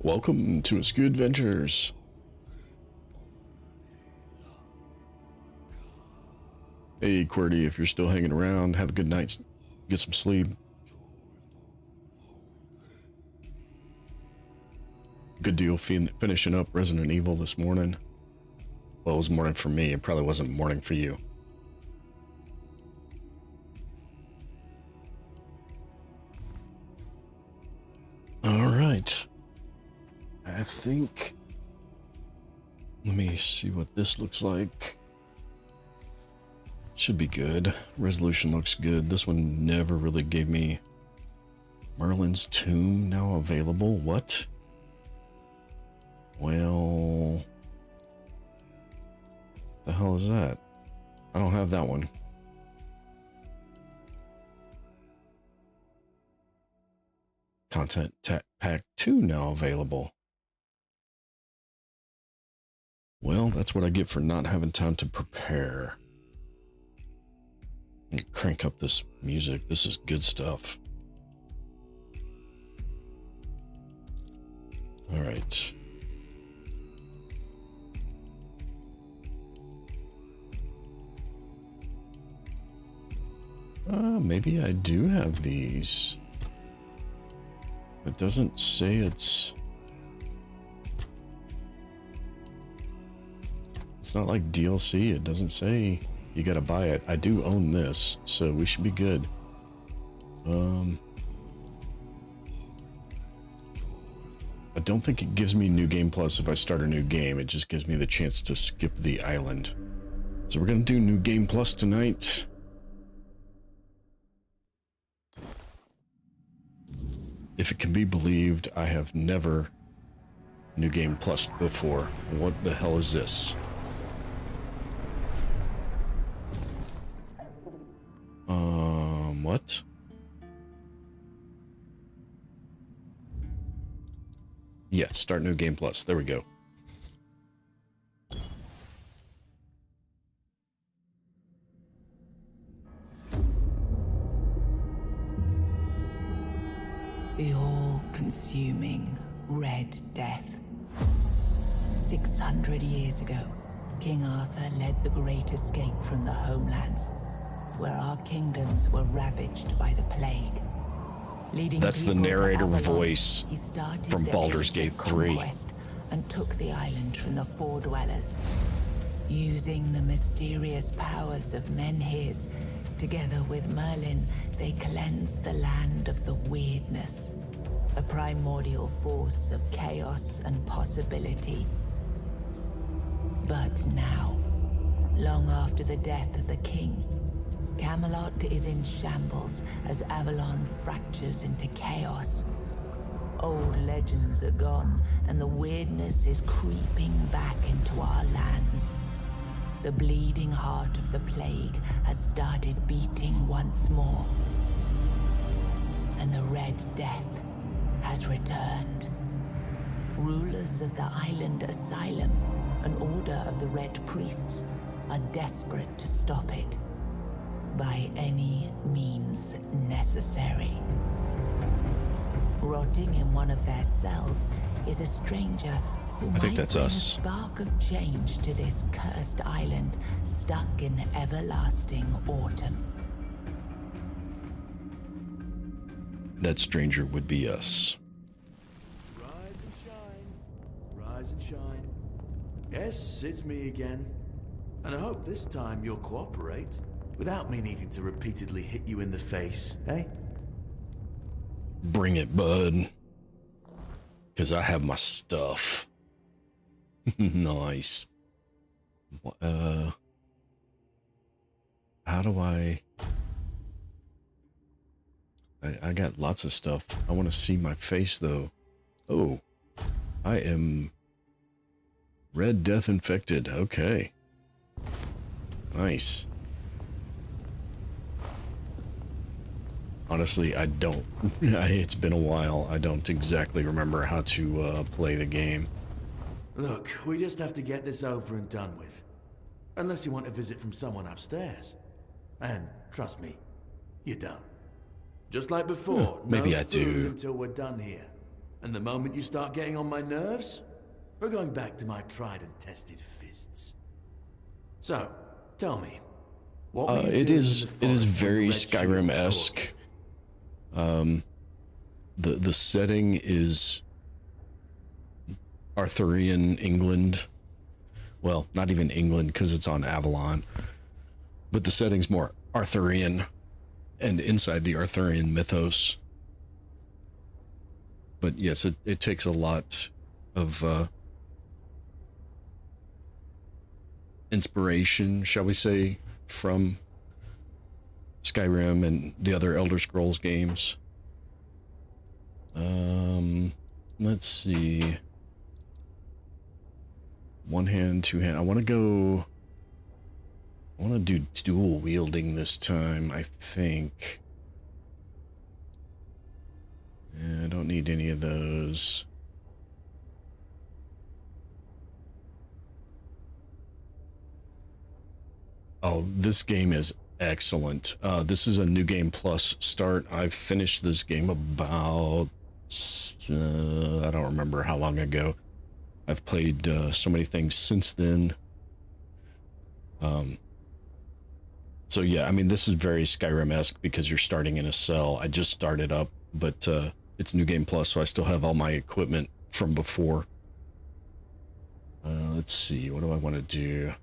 Welcome to Askew Adventures. Hey, QWERTY, if you're still hanging around, have a good night. Get some sleep. Good deal finishing up Resident Evil this morning. Well, it was morning for me. It probably wasn't morning for you. All right. I think... Let me see what this looks like. Should be good. Resolution looks good. This one never really gave me... Merlin's Tomb now available? What? Well... The hell is that? I don't have that one. Content Pack 2 now available. Well, that's what I get for not having time to prepare. Let me crank up this music. This is good stuff. All right. Maybe I do have these. It doesn't say it's not like DLC. It doesn't say you gotta buy it. I do own this, so we should be good. I don't think it gives me New Game Plus if I start a new game. It just gives me the chance to skip the island. So we're gonna do New Game Plus tonight. If it can be believed, I have never New Game Plus before. What the hell is this? What? Yeah, start New Game Plus. There we go. The all-consuming Red Death. 600 years ago, King Arthur led the Great Escape from the homelands, where our kingdoms were ravaged by the plague. That's the narrator voice from Baldur's Gate 3. And took the island from the Four Dwellers. Using the mysterious powers of Menhirs, together with Merlin, they cleansed the land of the weirdness, a primordial force of chaos and possibility. But now, long after the death of the king, Camelot is in shambles as Avalon fractures into chaos. Old legends are gone, and the weirdness is creeping back into our lands. The bleeding heart of the plague has started beating once more. And the Red Death has returned. Rulers of the island asylum, an order of the Red Priests, are desperate to stop it by any means necessary. Rotting in one of their cells is a stranger who might bring a spark of change to this cursed island stuck in everlasting autumn. That stranger would be us. Rise and shine. Rise and shine. Yes, it's me again. And I hope this time you'll cooperate without me needing to repeatedly hit you in the face, eh? Bring it, bud. Because I have my stuff. Nice. How do I got lots of stuff. I want to see my face, though. Oh. I am... Red Death infected. Okay. Nice. Honestly, I don't. It's been a while. I don't exactly remember how to play the game. Look, we just have to get this over and done with. Unless you want a visit from someone upstairs. And trust me, you don't. Just like before, maybe no I food do. until we're done here. And the moment you start getting on my nerves, we're going back to my tried and tested fists. So, tell me, what were you it doing is in the it is forest when very the Red Shields Skyrim-esque. caught you? The setting is Arthurian England. Well, not even England because it's on Avalon, but the setting's more Arthurian and inside the Arthurian mythos. But yes, it takes a lot of inspiration, shall we say, from Skyrim and the other Elder Scrolls games. Let's see. One hand, two hand. I want to do dual wielding this time, I think. Yeah, I don't need any of those. Oh, this game is excellent. This is a New Game Plus start. I've finished this game about, I don't remember how long ago. I've played so many things since then. So yeah, I mean, this is very Skyrim-esque because you're starting in a cell. I just started up, but it's New Game Plus, so I still have all my equipment from before. Let's see, what do I want to do?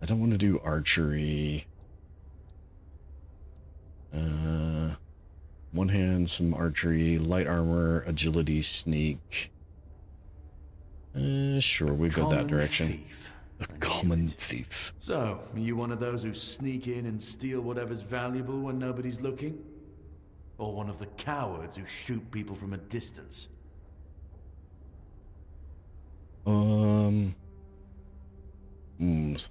I don't want to do archery. One hand, some archery, light armor, agility, sneak. Sure, we go that direction. Thief. A common thief. So, are you one of those who sneak in and steal whatever's valuable when nobody's looking? Or one of the cowards who shoot people from a distance?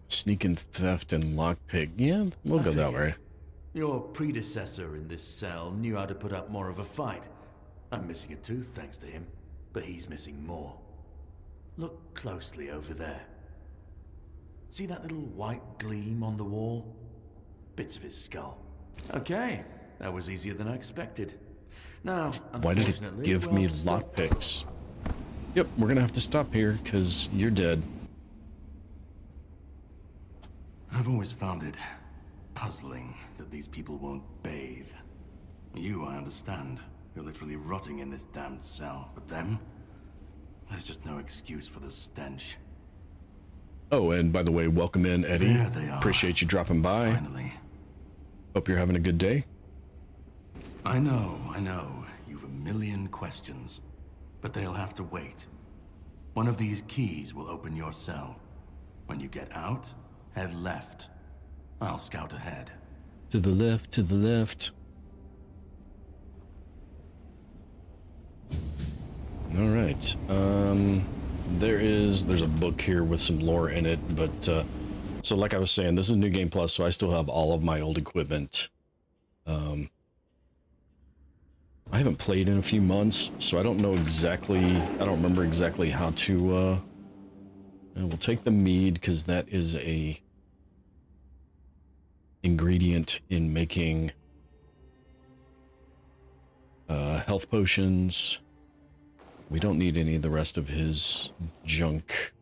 Sneak and theft and lockpick. Yeah, we'll go that way. Your predecessor in this cell knew how to put up more of a fight. I'm missing a tooth thanks to him, but he's missing more. Look closely over there. See that little white gleam on the wall? Bits of his skull. Okay, that was easier than I expected. Now, Why did it unfortunately, give we'll me have to stop. lockpicks? Yep, we're gonna have to stop here because you're dead. I've always found it puzzling that these people won't bathe. You, I understand. You're literally rotting in this damned cell. But them? There's just no excuse for the stench. Oh, and by the way, welcome in, Eddie. There they are. Appreciate you dropping by. Finally. Hope you're having a good day. I know. You've a million questions. But they'll have to wait. One of these keys will open your cell. When you get out, head left. I'll scout ahead. To the left, to the left. All right. There's a book here with some lore in it, but so like I was saying, this is New Game Plus, so I still have all of my old equipment. I haven't played in a few months, so I don't remember exactly how to we'll take the mead because that is a ingredient in making health potions. We don't need any of the rest of his junk.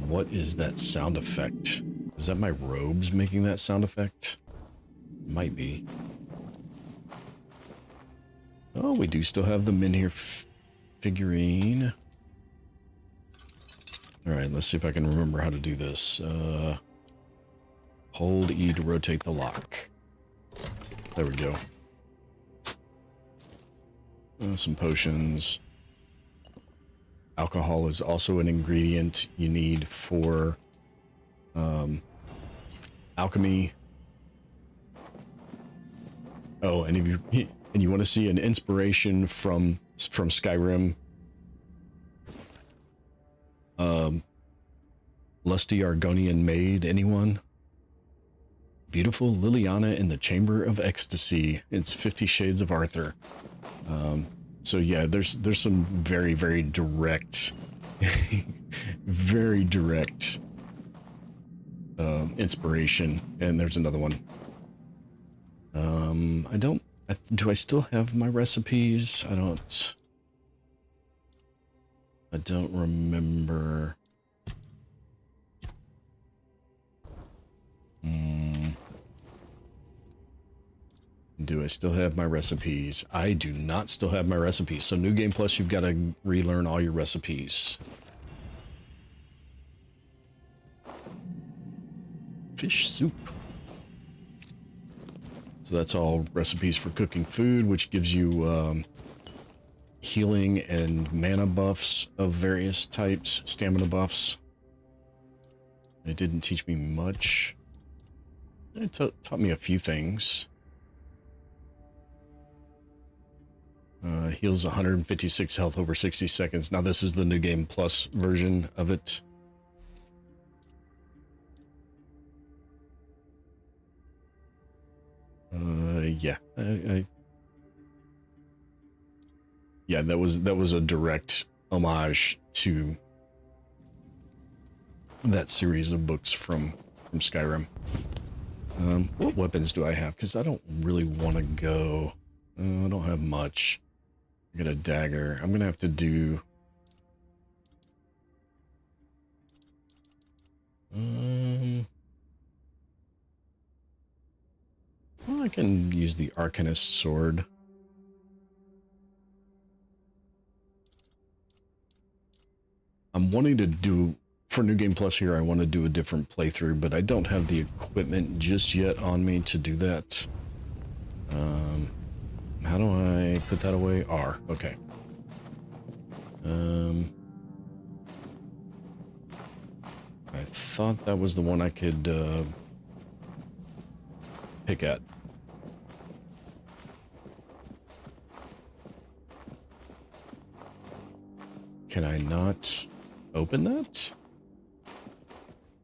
What is that sound effect? Is that my robes making that sound effect? Might be. Oh, we do still have the Menhir figurine. Alright, let's see if I can remember how to do this. Hold E to rotate the lock. There we go. Some potions. Alcohol is also an ingredient you need for alchemy. Oh, and if you want to see an inspiration from Skyrim, lusty Argonian maid, anyone? Beautiful Liliana in the Chamber of Ecstasy. It's 50 Shades of Arthur. So yeah, there's some very, very direct, very direct inspiration. And there's another one. I don't... do I still have my recipes? I don't remember. Do I still have my recipes? I do not still have my recipes. So New Game Plus, you've got to relearn all your recipes. Fish soup. So that's all recipes for cooking food, which gives you healing and mana buffs of various types, stamina buffs. It didn't teach me much. It taught me a few things. Heals 156 health over 60 seconds. Now this is the New Game Plus version of it. Yeah. Yeah, that was a direct homage to that series of books from Skyrim. What weapons do I have? Because I don't really want to go. I don't have much. I got a dagger. I'm gonna have to do. Well, I can use the Arcanist sword. I'm wanting to do, for New Game Plus here, I want to do a different playthrough, but I don't have the equipment just yet on me to do that. How do I put that away? R, okay. I thought that was the one I could pick at. Can I not open that?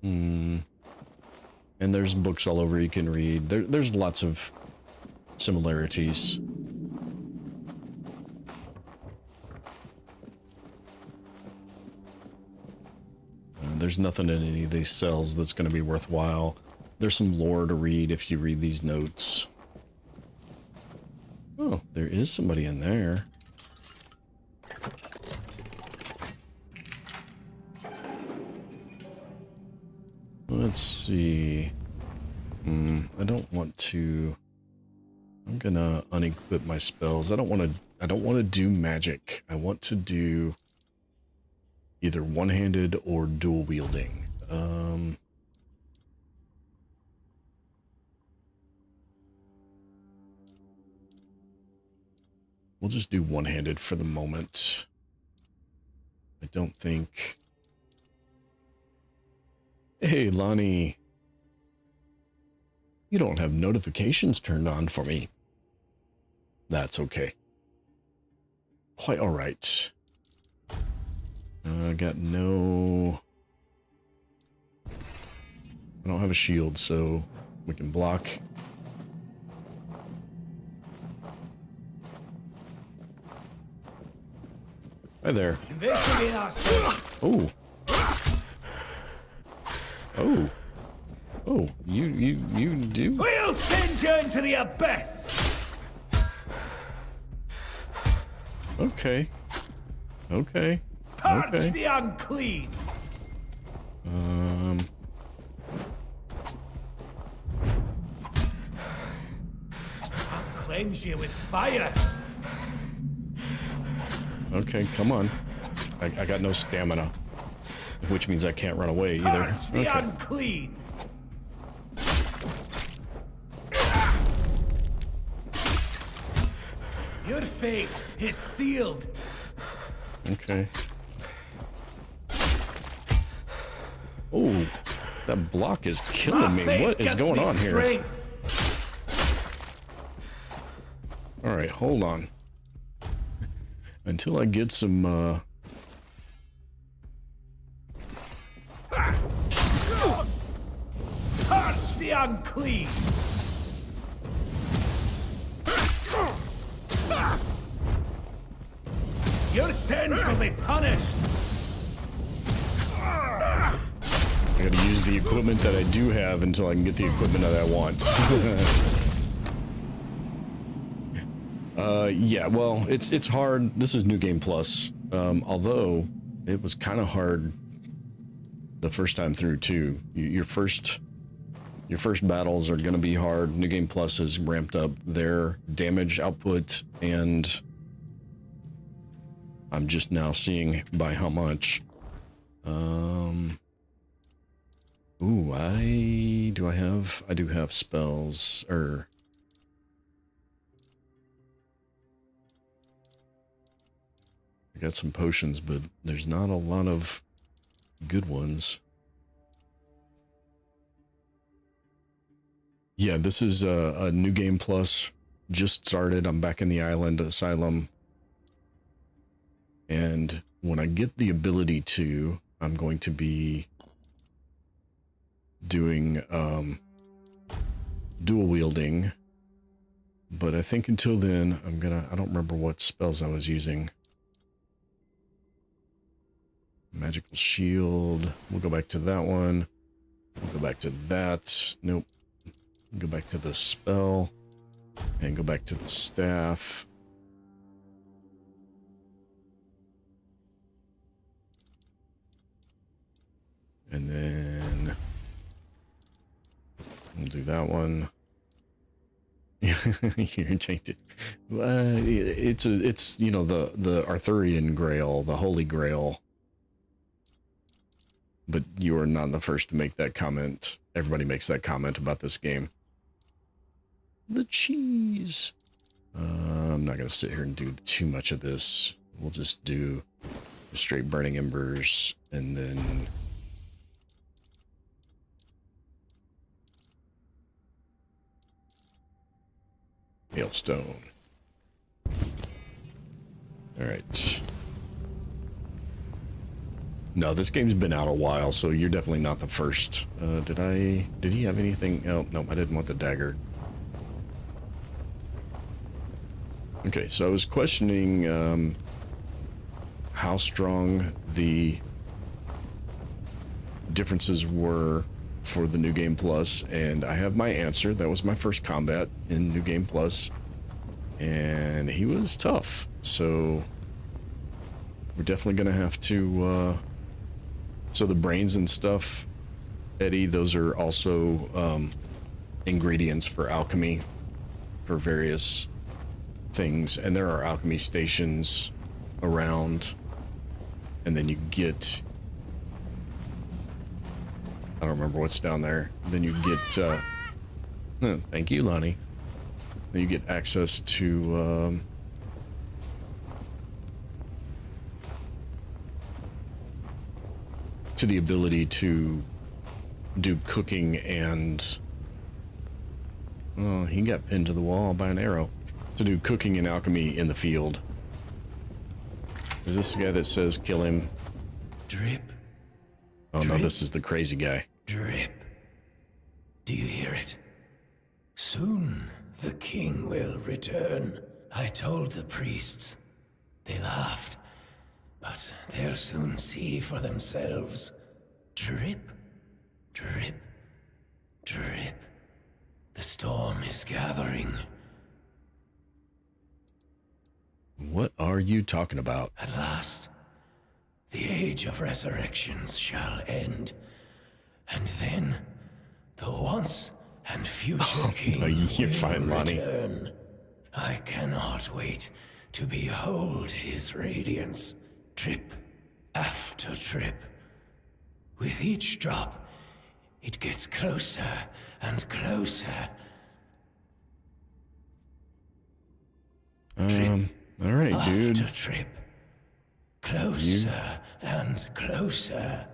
And there's books all over you can read. There's lots of similarities. There's nothing in any of these cells that's going to be worthwhile. There's some lore to read if you read these notes. Oh, there is somebody in there. Let's see. I don't want to. I'm gonna unequip my spells. I don't want to do magic. I want to do either one-handed or dual wielding. We'll just do one-handed for the moment. I don't think. Hey, Lonnie. You don't have notifications turned on for me. That's okay. Quite all right. I got no... I don't have a shield, so we can block. Hi there. Oh. Oh. Oh, you do? We'll send you into the abyss! Okay. Okay. Purge Okay. the unclean! I'll cleanse you with fire! Okay, come on. I got no stamina, which means I can't run away either. Purge the Okay. unclean! Your fate is sealed! Okay. Oh, that block is killing me. faith What is gives going me on here? strength. All right, hold on. Until I get some, Purge the unclean! Your sins will be punished! I gotta use the equipment that I do have until I can get the equipment that I want. Yeah, well, it's hard. This is New Game Plus. Although it was kind of hard the first time through too. Your first battles are going to be hard. New Game Plus has ramped up their damage output, and I'm just now seeing by how much. Ooh, I do have spells, or I got some potions, but there's not a lot of good ones. Yeah, this is a New Game Plus, just started. I'm back in the island asylum, and when I get the ability to, I'm going to be doing dual wielding, but I think until then I don't remember what spells I was using. Magical shield, we'll go back to that one. We'll go back to that. Nope. Go back to the spell and go back to the staff. And then we'll do that one. You're tainted. It's you know, the Arthurian Grail, the Holy Grail. But you are not the first to make that comment. Everybody makes that comment about this game. The cheese. I'm not gonna sit here and do too much of this. We'll just do straight burning embers, and then hailstone. All right. No, this game's been out a while, so you're definitely not the first. Did he have anything? Oh, no, I didn't want the dagger. Okay, so I was questioning how strong the differences were for the New Game Plus, and I have my answer. That was my first combat in New Game Plus, and he was tough, so we're definitely gonna have to so the brains and stuff, Eddie, those are also ingredients for alchemy for various things, and there are alchemy stations around, and then you get, I don't remember what's down there, then you get thank you, Lonnie, then you get access to the ability to do cooking, and oh, he got pinned to the wall by an arrow, to do cooking and alchemy in the field. Is this the guy that says kill him? Drip. Oh Drip. no, this is the crazy guy. Drip. Do you hear it? Soon the king will return. I told the priests. They laughed. But they'll soon see for themselves. Drip. Drip. Drip. The storm is gathering. What are you talking about? At last, the age of resurrections shall end. And then, the once and future king no, you're will fine, Lonnie. return. I cannot wait to behold his radiance. Drip after drip. With each drop, it gets closer and closer. Drip All right, after dude. drip. Closer and closer.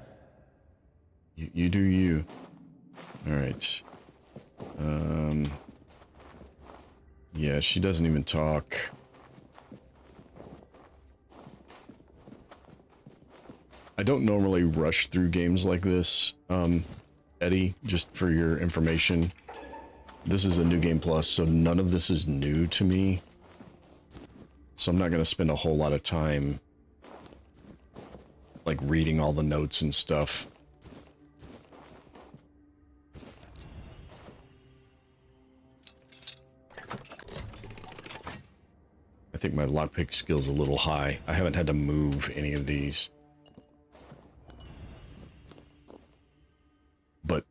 You do you. All right. Yeah, she doesn't even talk. I don't normally rush through games like this, Eddie, just for your information. This is a New Game Plus, so none of this is new to me. So I'm not going to spend a whole lot of time, like, reading all the notes and stuff. I think my lockpick skill's a little high. I haven't had to move any of these. But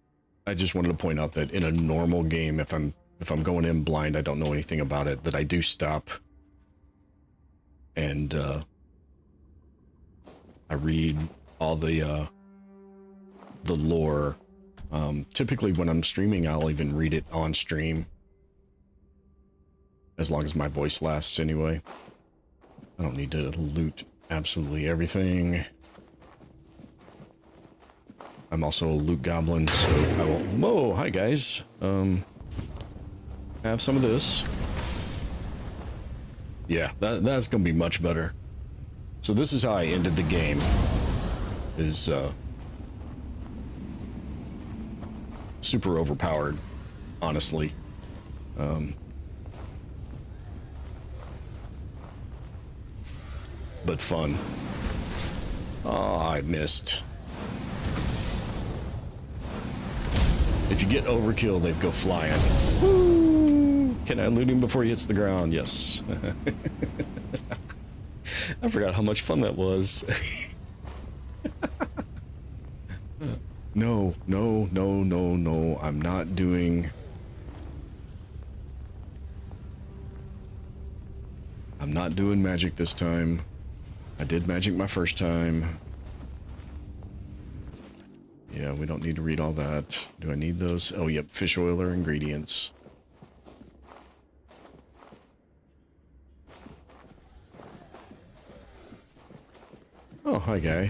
I just wanted to point out that in a normal game, if I'm going in blind, I don't know anything about it, that I do stop and I read all the lore. Typically when I'm streaming, I'll even read it on stream. As long as my voice lasts anyway. I don't need to loot absolutely everything. I'm also a loot goblin, so I will... Whoa, hi guys. Have some of this. Yeah, that's gonna be much better. So this is how I ended the game. Is, super overpowered, honestly. But fun. Oh, I missed. If you get overkill, they go flying. Woo! Can I loot him before he hits the ground? Yes. I forgot how much fun that was. No, no, no, no, no. I'm not doing... I'm not doing magic this time. I did magic my first time. Yeah, we don't need to read all that. Do I need those? Oh, yep, fish oil or ingredients. Oh, hi, guy.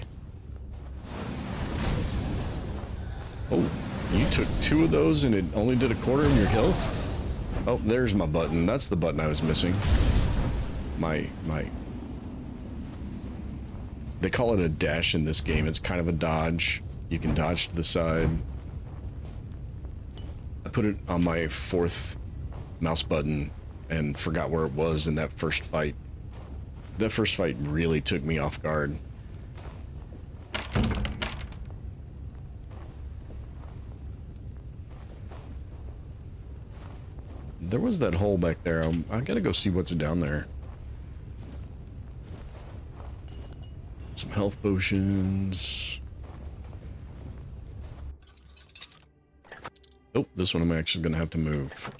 Oh, you took 2 of those and it only did 1/4 of your health? Oh, there's my button. That's the button I was missing. My... They call it a dash in this game. It's kind of a dodge. You can dodge to the side. I put it on my 4th mouse button and forgot where it was in that first fight. That first fight really took me off guard. There was that hole back there. I gotta go see what's down there. Some health potions. Oh, this one I'm actually gonna have to move.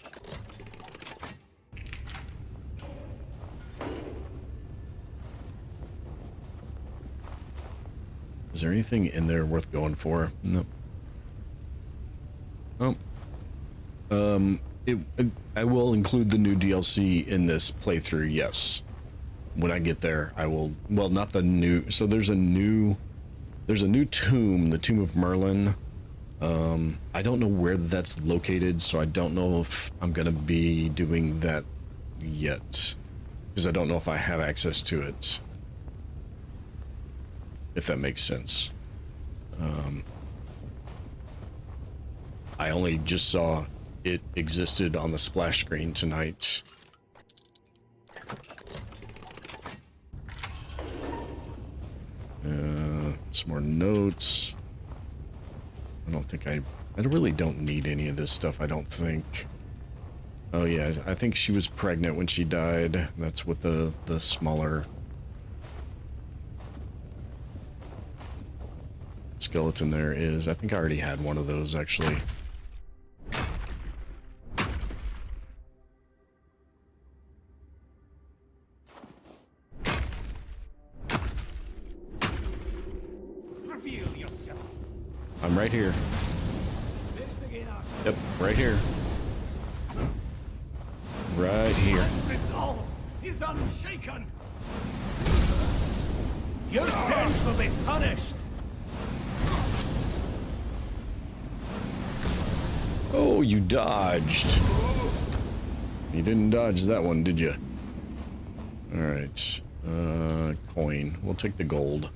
Is there anything in there worth going for? Nope. Oh. I will include the new DLC in this playthrough, yes. When I get there, I will... Well, not the new... So there's a new tomb, the Tomb of Merlin. I don't know where that's located, so I don't know if I'm gonna be doing that yet. Because I don't know if I have access to it. If that makes sense. I only just saw it existed on the splash screen tonight. Some more notes. I really don't need any of this stuff, I don't think. Oh yeah, I think she was pregnant when she died. That's what the smaller skeleton there is. I think I already had one of those, actually. I'm right here. Yep, right here. Right here. Resolve is unshaken. Your sins will be punished. Oh, you dodged. You didn't dodge that one, did you? All right. Coin. We'll take the gold.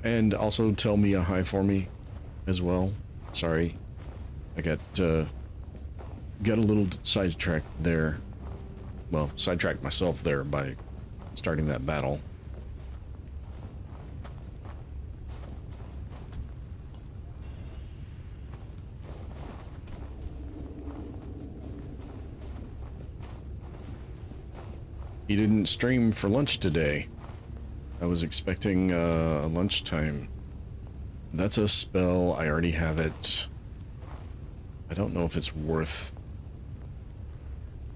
And also tell me a hi for me as well. Sorry. I got a little sidetracked there. Well, sidetracked myself there by starting that battle. He didn't stream for lunch today. I was expecting lunchtime. That's a spell. I already have it. I don't know if it's worth...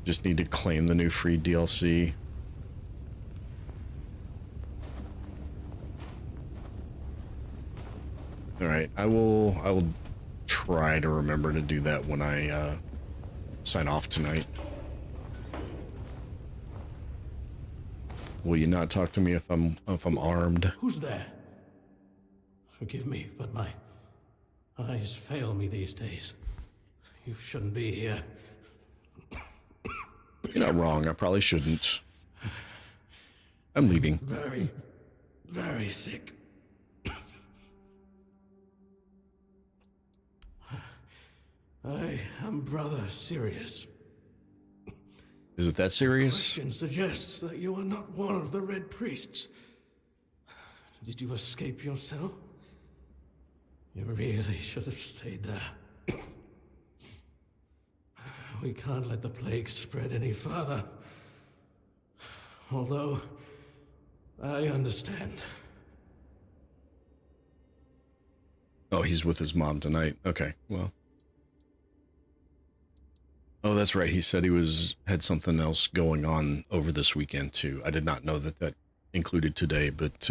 Just need to claim the new free DLC. Alright, I will try to remember to do that when I sign off tonight. Will you not talk to me if I'm armed? Who's there? Forgive me, but my eyes fail me these days. You shouldn't be here. You're not wrong. I probably shouldn't. I'm leaving. Very, very sick. I am Brother Sirius. Is it that serious? Question suggests that you are not one of the Red Priests. Did you escape yourself? You really should have stayed there. We can't let the plague spread any further. Although, I understand. Oh, he's with his mom tonight. Okay, well. Oh, that's right. He said he had something else going on over this weekend, too. I did not know that included today, but,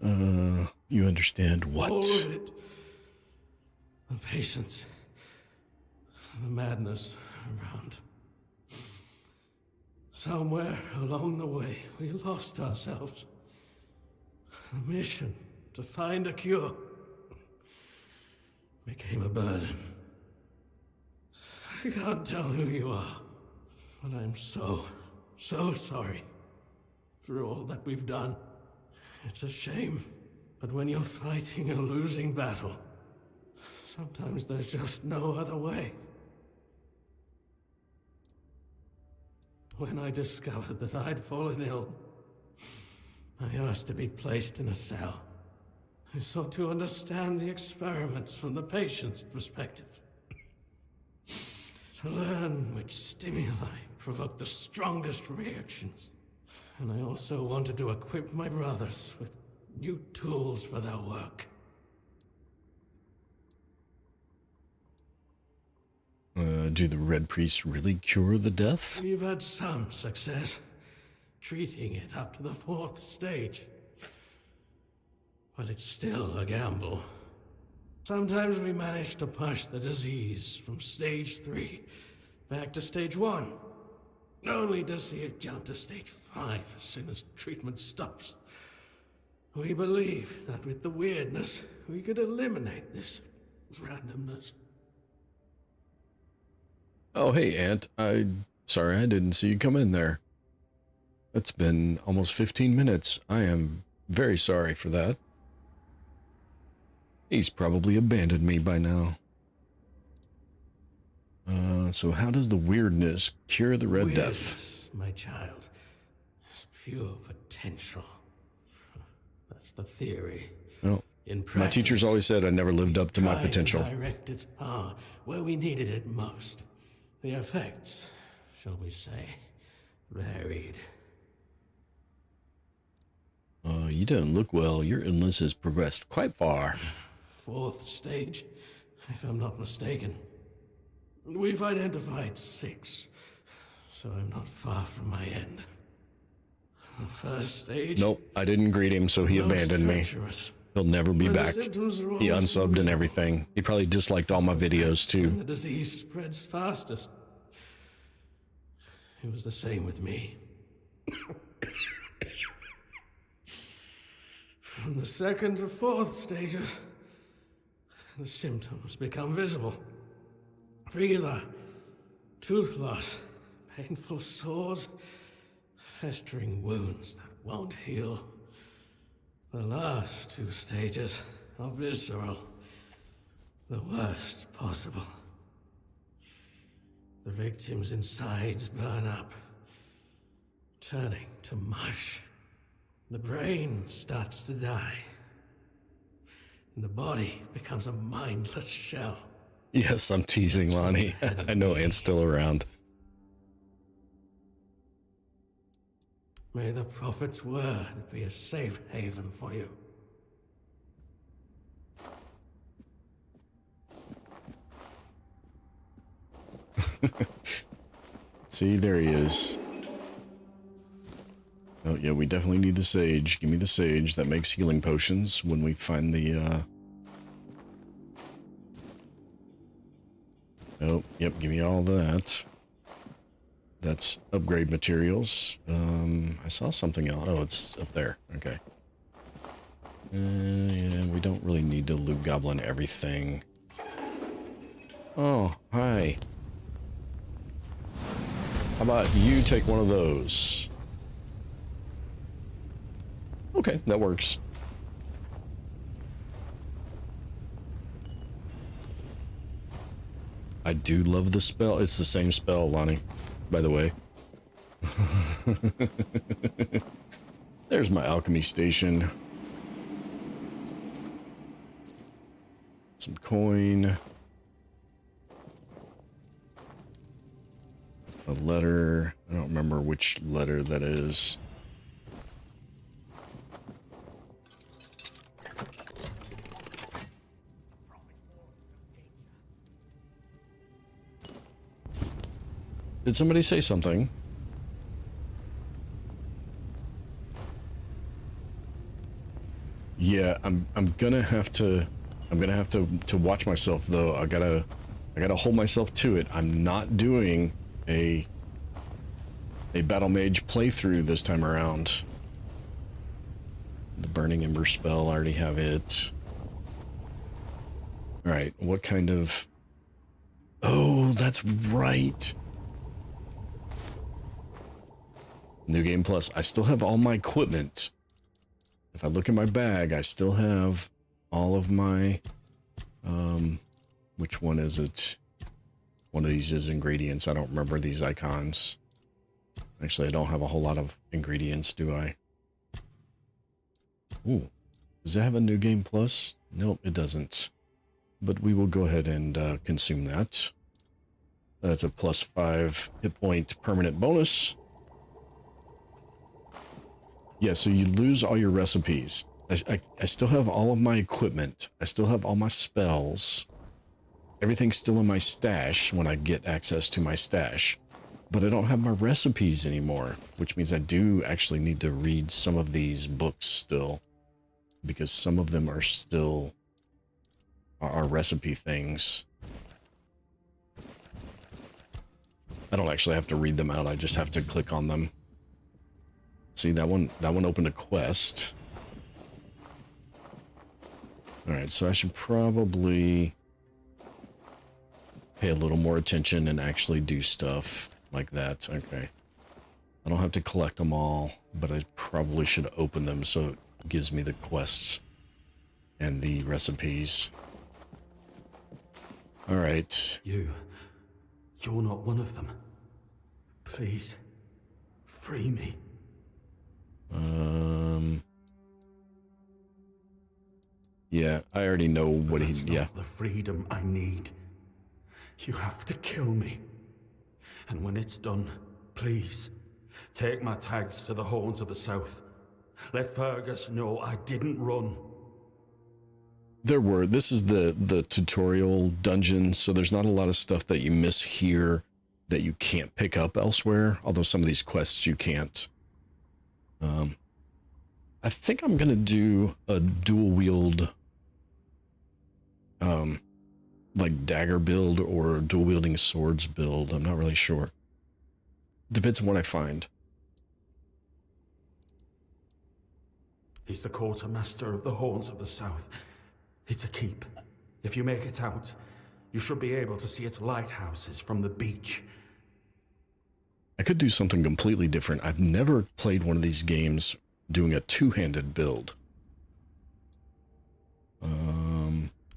you understand what? All of it. The patience. The madness around. Somewhere along the way, we lost ourselves. The mission to find a cure became a burden. I can't tell who you are, but I'm so sorry for all that we've done. It's a shame, but when you're fighting a losing battle, sometimes there's just no other way. When I discovered that I'd fallen ill, I asked to be placed in a cell. I sought to understand the experiments from the patient's perspective. To learn which stimuli provoke the strongest reactions. And I also wanted to equip my brothers with new tools for their work. Do the Red Priests really cure the death? We've had some success, treating it up to the 4th stage. But it's still a gamble. Sometimes we manage to push the disease from stage 3 back to stage 1, only to see it jump to stage 5 as soon as treatment stops. We believe that with the weirdness, we could eliminate this randomness. Oh, hey, Aunt. Sorry I didn't see you come in there. It's been almost 15 minutes. I am very sorry for that. He's probably abandoned me by now. So how does the weirdness cure the Red Death? My child, is pure potential. That's the theory. Well, in practice, my teachers always said I never lived up to my potential. To direct its power where we needed it most. The effects, shall we say, varied. You don't look well. Your illness has progressed quite far. 4th stage, if I'm not mistaken. We've identified 6, so I'm not far from my end. The 1st stage... Nope, I didn't greet him, so he abandoned me. He'll never be back. He unsubbed and everything. He probably disliked all my videos, too. When the disease spreads fastest. It was the same with me. From the 2nd to 4th stages, the symptoms become visible. Fever, tooth loss, painful sores, festering wounds that won't heal. The last 2 stages are visceral, the worst possible. The victim's insides burn up, turning to mush. The brain starts to die, and the body becomes a mindless shell. Yes, I'm teasing, Lonnie. I know Ant's still around. May the Prophet's word be a safe haven for you. See, there he is. Oh, yeah, we definitely need the sage. Give me the sage. That makes healing potions when we find the, Oh, yep, give me all that. That's upgrade materials. I saw something else. Oh, it's up there. Okay. Yeah, we don't really need to loot goblin everything. Oh, hi. How about you take one of those? Okay, that works. I do love the spell. It's the same spell, Lonnie, by the way. There's my alchemy station. Some coin. A letter. I don't remember which letter that is. Did somebody say something? Yeah, I'm gonna have to watch myself though. I gotta hold myself to it. I'm not doing a battle mage playthrough this time around. The burning ember spell, I already have it. All right, what kind of? Oh, that's right. New Game Plus. I still have all my equipment. If I look in my bag, I still have all of my, which one is it? One of these is ingredients. I don't remember these icons. Actually, I don't have a whole lot of ingredients, do I? Ooh. Does it have a New Game Plus? Nope, it doesn't. But we will go ahead and consume that. That's a +5 hit point permanent bonus. Yeah, so you lose all your recipes. I still have all of my equipment. I still have all my spells. Everything's still in my stash when I get access to my stash. But I don't have my recipes anymore, which means I do actually need to read some of these books still. Because some of them are still are recipe things. I don't actually have to read them out, I just have to click on them. See, that one opened a quest. Alright, so I should probably pay a little more attention and actually do stuff like that. Okay. I don't have to collect them all, but I probably should open them so it gives me the quests and the recipes. Alright. You're not one of them. Please, free me. Yeah, I already know what he... That's Yeah. not the freedom I need. You have to kill me. And when it's done, please, take my tags to the Horns of the South. Let Fergus know I didn't run. This is the tutorial dungeon, so there's not a lot of stuff that you miss here that you can't pick up elsewhere, although some of these quests you can't. I think I'm gonna do a dual wield, like dagger build or dual wielding swords build. I'm not really sure. Depends on what I find. He's the quartermaster of the Horns of the South. It's a keep. If you make it out, you should be able to see its lighthouses from the beach. I could do something completely different. I've never played one of these games doing a two-handed build.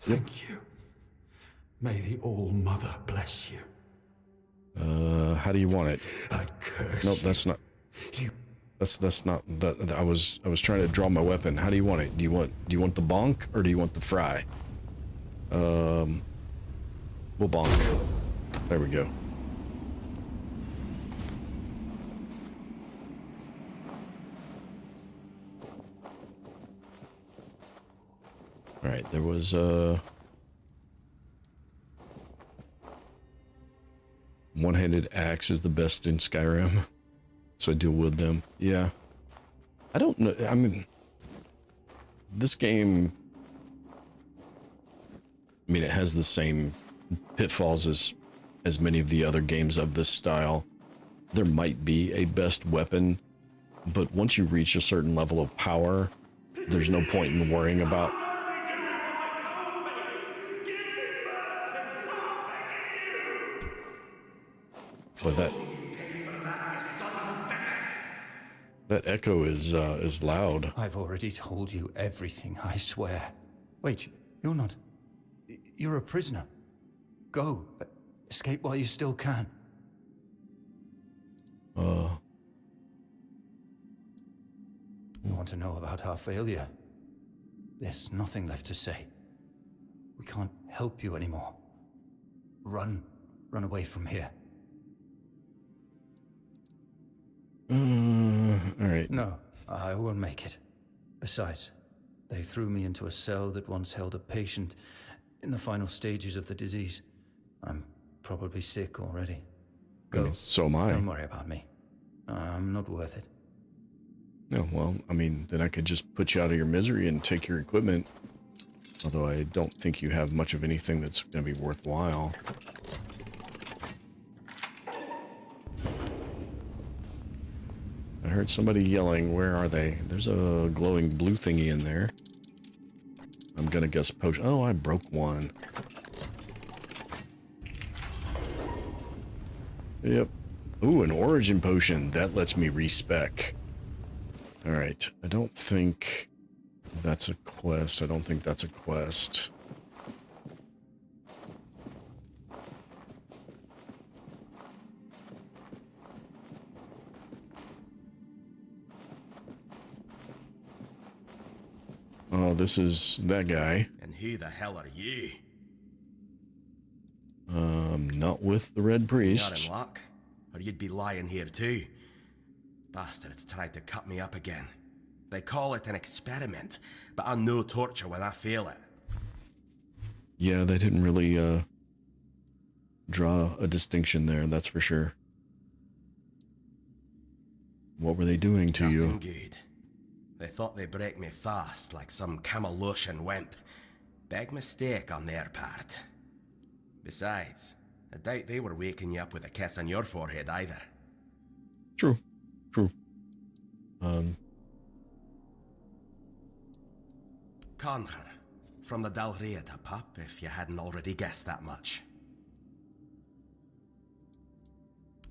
Thank you. May the All-Mother bless you. How do you want it? I curse Nope, that's not. you. That's not. That I was trying to draw my weapon. How do you want it? Do you want the bonk or do you want the fry? We'll bonk. There we go. All right, there was one-handed axe is the best in Skyrim, so I deal with them. Yeah, I don't know. I mean, this game. I mean, it has the same pitfalls as many of the other games of this style. There might be a best weapon, but once you reach a certain level of power, there's no point in worrying about. But that echo is loud. I've already told you everything, I swear. Wait, you're not... You're a prisoner. Go. Escape while you still can. You want to know about our failure? There's nothing left to say. We can't help you anymore. Run. Run away from here. Alright. No, I won't make it. Besides, they threw me into a cell that once held a patient in the final stages of the disease. I'm probably sick already. Go. I mean, so am I. Don't worry about me. I'm not worth it. No, well, I mean, then I could just put you out of your misery and take your equipment. Although I don't think you have much of anything that's going to be worthwhile. I heard somebody yelling. Where are they? There's a glowing blue thingy in there. I'm going to guess potion. Oh, I broke one. Yep. Ooh, an origin potion. That lets me respec. Alright. I don't think that's a quest. I don't think that's a quest. Oh, this is that guy. And who the hell are you? Not with the Red Priest. You're in luck, or you'd be lying here too. Bastards tried to cut me up again. They call it an experiment, but I know torture when I fail it. Yeah, they didn't really draw a distinction there, that's for sure. What were they doing to you? Nothing good. They thought they'd break me fast, like some Camaloshan wimp. Big mistake on their part. Besides, I doubt they were waking you up with a kiss on your forehead either. True. True. Conquer. From the Dalrieta pup, if you hadn't already guessed that much.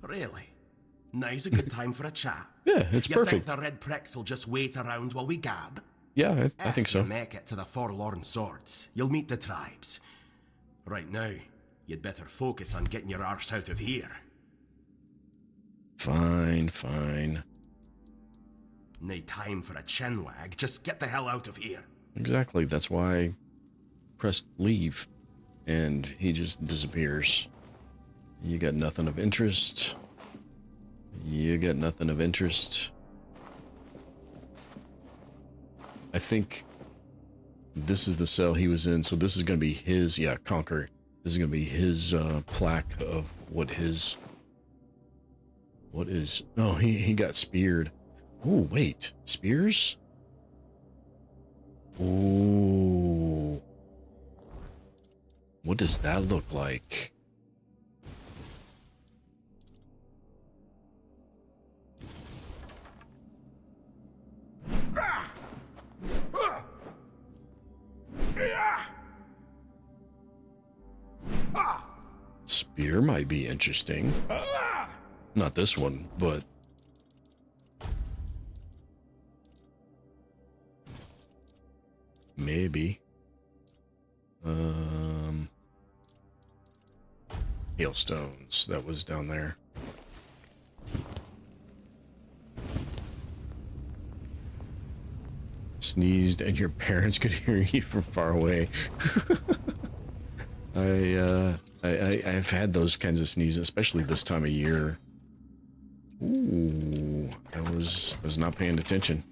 Really? Now's a good time for a chat. Yeah, it's you perfect. think the red pricks will just wait around while we gab? Yeah, I think so. If you make it to the Forlorn Swords, you'll meet the tribes. Right now, you'd better focus on getting your arse out of here. Fine, fine. No time for a chinwag, just get the hell out of here. Exactly, that's why I pressed leave. And he just disappears. You got nothing of interest. You got nothing of interest. I think this is the cell he was in, so this is going to be his, yeah, Conquer. This is going to be his plaque of what is, oh, he got speared. Oh, wait, spears? Ooh. What does that look like? Spear might be interesting. Not this one, but maybe. Hailstones, that was down there. Sneezed and your parents could hear you from far away. I've had those kinds of sneezes, especially this time of year. Ooh, I was not paying attention.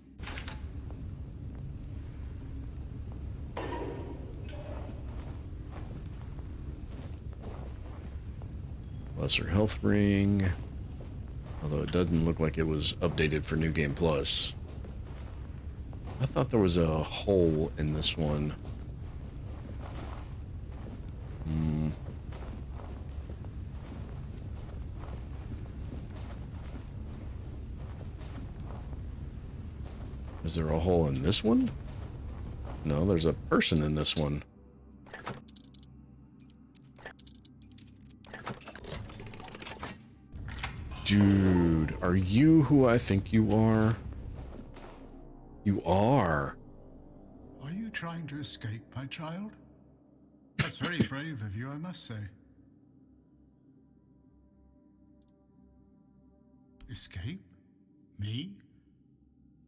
Lesser health ring. Although it doesn't look like it was updated for New Game Plus. I thought there was a hole in this one. Is there a hole in this one? No, there's a person in this one. Dude, are you who I think you are? You are. Are you trying to escape, my child? That's very brave of you, I must say. Escape? Me?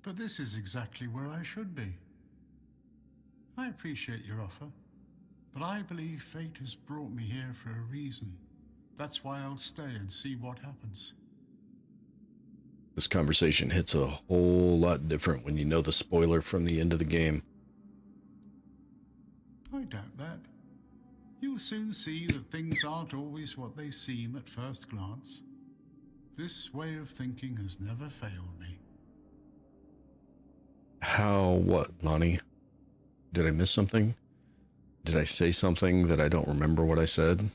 But this is exactly where I should be. I appreciate your offer, but I believe fate has brought me here for a reason. That's why I'll stay and see what happens. This conversation hits a whole lot different when you know the spoiler from the end of the game. I doubt that. You'll soon see that things aren't always what they seem at first glance. This way of thinking has never failed me. How, what, Lonnie? Did I miss something? Did I say something that I don't remember what I said?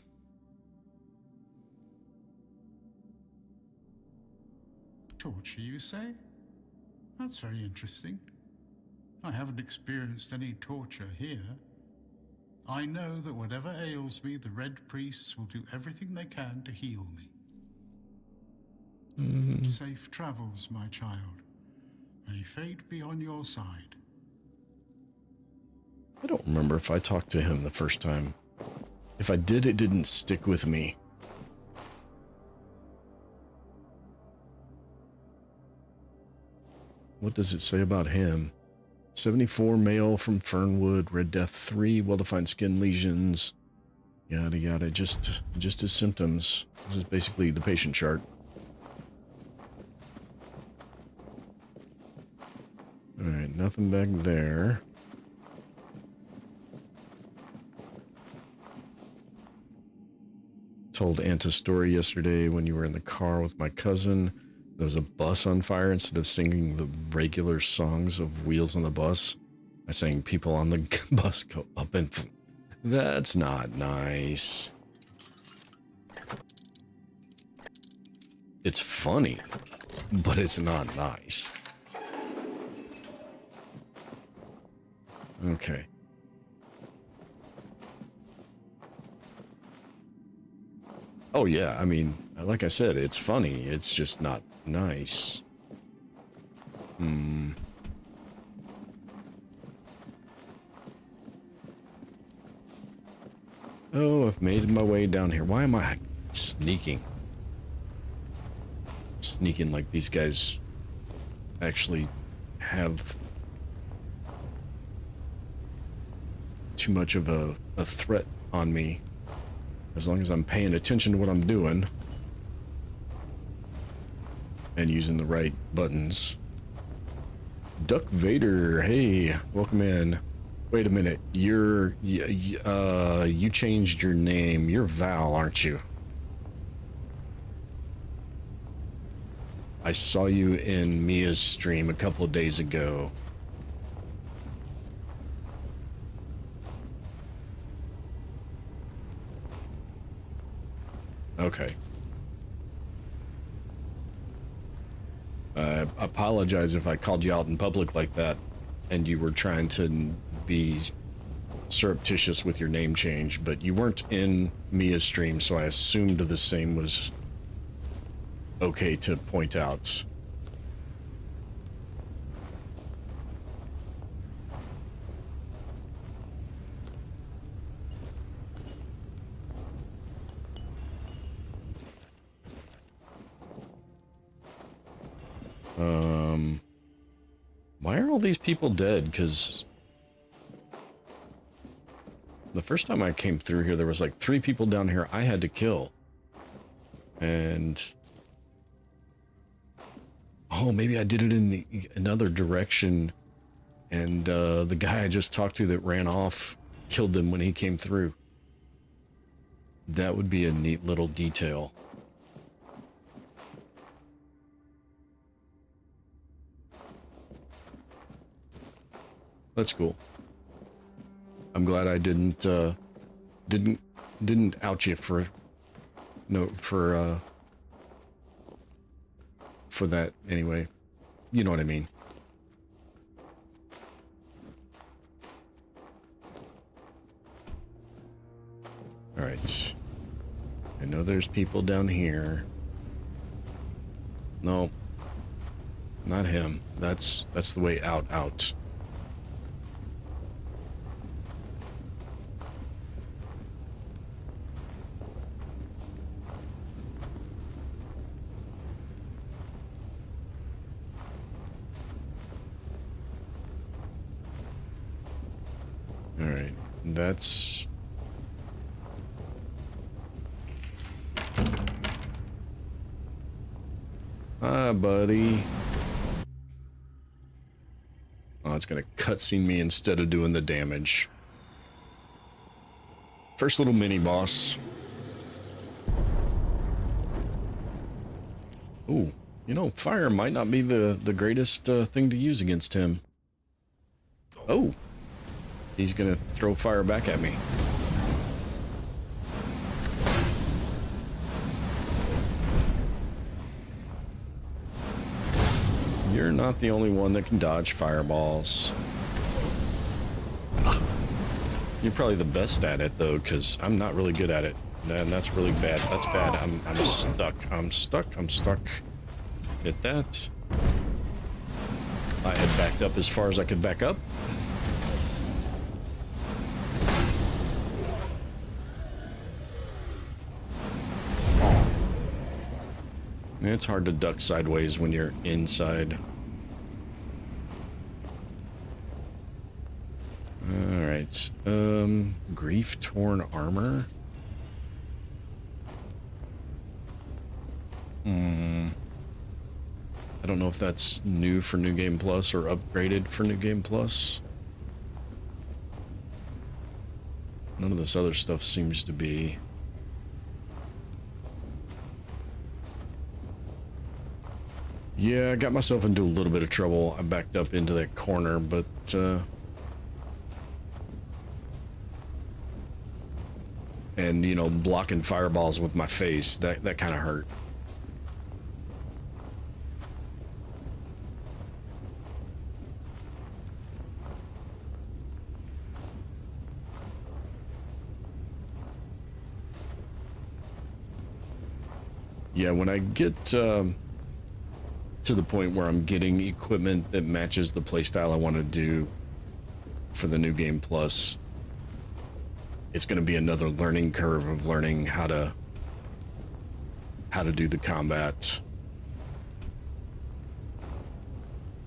Torture, you say? That's very interesting. I haven't experienced any torture here. I know that whatever ails me, the Red Priests will do everything they can to heal me. Safe travels, my child. May fate be on your side. I don't remember if I talked to him the first time. If I did, it didn't stick with me. What does it say about him? 74 male from Fernwood, Red Death 3, well-defined skin lesions, yada yada, just his symptoms. This is basically the patient chart. Alright, nothing back there. Told Anta's story yesterday when you were in the car with my cousin. There was a bus on fire. Instead of singing the regular songs of Wheels on the Bus, I sang People on the Bus Go Up and... That's not nice. It's funny, but it's not nice. Okay. Oh yeah, I mean, like I said, it's funny. It's just not nice. Oh, I've made my way down here. Why am I sneaking? Sneaking like these guys actually have too much of a threat on me. As long as I'm paying attention to what I'm doing and using the right buttons. Duck Vader, hey, welcome in. Wait a minute, you changed your name. You're Val, aren't you? I saw you in Mia's stream a couple of days ago. Okay. I apologize if I called you out in public like that and you were trying to be surreptitious with your name change, but you weren't in Mia's stream, so I assumed the same was okay to point out. Why are all these people dead? Because the first time I came through here, there was like 3 people down here I had to kill. And... oh, maybe I did it in the another direction. And the guy I just talked to that ran off killed them when he came through. That would be a neat little detail. That's cool. I'm glad I didn't out you for that anyway. You know what I mean. All right. I know there's people down here. No. Not him. That's the way out. All right. That's buddy. Oh, it's gonna cutscene me instead of doing the damage. First little mini boss. Ooh, you know, fire might not be the greatest thing to use against him. Oh, he's gonna throw fire back at me. You're not the only one that can dodge fireballs. You're probably the best at it, though, because I'm not really good at it. And that's really bad. That's bad. I'm stuck. Hit that. I had backed up as far as I could back up. It's hard to duck sideways when you're inside. Alright. Grief-torn armor? I don't know if that's new for New Game Plus or upgraded for New Game Plus. None of this other stuff seems to be. Yeah, I got myself into a little bit of trouble. I backed up into that corner, but and you know, blocking fireballs with my face, that kind of hurt. Yeah, when I get to the point where I'm getting equipment that matches the playstyle I want to do for the New Game Plus, it's going to be another learning curve of learning how to do the combat.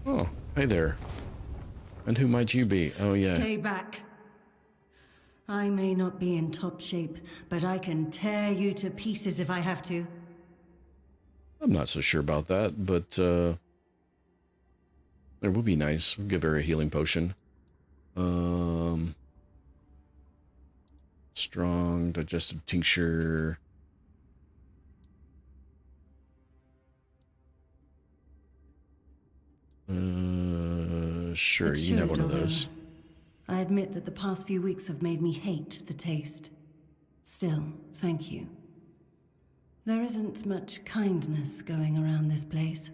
Oh, hey there. And who might you be? Oh, yeah. Stay back. I may not be in top shape, but I can tear you to pieces if I have to. I'm not so sure about that, but it would be nice. We'll give her a healing potion. Strong digestive tincture. Sure, you can have one of those. I admit that the past few weeks have made me hate the taste. Still, thank you. There isn't much kindness going around this place.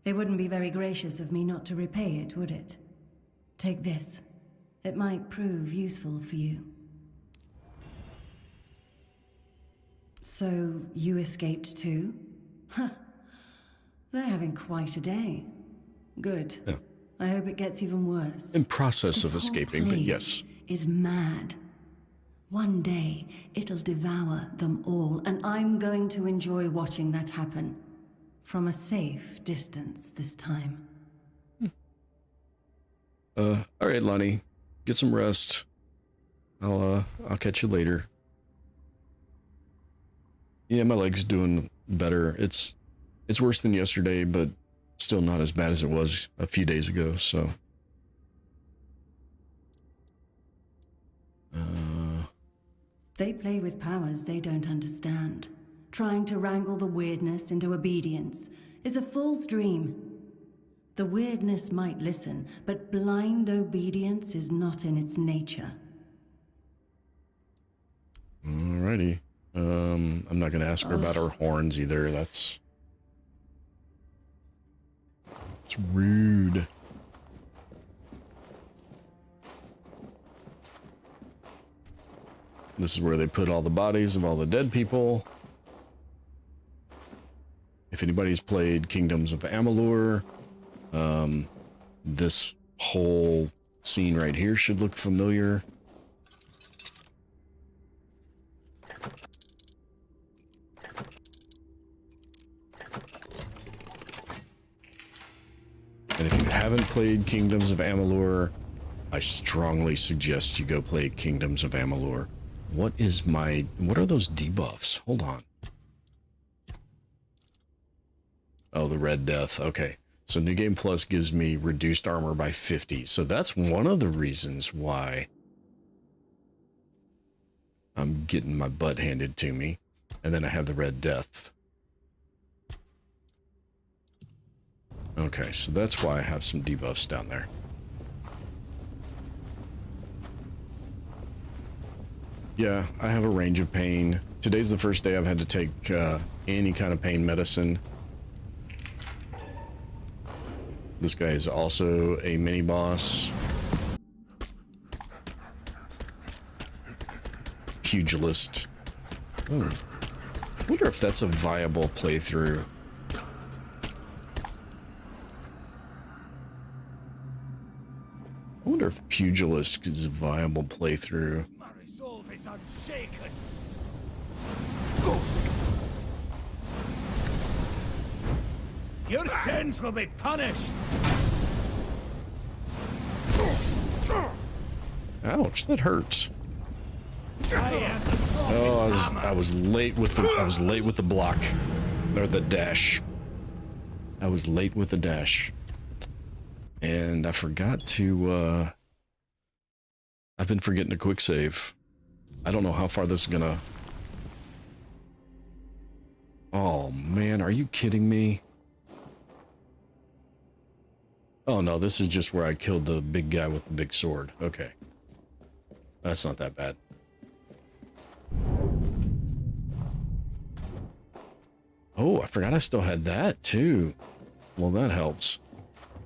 It wouldn't be very gracious of me not to repay it, would it? Take this. It might prove useful for you. So, you escaped too? Huh. They're having quite a day. Good. Yeah. I hope it gets even worse. In process of This whole escaping, but place yes. is mad. One day, it'll devour them all, and I'm going to enjoy watching that happen. From a safe distance this time. All right, Lonnie. Get some rest. I'll catch you later. Yeah, my leg's doing better. It's worse than yesterday, but still not as bad as it was a few days ago, so. They play with powers they don't understand. Trying to wrangle the weirdness into obedience is a fool's dream. The weirdness might listen, but blind obedience is not in its nature. Alrighty. I'm not gonna ask her about her horns either. It's rude. This is where they put all the bodies of all the dead people. If anybody's played Kingdoms of Amalur, this whole scene right here should look familiar. And if you haven't played Kingdoms of Amalur, I strongly suggest you go play Kingdoms of Amalur. What are those debuffs? Hold on. Oh, the Red Death. Okay. So New Game Plus gives me reduced armor by 50. So that's one of the reasons why I'm getting my butt handed to me. And then I have the Red Death. Okay, so that's why I have some debuffs down there. Yeah, I have a range of pain. Today's the first day I've had to take any kind of pain medicine. This guy is also a mini-boss. Pugilist. Oh. I wonder if that's a viable playthrough. I wonder if Pugilist is a viable playthrough. My resolve is unshaken. Your sins will be punished. Ouch, that hurts. I am Oh, I was late with the block or the dash. I was late with the dash. And I forgot to I've been forgetting to quick save. I don't know how far this is gonna. Oh man, are you kidding me? Oh no, this is just where I killed the big guy with the big sword. Okay. That's not that bad. Oh, I forgot I still had that too. Well, that helps.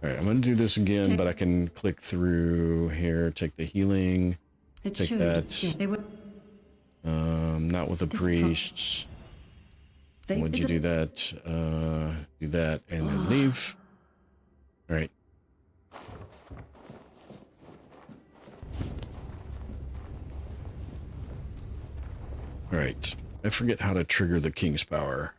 Alright, I'm gonna do this again, but I can click through here, take the healing, take that. Not with the priests. Would you do that? Do that and then leave. Alright. Alright. I forget how to trigger the King's Power.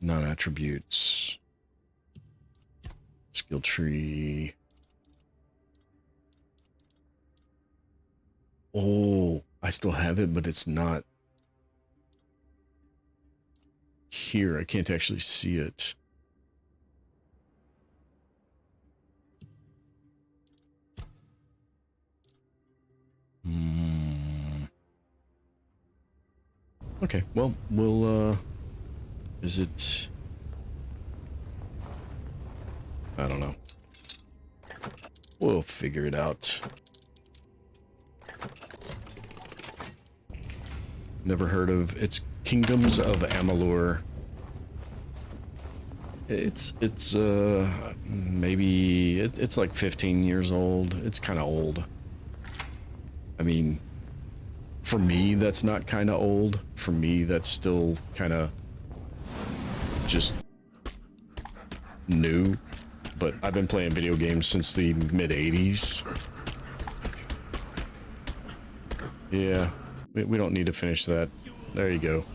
Non-attributes. Skill tree. Oh, I still have it, but it's not here. I can't actually see it. Okay, well, we'll, is it... I don't know. We'll figure it out. Never heard of... It's Kingdoms of Amalur. It's maybe... It's like 15 years old. It's kind of old. I mean... For me, that's not kind of old. For me, that's still kind of just new. But I've been playing video games since the mid-80s. Yeah, we don't need to finish that. There you go.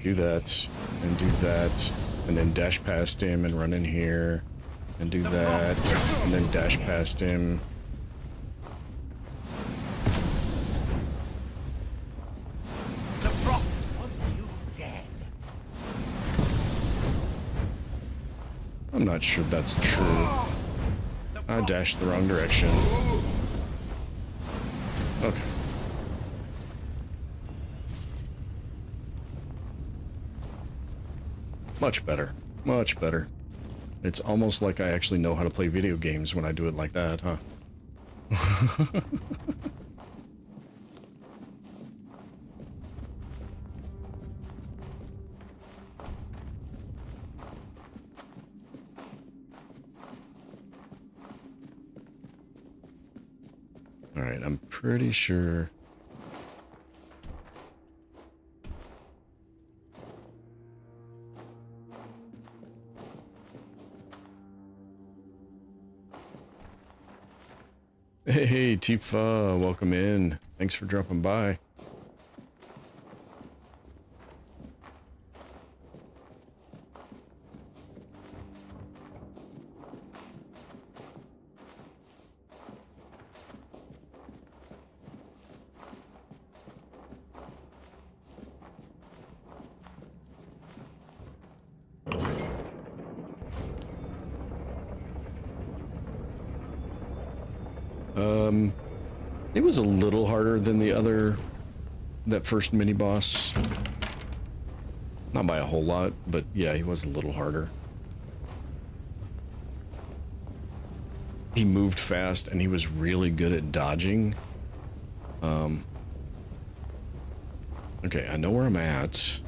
Do that, and do that, and then dash past him and run in here, and do that, and then dash past him. I'm not sure that's true. I dashed the wrong direction. Okay. Much better. Much better. It's almost like I actually know how to play video games when I do it like that, huh? Alright, I'm pretty sure... Hey, Tifa, welcome in. Thanks for dropping by. It was a little harder than that first mini boss. Not by a whole lot, but yeah, he was a little harder. He moved fast and he was really good at dodging. Okay, I know where I'm at.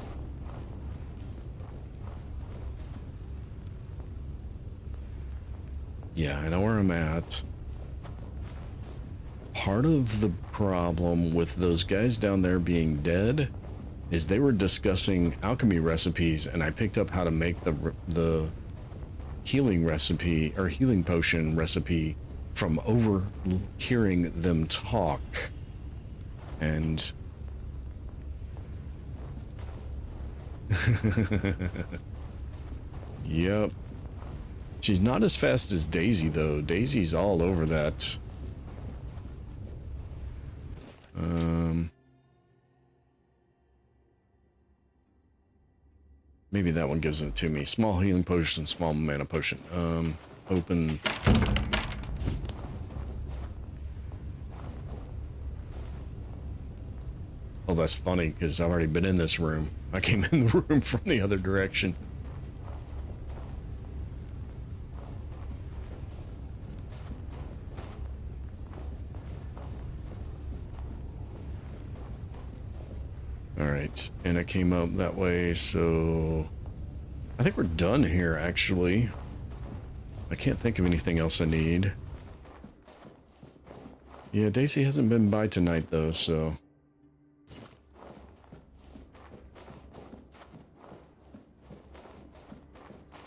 Yeah, I know where I'm at. Part of the problem with those guys down there being dead is they were discussing alchemy recipes, and I picked up how to make the healing recipe or healing potion recipe from overhearing them talk. And yep. She's not as fast as Daisy though. Daisy's all over that. Maybe that one gives it to me. Small healing potion, small mana potion. Open. Oh, that's funny because I've already been in this room. I came in the room from the other direction. Alright, and it came up that way, so I think we're done here, actually. I can't think of anything else I need. Yeah, Daisy hasn't been by tonight, though, so...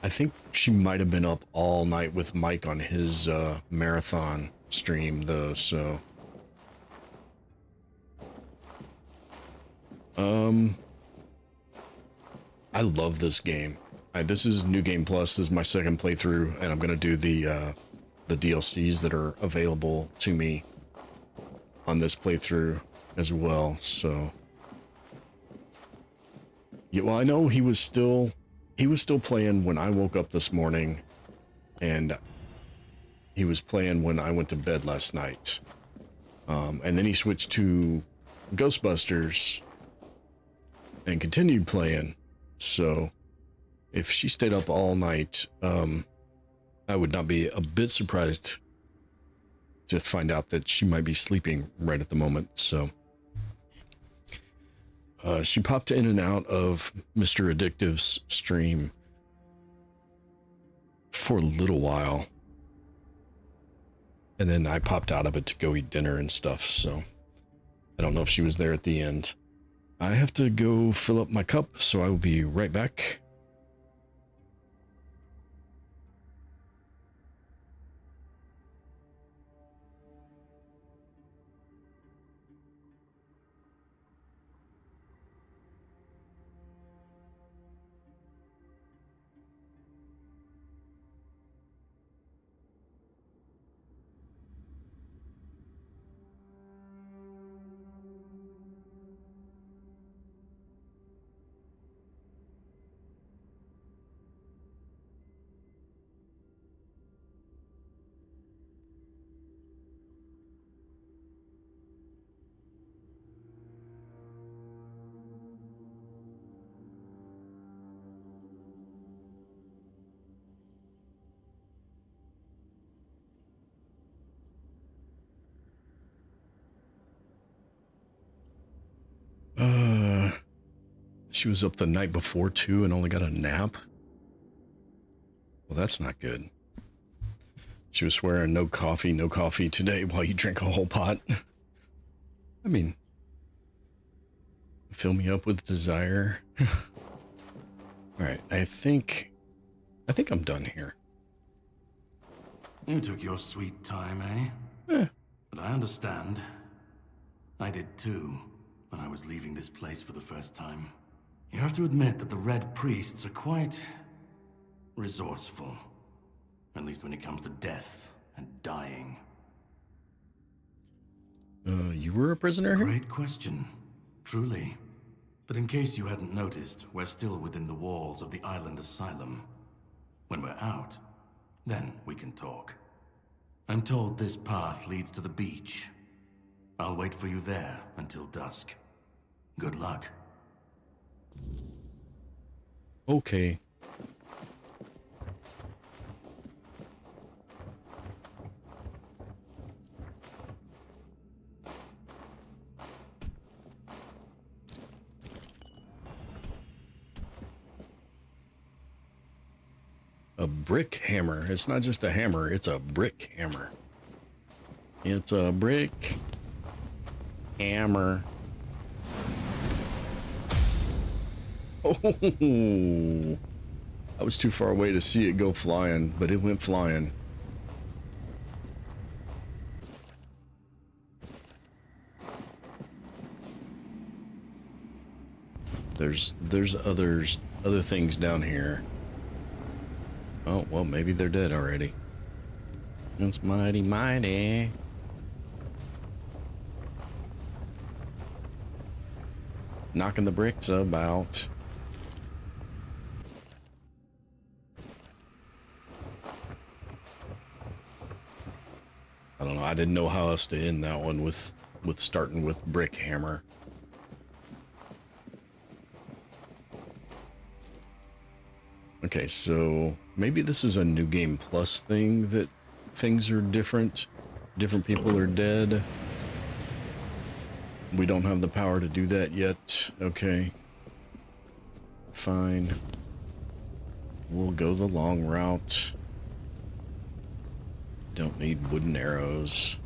I think she might have been up all night with Mike on his marathon stream, though, so... I love this game. This is New Game Plus. This is my second playthrough, and I'm gonna do the DLCs that are available to me on this playthrough as well. So, yeah. Well, I know he was still playing when I woke up this morning, and he was playing when I went to bed last night. And then he switched to Ghostbusters and continued playing. So if she stayed up all night, I would not be a bit surprised to find out that she might be sleeping right at the moment. So she popped in and out of Mr. Addictive's stream for a little while, and then I popped out of it to go eat dinner and stuff. So I don't know if she was there at the end. I have to go fill up my cup, so I will be right back. She was up the night before too and only got a nap. Well, that's not good. She was swearing no coffee today while you drink a whole pot. I mean, fill me up with desire. Alright, I think I'm done here. You took your sweet time, eh? But I understand. I did too, when I was leaving this place for the first time. You have to admit that the Red Priests are quite resourceful. At least when it comes to death and dying. You were a prisoner here? Great question. Truly. But in case you hadn't noticed, we're still within the walls of the island asylum. When we're out, then we can talk. I'm told this path leads to the beach. I'll wait for you there until dusk. Good luck. Okay. A brick hammer. It's not just a hammer, it's a brick hammer. It's a brick hammer. Oh, I was too far away to see it go flying, but it went flying. There's other things down here. Oh, well, maybe they're dead already. It's mighty. Knocking the bricks about. I don't know. I didn't know how else to end that one with starting with brick hammer. Okay, so maybe this is a new game plus thing, that things are different. Different people are dead. We don't have the power to do that yet. Okay. Fine. We'll go the long route. Don't need wooden arrows.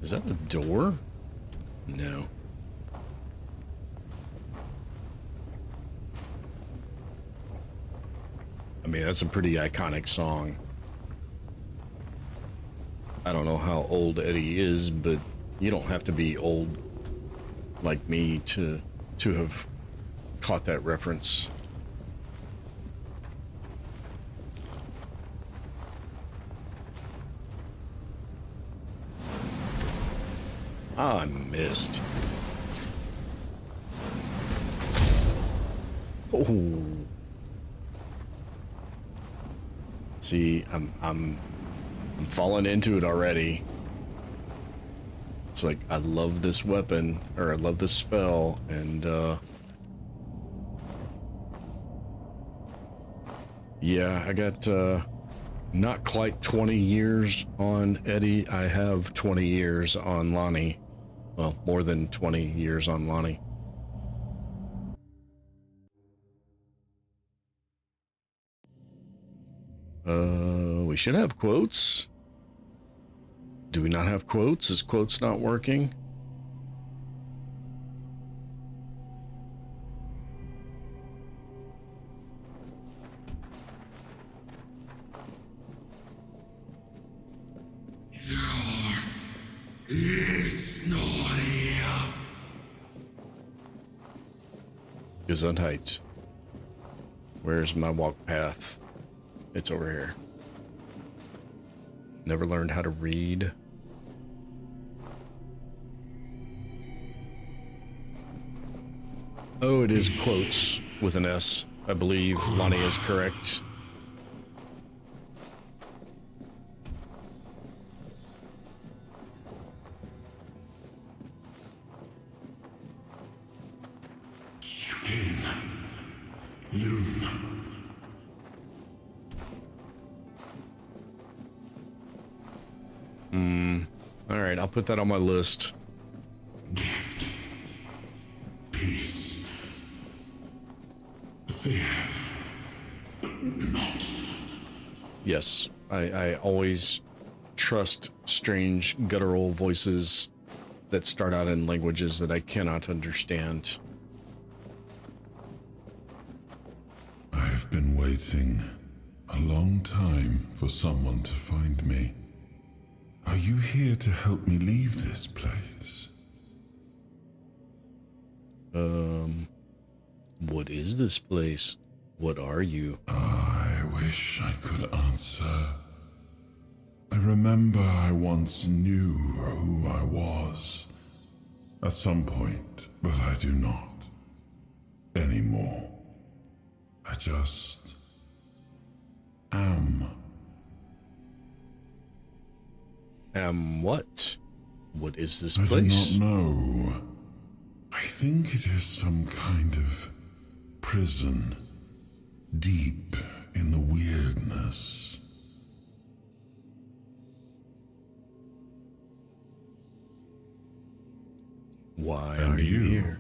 Is that a door? No. I mean, that's a pretty iconic song. I don't know how old Eddie is, but you don't have to be old like me to have caught that reference. Ah, I missed. Oh. See, I'm falling into it already. It's like, I love this weapon, or I love this spell, and yeah, I got not quite 20 years on Eddie. I have 20 years on Lonnie. Well, more than 20 years on Lonnie. We should have quotes. Do we not have quotes? Is quotes not working? Ist not here. Gesundheit. Where's my walk path? It's over here. Never learned how to read. Oh, it is quotes with an S. I believe Lonnie is correct. All right, I'll put that on my list. Gift. Peace. Fear. Not. Yes, I always trust strange guttural voices that start out in languages that I cannot understand. I've been waiting a long time for someone to find me. Are you here to help me leave this place? What is this place? What are you? I wish I could answer. I remember I once knew who I was at some point, but I do not anymore. I just am. Am what? What is this I place? do not know. I think it is some kind of prison, deep in the weirdness. Why And are you here?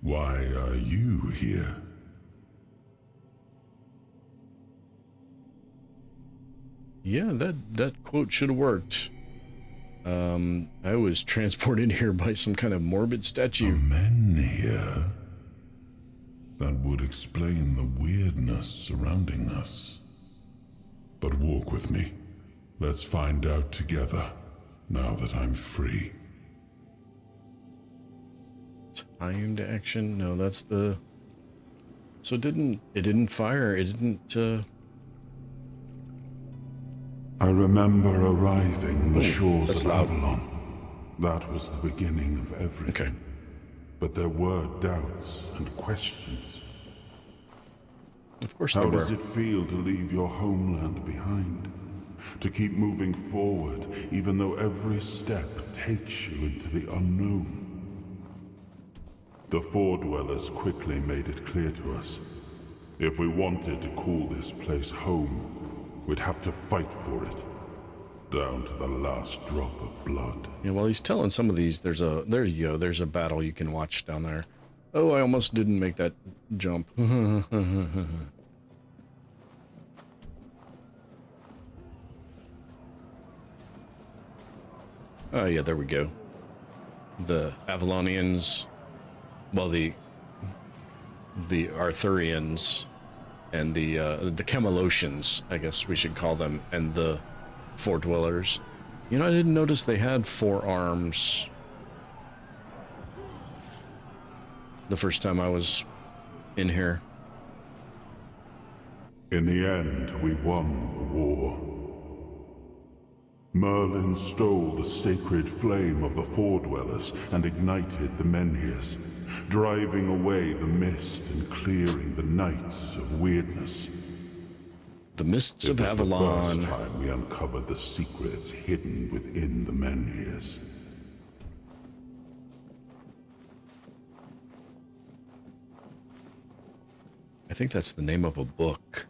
Why are you here? Yeah, that quote should have worked. I was transported here by some kind of morbid statue. Men here? That would explain the weirdness surrounding us. But walk with me. Let's find out together, now that I'm free. Timed action? No, that's the... So it didn't fire, it didn't, I remember arriving on the shores that's of loud. Avalon. That was the beginning of everything. Okay. But there were doubts and questions. Of course How they were. does it feel to leave your homeland behind? To keep moving forward, even though every step takes you into the unknown? The Four Dwellers quickly made it clear to us. If we wanted to call this place home, we'd have to fight for it. Down to the last drop of blood. Yeah, while he's telling some of these, there you go, there's a battle you can watch down there. Oh, I almost didn't make that jump. Oh yeah, there we go. The Avalonians, well, the Arthurians, and the Camelosians, I guess we should call them, and the Four Dwellers. You know, I didn't notice they had 4 arms the first time I was in here. In the end, we won the war. Merlin stole the sacred flame of the Four Dwellers and ignited the menhirs, driving away the mist and clearing the nights of weirdness. The mists of It was Avalon. the first time we uncovered the secrets hidden within the menhirs. I think that's the name of a book.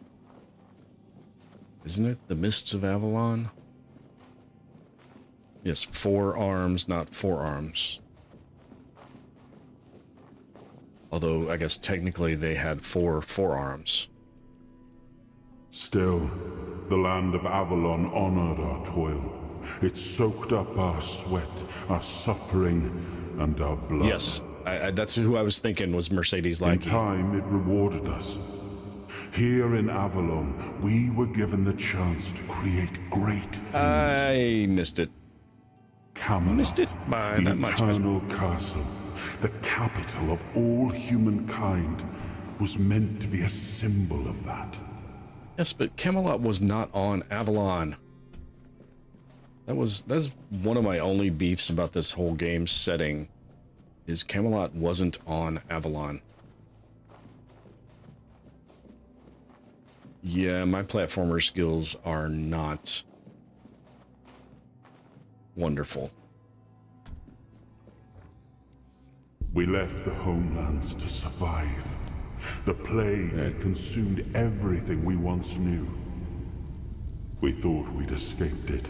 Isn't it? The Mists of Avalon? Yes, 4 arms, not forearms. Although, I guess technically they had 4 forearms. Still, the land of Avalon honored our toil. It soaked up our sweat, our suffering, and our blood. Yes, that's who I was thinking was Mercedes In Lackey. time, it rewarded us. Here in Avalon, we were given the chance to create great things. I missed it. Camelot, Missed it by the that much. eternal castle, the capital of all humankind, was meant to be a symbol of that. Yes, but Camelot was not on Avalon. That's one of my only beefs about this whole game setting, is Camelot wasn't on Avalon. Yeah, my platformer skills are not wonderful. We left the homelands to survive. The plague had consumed everything we once knew. We thought we'd escaped it.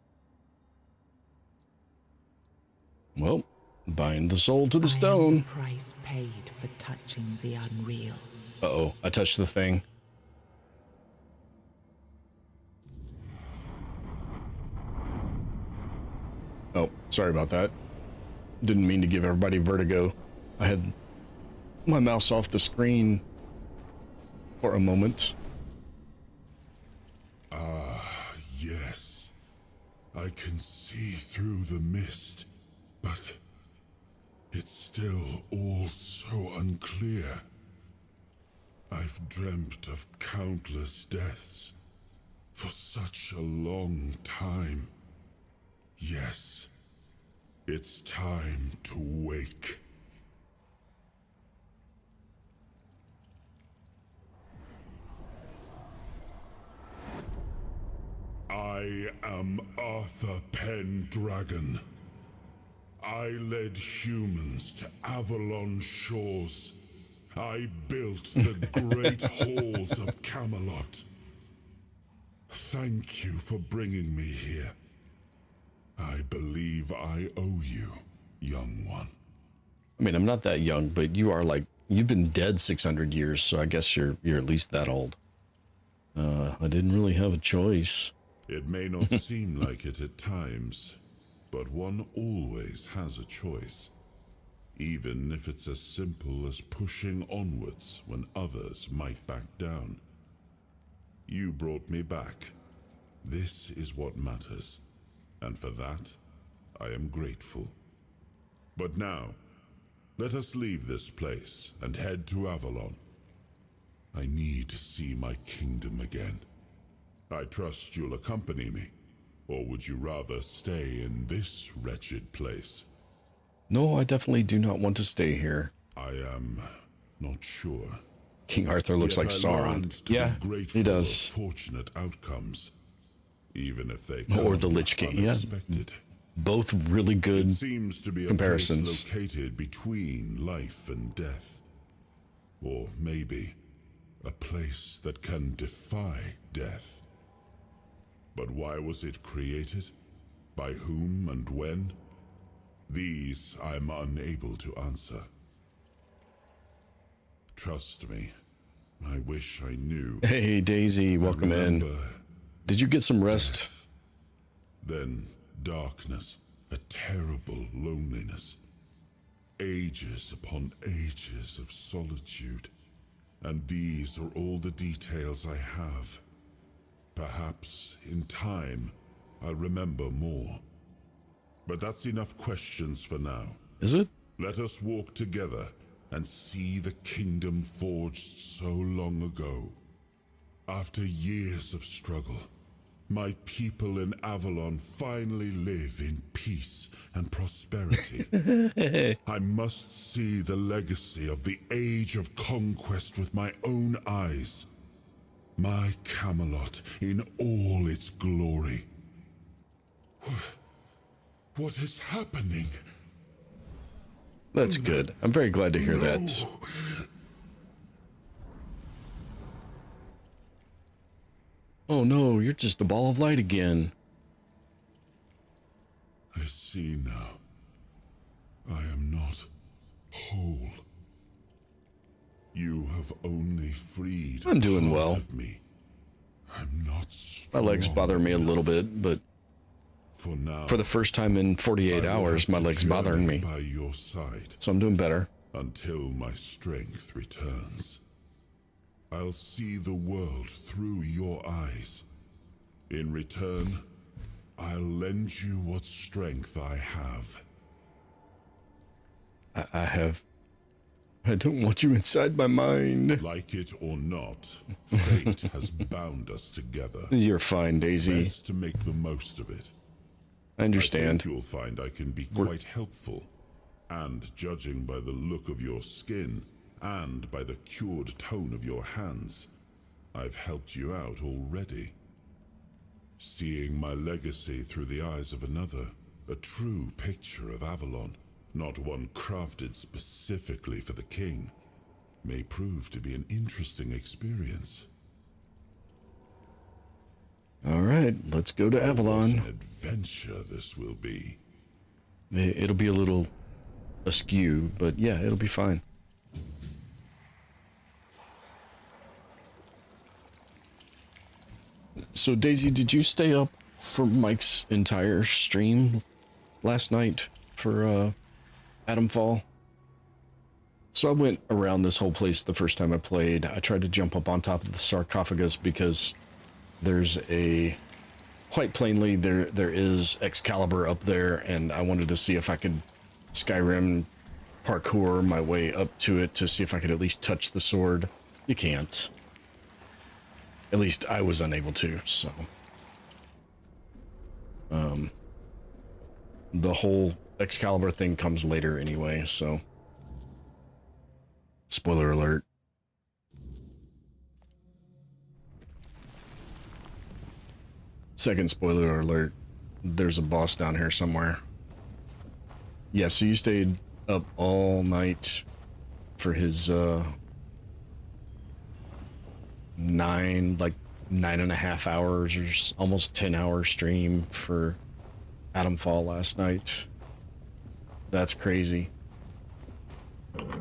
Well, bind the soul to the I am stone. the price paid for touching the unreal. Uh-oh, I touched the thing. Oh, sorry about that. Didn't mean to give everybody vertigo. I had my mouse off the screen for a moment. Ah, yes. I can see through the mist, but it's still all so unclear. I've dreamt of countless deaths for such a long time. Yes, it's time to wake. I am Arthur Pendragon. I led humans to Avalon shores. I built the great halls of Camelot. Thank you for bringing me here. I believe I owe you, young one. I mean, I'm not that young, but you are like, you've been dead 600 years, so I guess you're at least that old. I didn't really have a choice. It may not seem like it at times, but one always has a choice. Even if it's as simple as pushing onwards when others might back down. You brought me back. This is what matters. And for that, I am grateful. But now, let us leave this place and head to Avalon. I need to see my kingdom again. I trust you'll accompany me, or would you rather stay in this wretched place? No, I definitely do not want to stay here. I am not sure. King Arthur looks like Sauron. Yeah, he does. Fortunate outcomes, even if they or the Lich King. Yeah, both really good seems to be comparisons. A place located between life and death, or maybe a place that can defy death. But why was it created? By whom and when? These I'm unable to answer. Trust me, I wish I knew. Hey, Daisy, welcome in. Did you get some rest? Death, then darkness, a terrible loneliness. Ages upon ages of solitude. And these are all the details I have. Perhaps, in time, I'll remember more. But that's enough questions for now. Is it? Let us walk together and see the kingdom forged so long ago. After years of struggle, my people in Avalon finally live in peace and prosperity. I must see the legacy of the Age of Conquest with my own eyes. My Camelot in all its glory. What is happening? That's good. I'm very glad to hear that. Oh no, you're just a ball of light again. I see now. I am not whole. You have only freed I'm doing part well. of me. I'm not strong. My legs bother me a little bit, but for now, for the first time in 48 hours, my legs bothering me. By your side so I'm doing better. Until my strength returns. I'll see the world through your eyes. In return, I'll lend you what strength I have. I don't want you inside my mind. Like it or not, fate has bound us together. You're fine, Daisy. Best to make the most of it. I understand. I think you'll find I can be quite helpful. And judging by the look of your skin, and by the cured tone of your hands, I've helped you out already. Seeing my legacy through the eyes of another, a true picture of Avalon, not one crafted specifically for the king, may prove to be an interesting experience. All right, let's go to Avalon. What an adventure this will be. It'll be a little askew, but yeah, it'll be fine. So Daisy, did you stay up for Mike's entire stream last night for Adamfall? So I went around this whole place the first time I played. I tried to jump up on top of the sarcophagus because there's quite plainly there is Excalibur up there, and I wanted to see if I could Skyrim parkour my way up to it to see if I could at least touch the sword. You can't. At least I was unable to, so. The whole Excalibur thing comes later anyway, so. Spoiler alert. Second spoiler alert. There's a boss down here somewhere. Yeah, so you stayed up all night for his, 9.5 hours or almost 10-hour stream for Adamfall last night. That's crazy. Of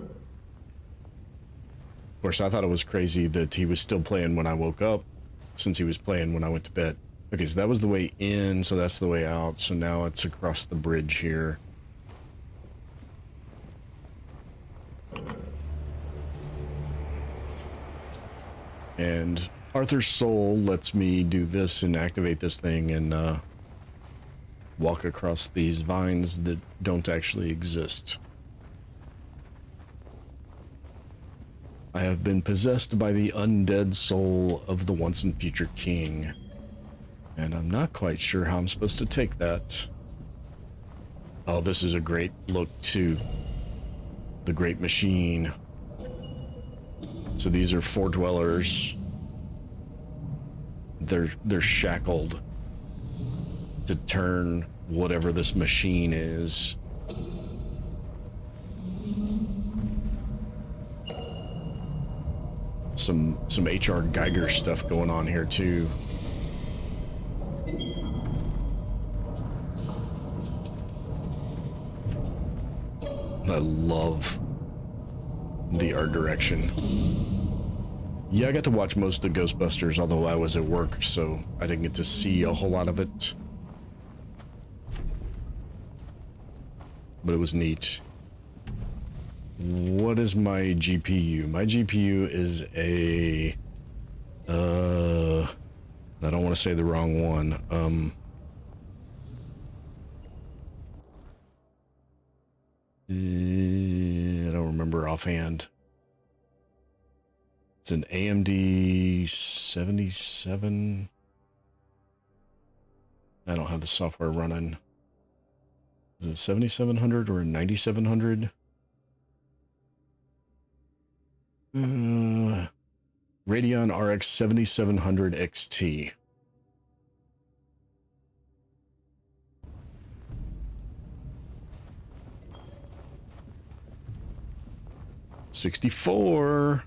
course, I thought it was crazy that he was still playing when I woke up, since he was playing when I went to bed. Okay, so that was the way in, so that's the way out. So now it's across the bridge here. And Arthur's soul lets me do this and activate this thing and walk across these vines that don't actually exist. I have been possessed by the undead soul of the once and future king, and I'm not quite sure how I'm supposed to take that. Oh, this is a great look too. The Great Machine. So these are four dwellers. They're shackled to turn whatever this machine is. Some H.R. Geiger stuff going on here too. I love the art direction. Yeah, I got to watch most of Ghostbusters, although I was at work, so I didn't get to see a whole lot of it. But it was neat. What is my GPU? My GPU is a... I don't want to say the wrong one. I don't remember offhand. It's an AMD 77. I don't have the software running. Is it 7700 or 9700? Radeon RX 7700 XT. $64.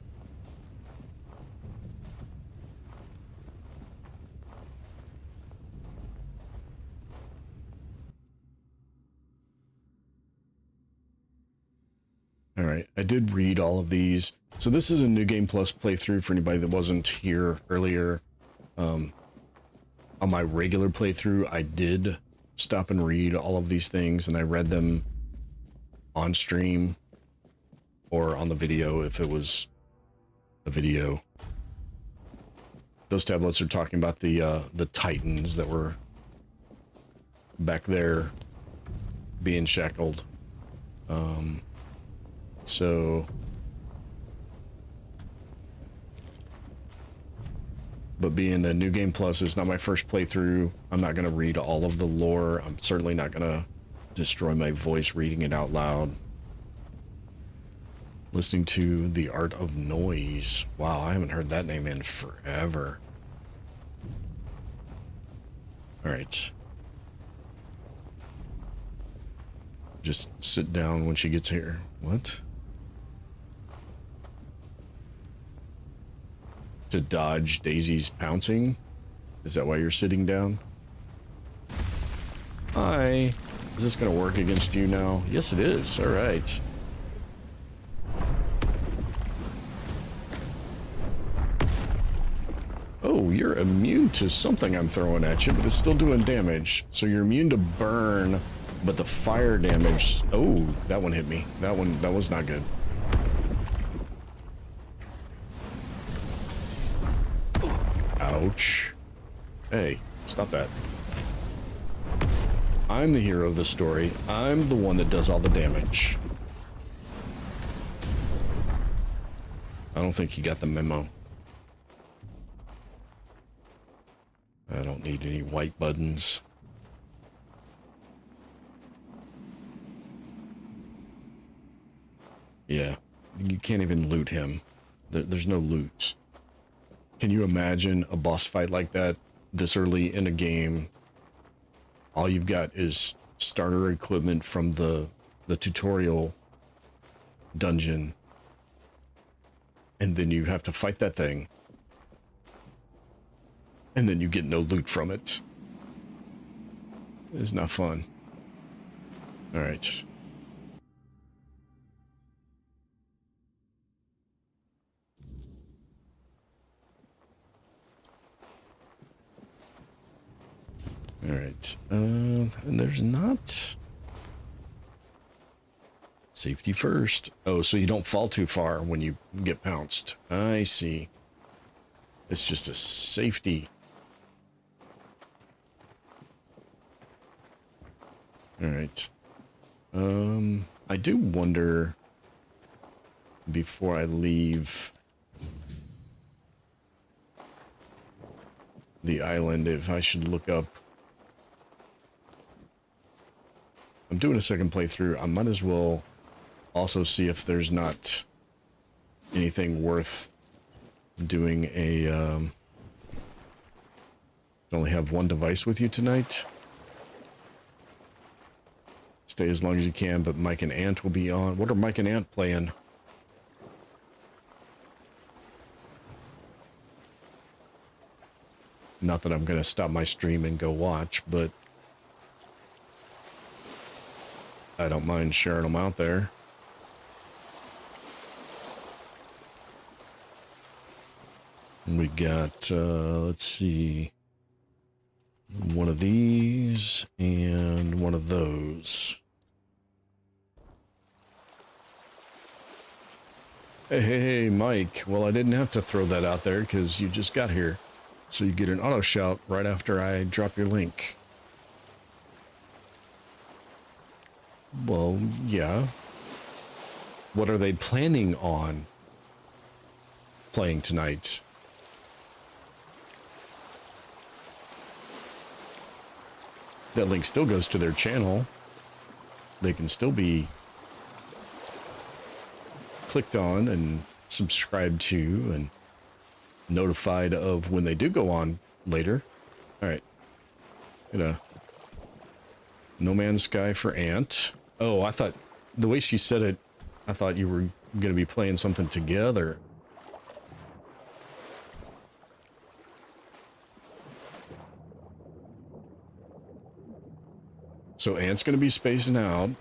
All right, I did read all of these. So this is a New Game Plus playthrough for anybody that wasn't here earlier. On my regular playthrough, I did stop and read all of these things, and I read them on stream or on the video if it was a video. Those tablets are talking about the Titans that were back there being shackled. But being a New Game Plus is not my first playthrough, I'm not going to read all of the lore. I'm certainly not going to destroy my voice reading it out loud. Listening to The Art of Noise. Wow, I haven't heard that name in forever. Alright. Just sit down when she gets here. What? To dodge Daisy's pouncing? Is that why you're sitting down? Hi. Is this going to work against you now? Yes, it is. All right. Oh, you're immune to something I'm throwing at you, but it's still doing damage. So you're immune to burn, but the fire damage... Oh, that one hit me. That was not good. Ouch. Hey, stop that. I'm the hero of the story. I'm the one that does all the damage. I don't think he got the memo. I don't need any white buttons. Yeah, you can't even loot him. There's no loot. Can you imagine a boss fight like that this early in a game? All you've got is starter equipment from the tutorial dungeon. And then you have to fight that thing. And then you get no loot from it. It's not fun. Alright. Alright. And there's not... Safety first. Oh, so you don't fall too far when you get pounced. I see. It's just a safety. Alright. I do wonder, before I leave the island, if I should look up... I'm doing a second playthrough. I might as well also see if there's not anything worth doing a... only have one device with you tonight. Stay as long as you can, but Mike and Ant will be on. What are Mike and Ant playing? Not that I'm going to stop my stream and go watch, but I don't mind sharing them out there. We got, let's see, one of these and one of those. Hey, Mike. Well, I didn't have to throw that out there because you just got here. So you get an auto shout right after I drop your link. Well, yeah. What are they planning on playing tonight? That link still goes to their channel. They can still be clicked on and subscribed to and notified of when they do go on later. All right. Get a No Man's Sky for Ant. Oh, I thought, the way she said it, I thought you were going to be playing something together. So Ant's going to be spacing out.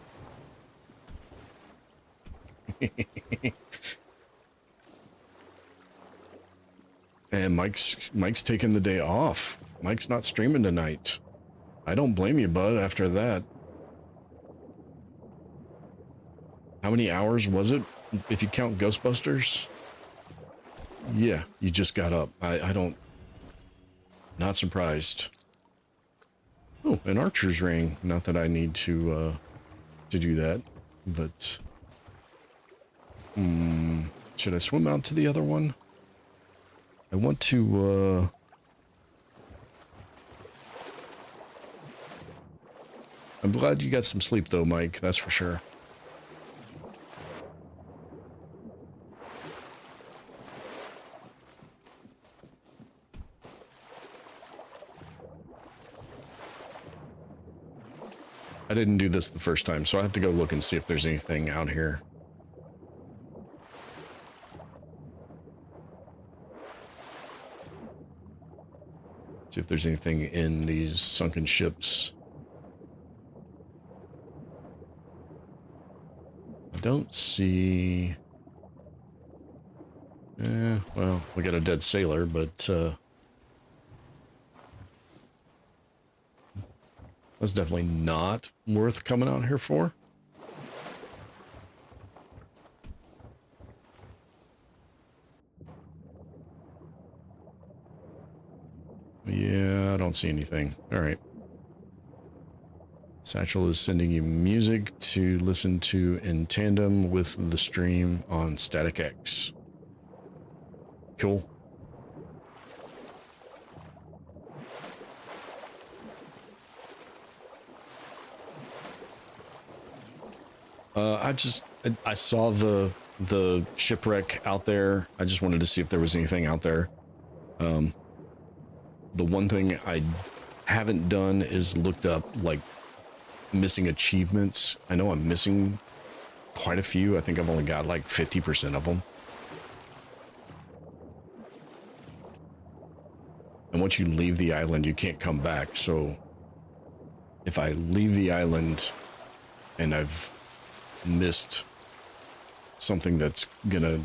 And Mike's taking the day off. Mike's not streaming tonight. I don't blame you, bud, after that. How many hours was it, if you count Ghostbusters? Yeah, you just got up. I don't... Not surprised. Oh, an archer's ring. Not that I need to do that, but... should I swim out to the other one? I want to, I'm glad you got some sleep, though, Mike. That's for sure. I didn't do this the first time, so I have to go look and see if there's anything out here. See if there's anything in these sunken ships. don't see... well, we got a dead sailor, but, that's definitely not worth coming out here for. Yeah, I don't see anything. All right. Satchel is sending you music to listen to in tandem with the stream on Static X. Cool. I saw the shipwreck out there. I just wanted to see if there was anything out there. The one thing I haven't done is looked up, like, missing achievements. I know I'm missing quite a few. I think I've only got like 50% of them. And once you leave the island, you can't come back. So if I leave the island and I've missed something that's gonna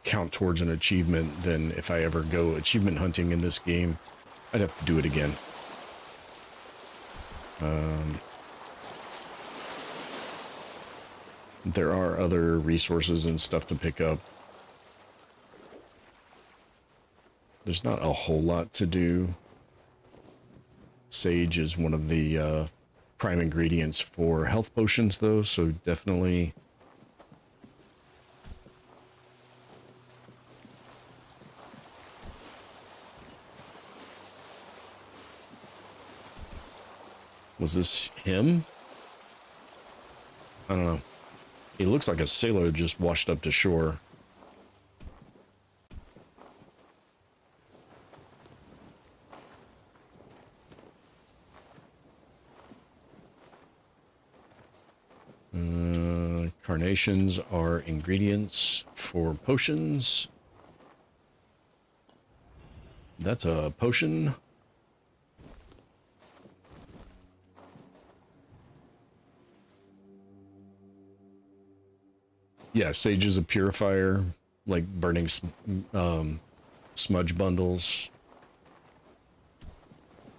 count towards an achievement, then if I ever go achievement hunting in this game, I'd have to do it again. There are other resources and stuff to pick up. There's not a whole lot to do. Sage is one of the prime ingredients for health potions, though, so definitely... Was this him? I don't know. He looks like a sailor just washed up to shore. Carnations are ingredients for potions. That's a potion. Yeah, sage is a purifier, like burning smudge bundles.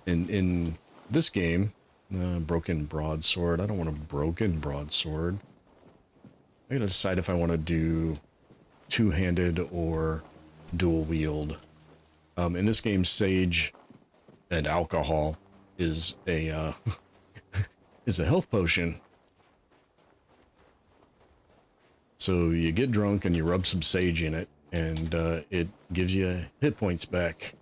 In this game, broken broadsword. I don't want a broken broadsword. I gotta decide if I want to do two-handed or dual wield. In this game, sage and alcohol is a is a health potion. So you get drunk and you rub some sage in it, and it gives you hit points back.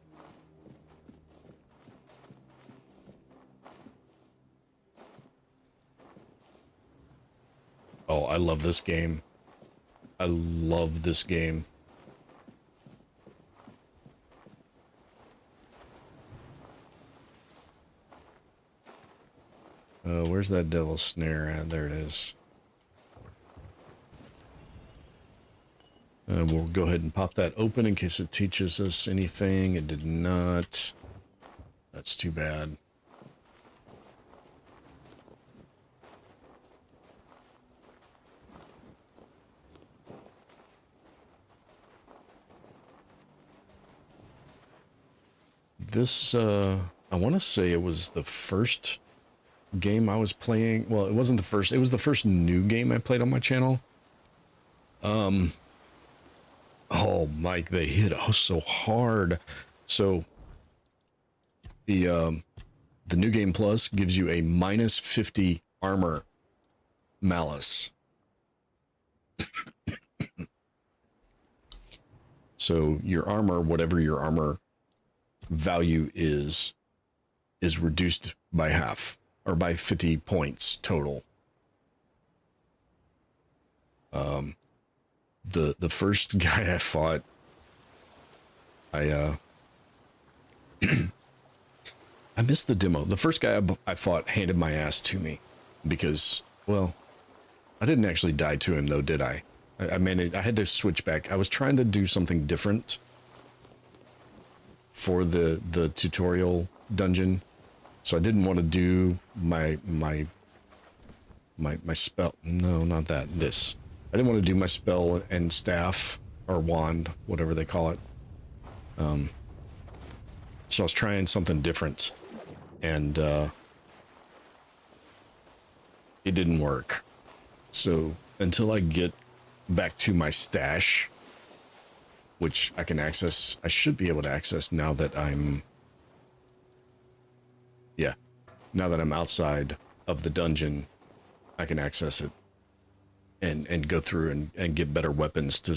Oh, I love this game. I love this game. Where's that devil's snare at? There it is. We'll go ahead and pop that open in case it teaches us anything. It did not. That's too bad. This, I want to say it was the first game I was playing. Well, it wasn't the first. It was the first new game I played on my channel. Oh, Mike, they hit us so hard. So the New Game Plus gives you a minus 50 armor malice. So your armor, whatever your armor value is reduced by half, or by 50 points total. The first guy I fought, I missed the demo. The first guy I fought handed my ass to me because, well, I didn't actually die to him though, did I? I had to switch back. I was trying to do something different for the tutorial dungeon, so I didn't want to do my my spell. No, not that. This. I didn't want to do my spell and staff or wand, whatever they call it. So I was trying something different, and it didn't work. So until I get back to my stash, which I can access, I should be able to access now that I'm, yeah, now that I'm outside of the dungeon, I can access it and go through and get better weapons to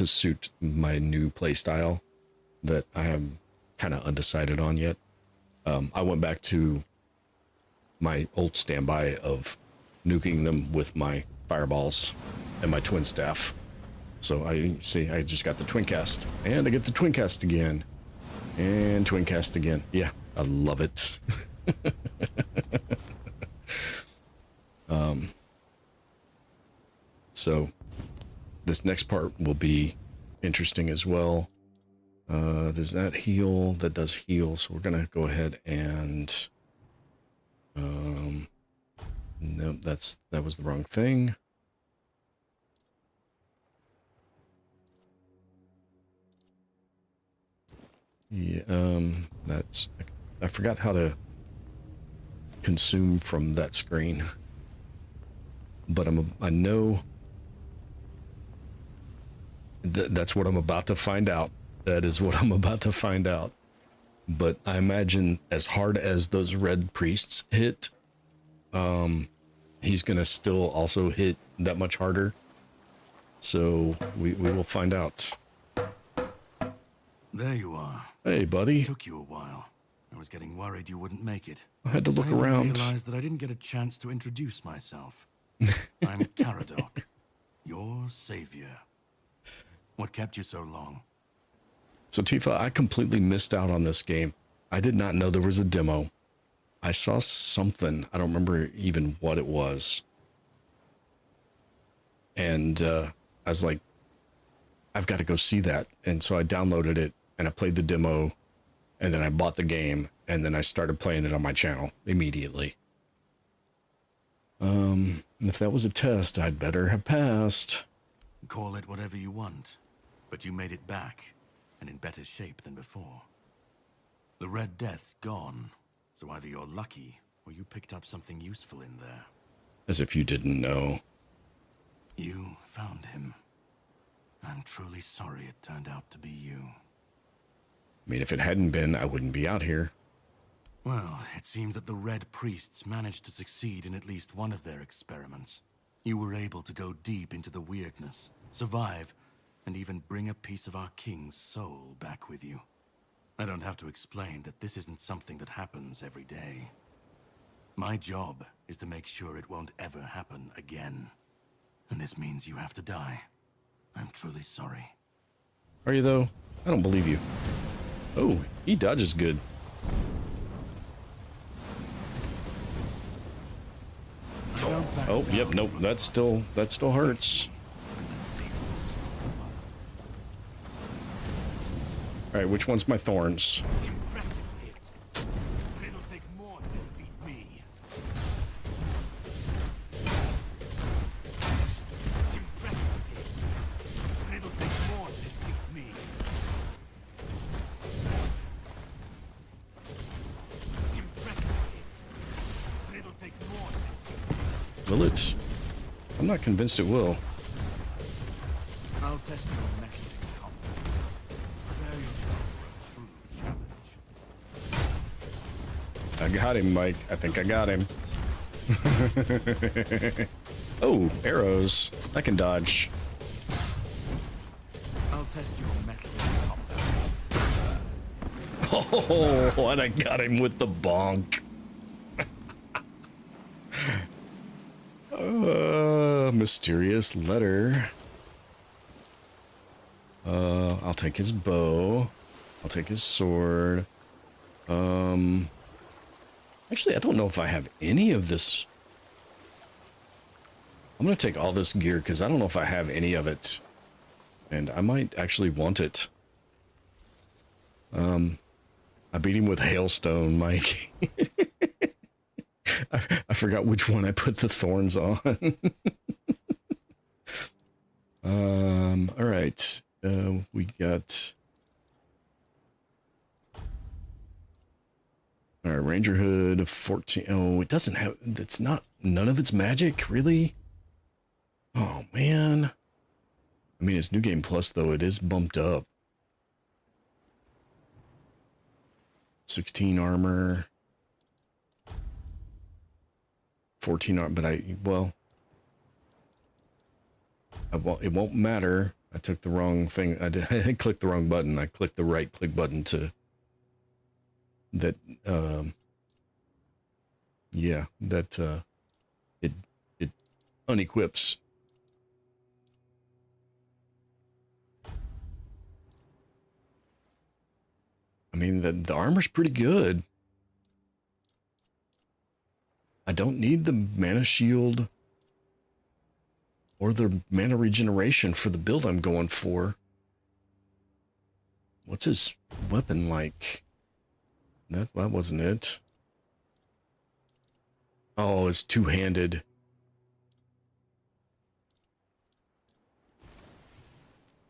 suit my new playstyle that I am kind of undecided on yet. I went back to my old standby of nuking them with my fireballs and my twin staff. So I just got the twin cast, and I get the twin cast again, and twin cast again. Yeah, I love it. So this next part will be interesting as well. Does that heal? That does heal. So we're gonna go ahead and no, that was the wrong thing. Yeah, that's, I forgot how to consume from that screen, but I know that's what I'm about to find out. That is what I'm about to find out. But I imagine as hard as those red priests hit, he's gonna still also hit that much harder. So we will find out. There you are. Hey, buddy. It took you a while. I was getting worried you wouldn't make it. I had to look I around. realized that I didn't get a chance to introduce myself. I'm Caradoc, your savior. What kept you so long? So Tifa, I completely missed out on this game. I did not know there was a demo. I saw something. I don't remember even what it was. And I was like, I've got to go see that. And so I downloaded it and I played the demo, and then I bought the game, and then I started playing it on my channel immediately. If that was a test, I'd better have passed. Call it whatever you want, but you made it back, and in better shape than before. The Red Death's gone, so either you're lucky, or you picked up something useful in there. As if you didn't know. You found him. I'm truly sorry it turned out to be you. I mean, if it hadn't been, I wouldn't be out here. Well, it seems that the Red Priests managed to succeed in at least one of their experiments. You were able to go deep into the weirdness, survive, and even bring a piece of our king's soul back with you. I don't have to explain that this isn't something that happens every day. My job is to make sure it won't ever happen again. And this means you have to die. I'm truly sorry. Are you, though? I don't believe you. Oh, he dodges good. Oh, yep, nope, that still hurts. All right, which one's my thorns? Will it? I'm not convinced it will. I'll test your mettle in combat. Prepare yourself for a true challenge. I got him, Mike. I think I got him. Oh, arrows. I can dodge. I'll test your mettle in combat. Oh, and I got him with the bonk. Mysterious letter. I'll take his bow. I'll take his sword. Actually, I don't know if I have any of this. I'm gonna take all this gear because I don't know if I have any of it, and I might actually want it. I beat him with hailstone, Mike. I forgot which one I put the thorns on. All right. We got... All right, Ranger Hood, 14. Oh, it doesn't have... It's not... None of it's magic, really? Oh, man. I mean, it's New Game Plus, though. It is bumped up. 16 armor. 14 armor, but well... it won't matter. I took the wrong thing. I clicked the wrong button. I clicked the right click button to... That, yeah, that, it unequips. I mean, the armor's pretty good. I don't need the mana shield or the mana regeneration for the build I'm going for. What's his weapon like? That wasn't it. Oh, it's two-handed.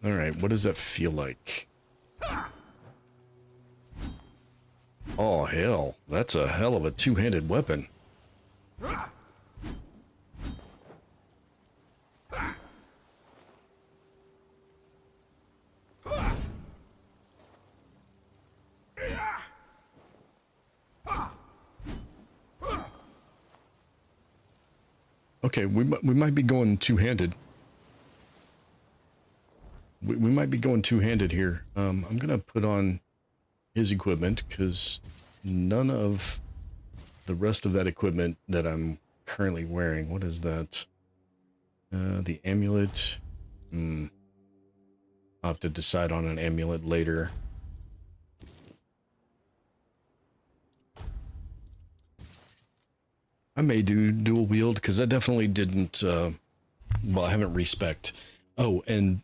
All right, what does that feel like? Oh, hell. That's a hell of a two-handed weapon. Okay, we might be going two-handed. We might be going two-handed here. I'm gonna put on his equipment because none of the rest of that equipment that I'm currently wearing. What is that? The amulet. I'll have to decide on an amulet later. I may do dual wield because I definitely didn't. Well, I haven't respect. Oh, and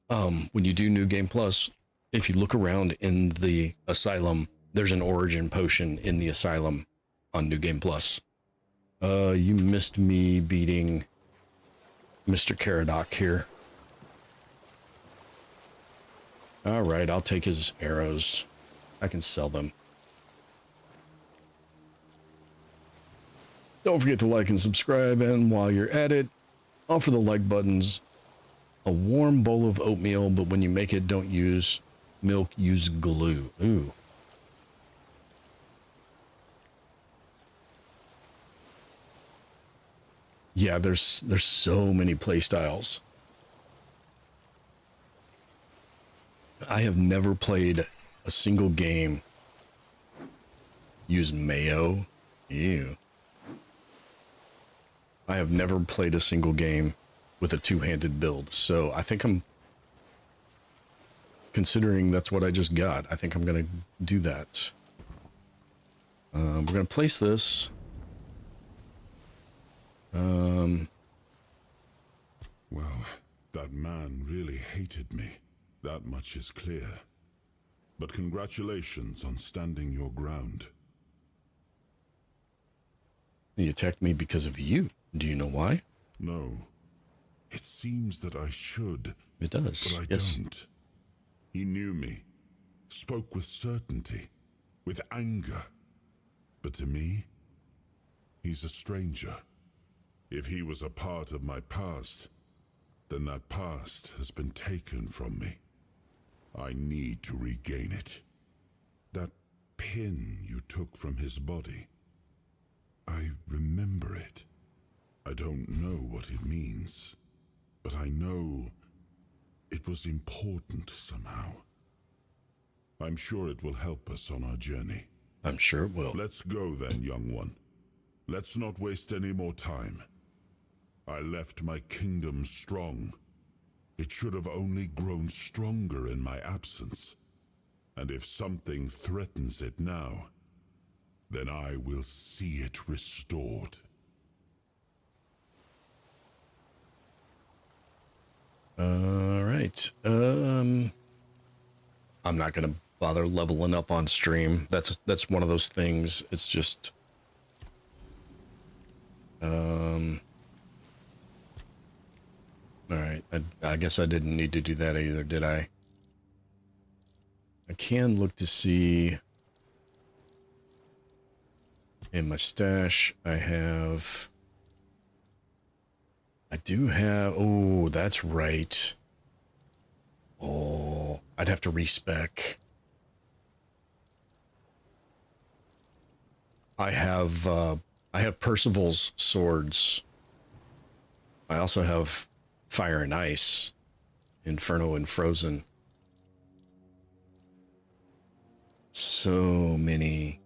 when you do New Game Plus, if you look around in the Asylum, there's an origin potion in the Asylum on New Game Plus. You missed me beating Mr. Caradoc here. All right, I'll take his arrows. I can sell them. Don't forget to like and subscribe, and while you're at it, offer the like buttons. A warm bowl of oatmeal, but when you make it, don't use milk, use glue. Ooh. Yeah, there's so many play styles. I have never played a single game use mayo. Ew. I have never played a single game with a two-handed build, so I think I'm, considering that's what I just got, I think I'm gonna do that. We're gonna place this. Well, that man really hated me. That much is clear. But congratulations on standing your ground. He attacked me because of you. Do you know why? No. It seems that I should. It does, but I yes. don't. He knew me, spoke with certainty, with anger. But to me, he's a stranger. If he was a part of my past, then that past has been taken from me. I need to regain it. That pin you took from his body, I remember it. I don't know what it means, but I know it was important somehow. I'm sure it will help us on our journey. I'm sure it will. Let's go then, young one. Let's not waste any more time. I left my kingdom strong. It should have only grown stronger in my absence. And if something threatens it now, then I will see it restored. All right. I'm not gonna bother leveling up on stream. That's one of those things. It's just All right. I guess I didn't need to do that either, did I? I can look to see in my stash. I do have, oh, that's right. Oh, I'd have to respec. I have Percival's swords. I also have Fire and Ice, Inferno and Frozen. So many.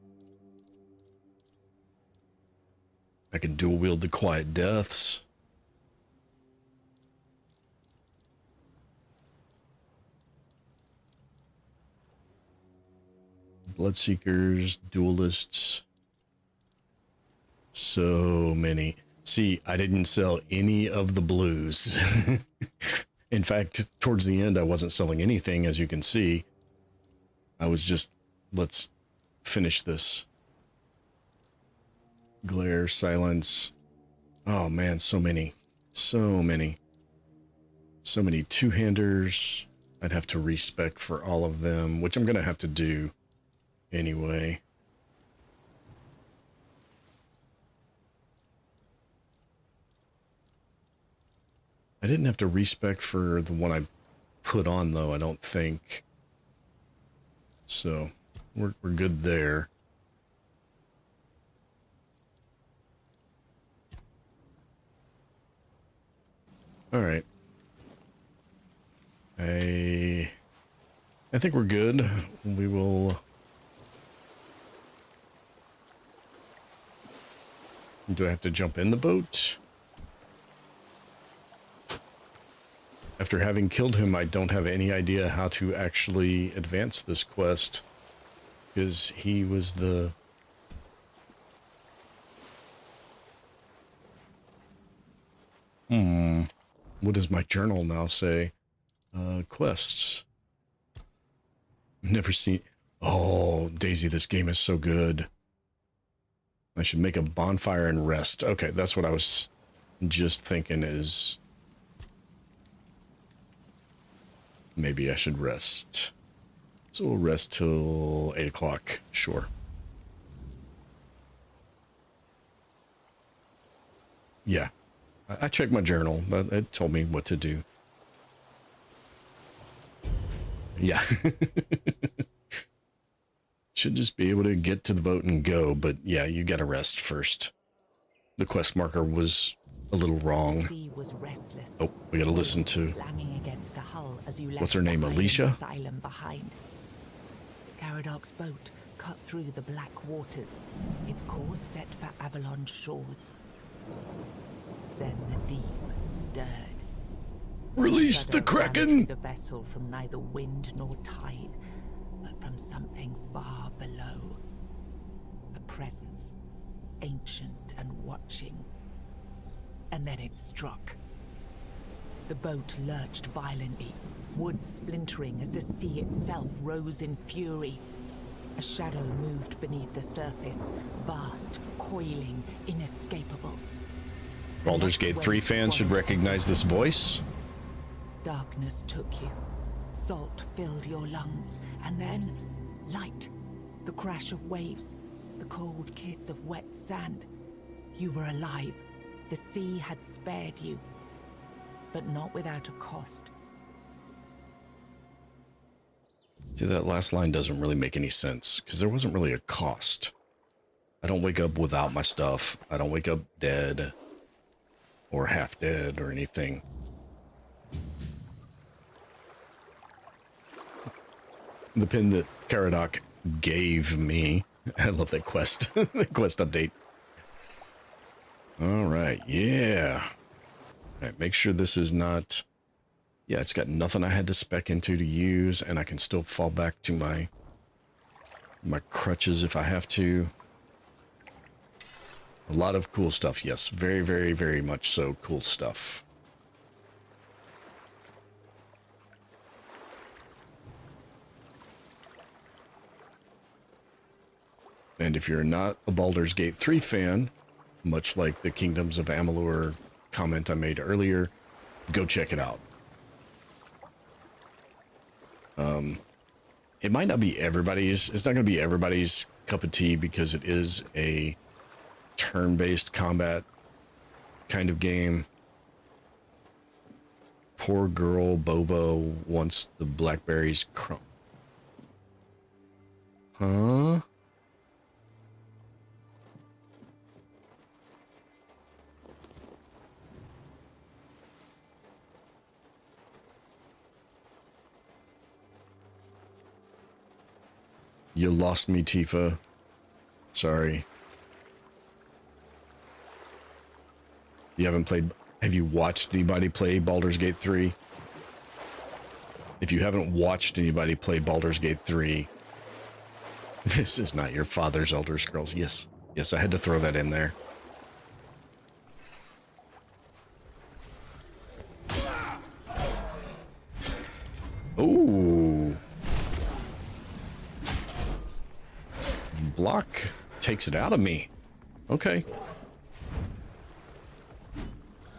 I can dual wield the Quiet Deaths. Bloodseekers, Duelists. So many. See, I didn't sell any of the blues. In fact, towards the end, I wasn't selling anything, as you can see. I was just, let's finish this. Glare, Silence. Oh man, so many. So many. So many two-handers. I'd have to respec for all of them, which I'm going to have to do anyway. I didn't have to respec for the one I put on, though, I don't think. So, we're good there. All right. I think we're good. We will... Do I have to jump in the boat? After having killed him, I don't have any idea how to actually advance this quest, because he was the... What does my journal now say? Quests. Never seen... Oh, Daisy, this game is so good. I should make a bonfire and rest. Okay, that's what I was just thinking is... Maybe I should rest. So we'll rest till 8 o'clock. Sure. Yeah. I checked my journal. It told me what to do. Yeah. Should just be able to get to the boat and go, but yeah, you gotta rest first. The quest marker was a little wrong. Oh, we gotta listen to... What's her name, Alicia? Caradoc's boat cut through the black waters, its course set for Avalon's shores. Then the deep stirred. Release the Kraken! The vessel from neither wind nor tide, but from something far below. A presence, ancient and watching. And then it struck. The boat lurched violently, wood splintering as the sea itself rose in fury. A shadow moved beneath the surface, vast, coiling, inescapable. Baldur's Gate 3 fans should recognize this voice. Darkness took you. Salt filled your lungs. And then, light. The crash of waves. The cold kiss of wet sand. You were alive. The sea had spared you. But not without a cost. See, that last line doesn't really make any sense, because there wasn't really a cost. I don't wake up without my stuff. I don't wake up dead. Or half dead or anything. The pin that Caradoc gave me. I love that quest. The quest update. Alright, yeah. Alright, make sure this is not... Yeah, it's got nothing I had to spec into to use, and I can still fall back to my crutches if I have to. A lot of cool stuff, yes. Very, very, very much so cool stuff. And if you're not a Baldur's Gate 3 fan, much like the Kingdoms of Amalur comment I made earlier. Go check it out. It might not be everybody's, it's not going to be everybody's cup of tea because it is a turn-based combat kind of game. Poor girl Bobo wants the blackberries crumb. Huh? You lost me, Tifa. Sorry. You haven't played... Have you watched anybody play Baldur's Gate 3? If you haven't watched anybody play Baldur's Gate 3, this is not your father's Elder Scrolls. Yes. Yes, I had to throw that in there. Ooh. Block takes it out of me. Okay.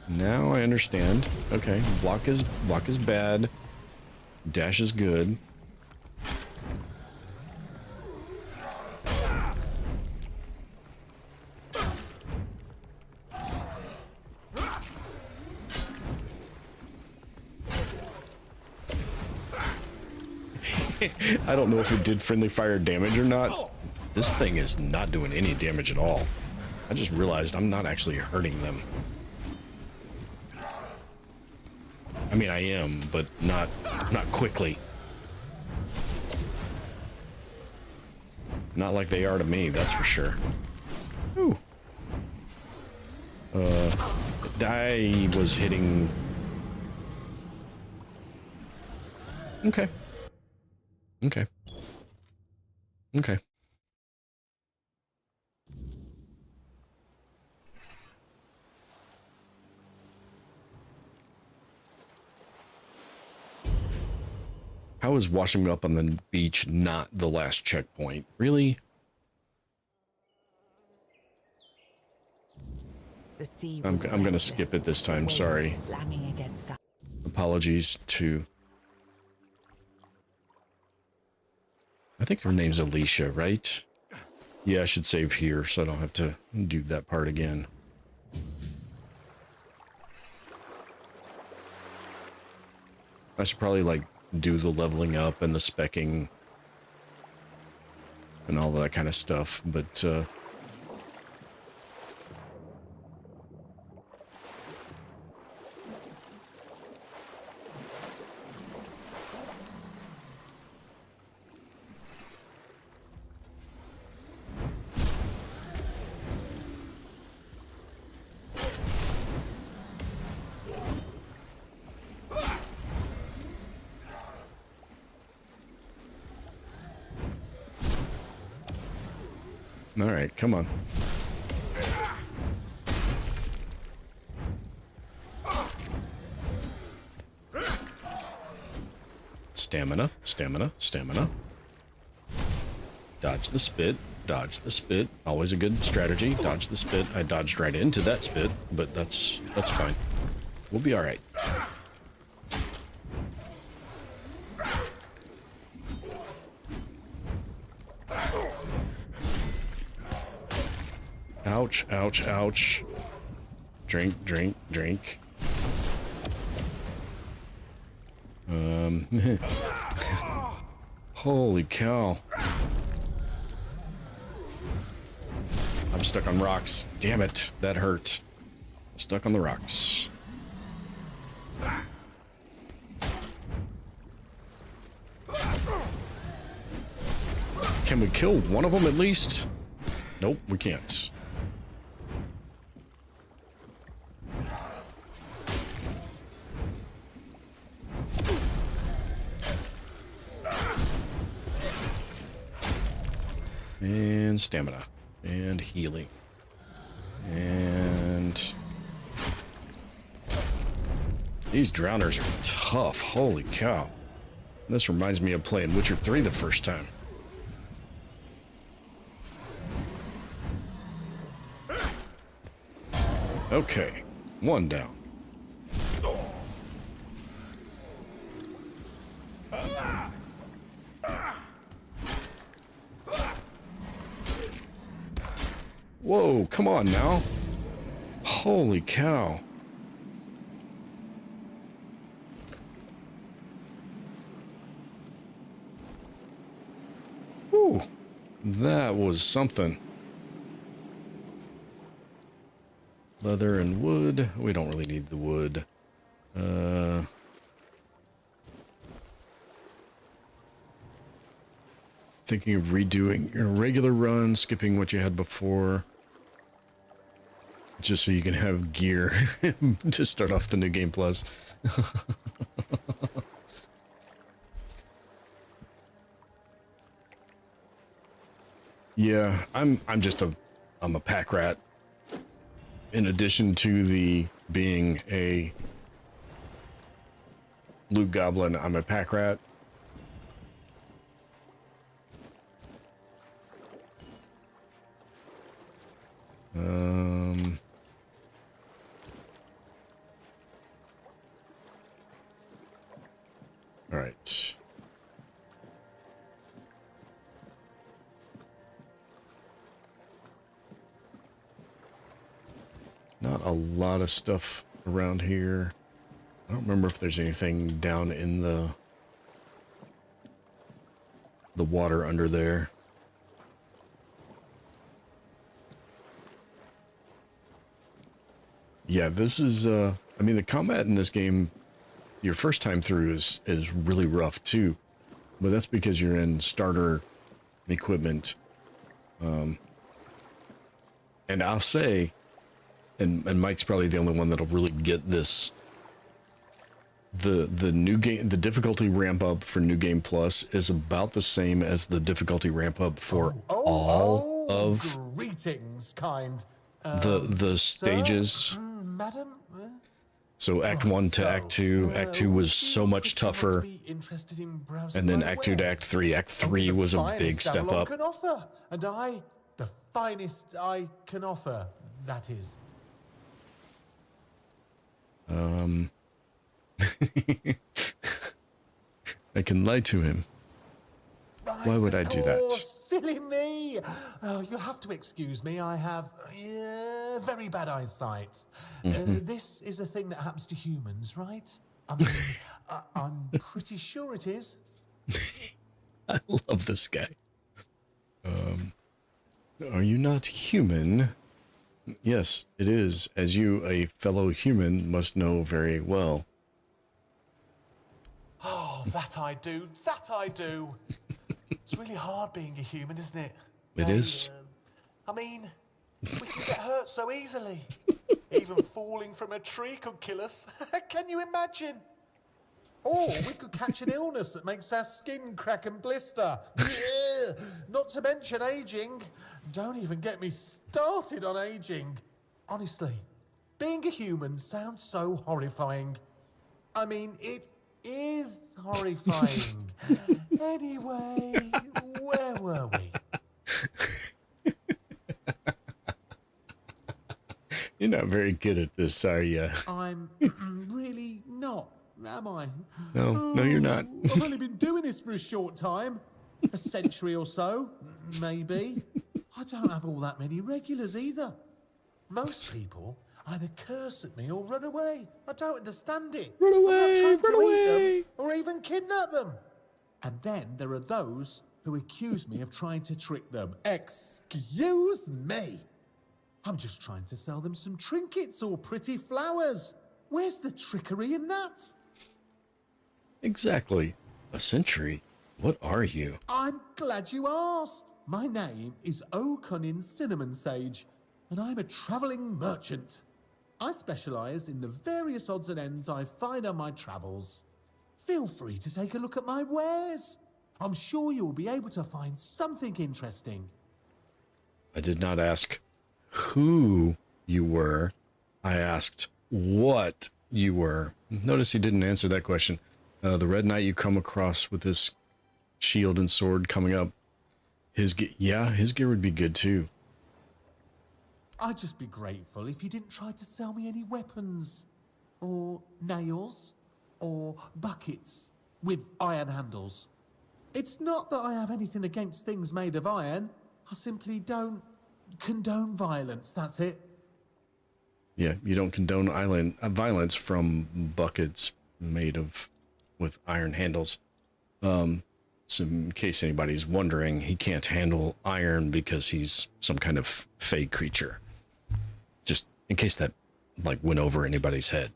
Now I understand. Okay, block is bad. Dash is good. I don't know if it did friendly fire damage or not. This thing is not doing any damage at all. I just realized I'm not actually hurting them. I mean, I am, but not quickly. Not like they are to me, that's for sure. Ooh. I was hitting... Okay. Okay. Okay. How is washing up on the beach not the last checkpoint? Really? The sea I'm going to skip it this time, sorry. Apologies to... I think her name's Alicia, right? Yeah, I should save here so I don't have to do that part again. I should probably, like, do the leveling up and the speccing and all that kind of stuff, but all right, come on. Stamina, stamina, stamina. Dodge the spit, dodge the spit. Always a good strategy. Dodge the spit. I dodged right into that spit, but that's fine. We'll be all right. Ouch, ouch, ouch. Drink, drink, drink. Holy cow. I'm stuck on rocks. Damn it, that hurt. Stuck on the rocks. Can we kill one of them at least? Nope, we can't. And stamina. And healing. And... these drowners are tough. Holy cow. This reminds me of playing Witcher 3 the first time. Okay, one down. Whoa, come on now. Holy cow. Whew, that was something. Leather and wood. We don't really need the wood. Thinking of redoing your regular run, skipping what you had before. Just so you can have gear to start off the New Game Plus. Yeah, I'm a pack rat. In addition to the being a loot goblin, I'm a pack rat. All right. Not a lot of stuff around here. I don't remember if there's anything down in the water under there. Yeah, this is I mean, the combat in this game your first time through is really rough too. But that's because you're in starter equipment. And I'll say, and Mike's probably the only one that'll really get this. The new game, the difficulty ramp up for New Game Plus is about the same as the difficulty ramp up for all of greetings, kind. The stages. Madam? So Act 1 to Act 2. Act 2 was so much tougher. And then Act 2 to Act 3. Act 3 was a big step up. Can offer, and I, the finest I can offer, that is. I can lie to him. Right, why would I do that? Silly me! Oh, you'll have to excuse me. I have very bad eyesight. This is a thing that happens to humans, right? I mean, I'm pretty sure it is. I love this guy. Are you not human? Yes, it is, as you, a fellow human, must know very well. Oh, that I do. That I do. It's really hard being a human, isn't it? It is. I mean, we can get hurt so easily. Even falling from a tree could kill us. Can you imagine? Or we could catch an illness that makes our skin crack and blister. Not to mention aging. Don't even get me started on aging. Honestly, being a human sounds so horrifying. I mean, it is horrifying. Anyway, where were we? You're not very good at this, are you? I'm really not, am I? No, no, you're not. I've only been doing this for a short time. A century or so, maybe. I don't have all that many regulars either. Most people either curse at me or run away. I don't understand it. Run away, I'm not trying run to eat away. them or even kidnap them. And then there are those who accuse me of trying to trick them. Excuse me. I'm just trying to sell them some trinkets or pretty flowers. Where's the trickery in that? Exactly. A century? What are you? I'm glad you asked. My name is O'Cunnin Cinnamon Sage, and I'm a travelling merchant. I specialise in the various odds and ends I find on my travels. Feel free to take a look at my wares. I'm sure you'll be able to find something interesting. I did not ask who you were. I asked what you were. Notice he didn't answer that question. The Red Knight you come across with his shield and sword coming up. His gear would be good too. I'd just be grateful if you didn't try to sell me any weapons. Or nails. Or buckets with iron handles. It's not that I have anything against things made of iron. I simply don't condone violence, that's it. Yeah, you don't condone violence from buckets made with iron handles. So in case anybody's wondering, he can't handle iron because he's some kind of fey creature. Just in case that like went over anybody's head.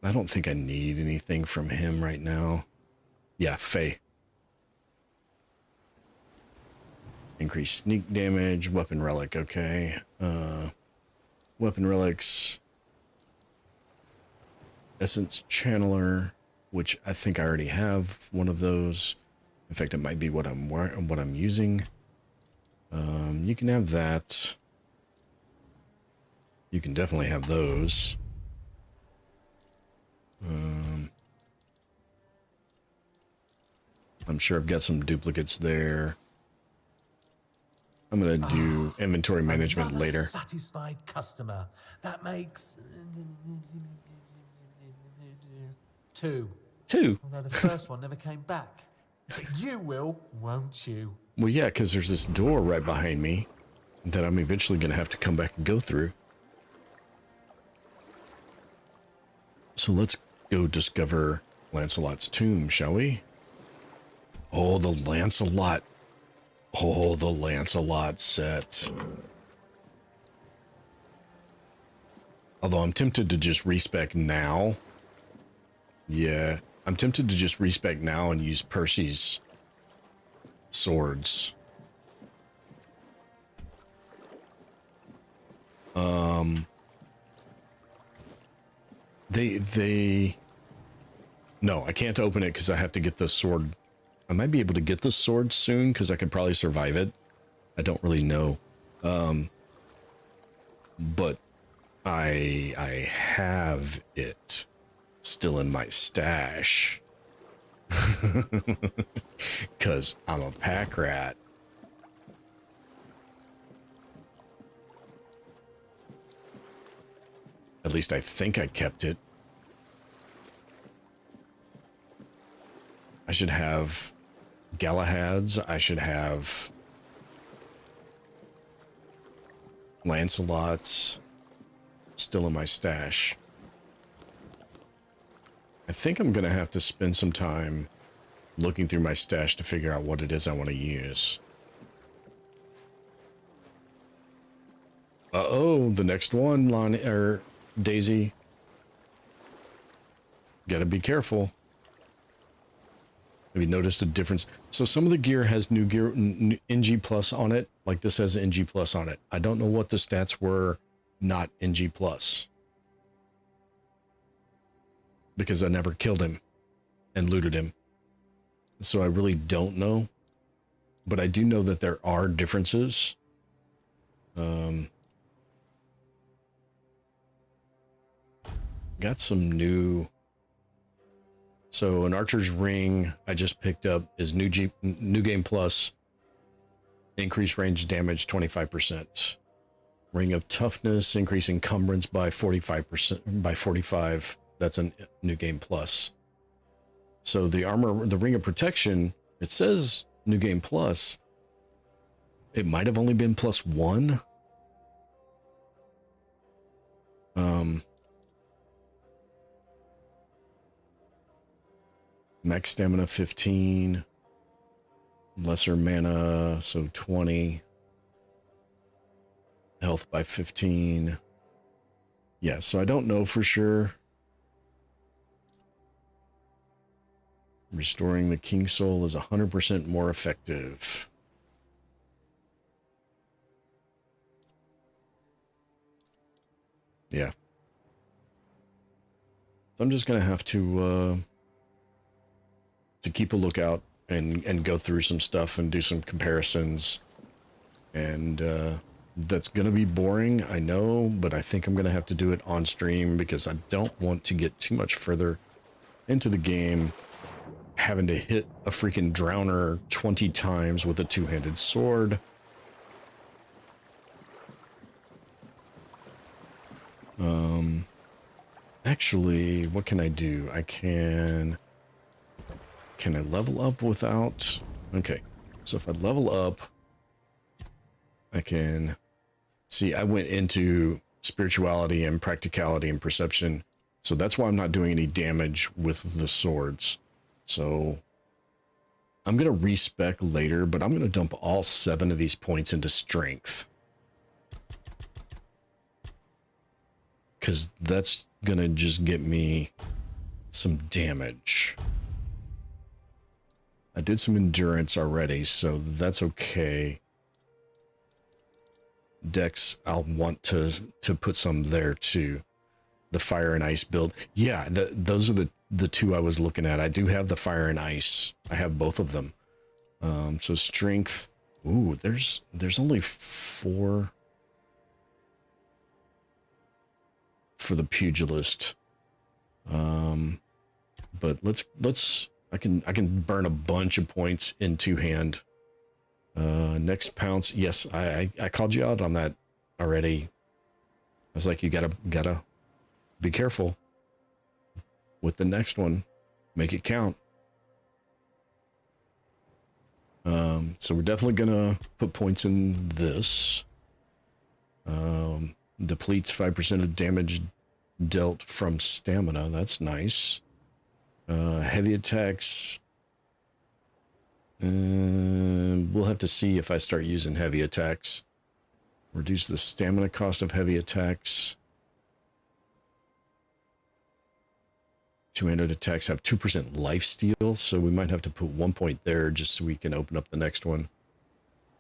I don't think I need anything from him right now. Yeah, fey. Increased sneak damage, weapon relic, okay. Weapon relics. Essence channeler, which I think I already have one of those. In fact, it might be what I'm using. You can have that. You can definitely have those. I'm sure I've got some duplicates there. I'm gonna do inventory management later. Satisfied customer. That makes 2. Although the first one never came back. But you will, won't you? Well, yeah, because there's this door right behind me that I'm eventually gonna have to come back and go through. So let's go discover Lancelot's tomb, shall we? Oh, the Lancelot. Oh, the Lancelot set. Although I'm tempted to just respec now. Yeah, I'm tempted to just respec now and use Percy's swords. No, I can't open it because I have to get the sword. I might be able to get the sword soon because I could probably survive it. I don't really know. But I have it still in my stash. Because I'm a pack rat. At least I think I kept it. I should have Galahad's. I should have Lancelot's still in my stash. I think I'm going to have to spend some time looking through my stash to figure out what it is I want to use. Uh-oh, the next one, Daisy. Gotta be careful. Have you noticed a difference? So some of the gear has new gear, NG plus on it. Like this has NG plus on it. I don't know what the stats were not NG plus. Because I never killed him and looted him. So I really don't know. But I do know that there are differences. Got some new... So an Archer's Ring I just picked up is new game plus. Increased range damage 25%. Ring of Toughness, increase encumbrance by 45%, by 45. That's a new game plus. So the armor, the Ring of Protection, it says new game plus. It might have only been +1. Max stamina 15. Lesser mana, so 20. Health by 15. Yeah, so I don't know for sure. Restoring the King Soul is 100% more effective. Yeah. So I'm just going to have to keep a lookout and go through some stuff and do some comparisons. And that's going to be boring, I know, but I think I'm going to have to do it on stream because I don't want to get too much further into the game having to hit a freaking drowner 20 times with a two-handed sword. Actually, what can I do? Can I level up without? Okay, so if I level up, I can see I went into spirituality and practicality and perception, so that's why I'm not doing any damage with the swords. So I'm gonna respec later, but I'm gonna dump all 7 of these points into strength, because that's gonna just get me some damage. I did some endurance already, so that's okay. Dex, I'll want to put some there too. The fire and ice build. Yeah, those are the 2 I was looking at. I do have the fire and ice. I have both of them. So strength. Ooh, there's only 4 for the pugilist. But let's I can burn a bunch of points in 2-hand. Next pounce. Yes, I called you out on that already. I was like, you gotta be careful with the next one. Make it count. So we're definitely gonna put points in this. Depletes 5% of damage dealt from stamina. That's nice. Heavy attacks. We'll have to see if I start using heavy attacks. Reduce the stamina cost of heavy attacks. Two-handed attacks have 2% lifesteal, so we might have to put 1 point there just so we can open up the next one.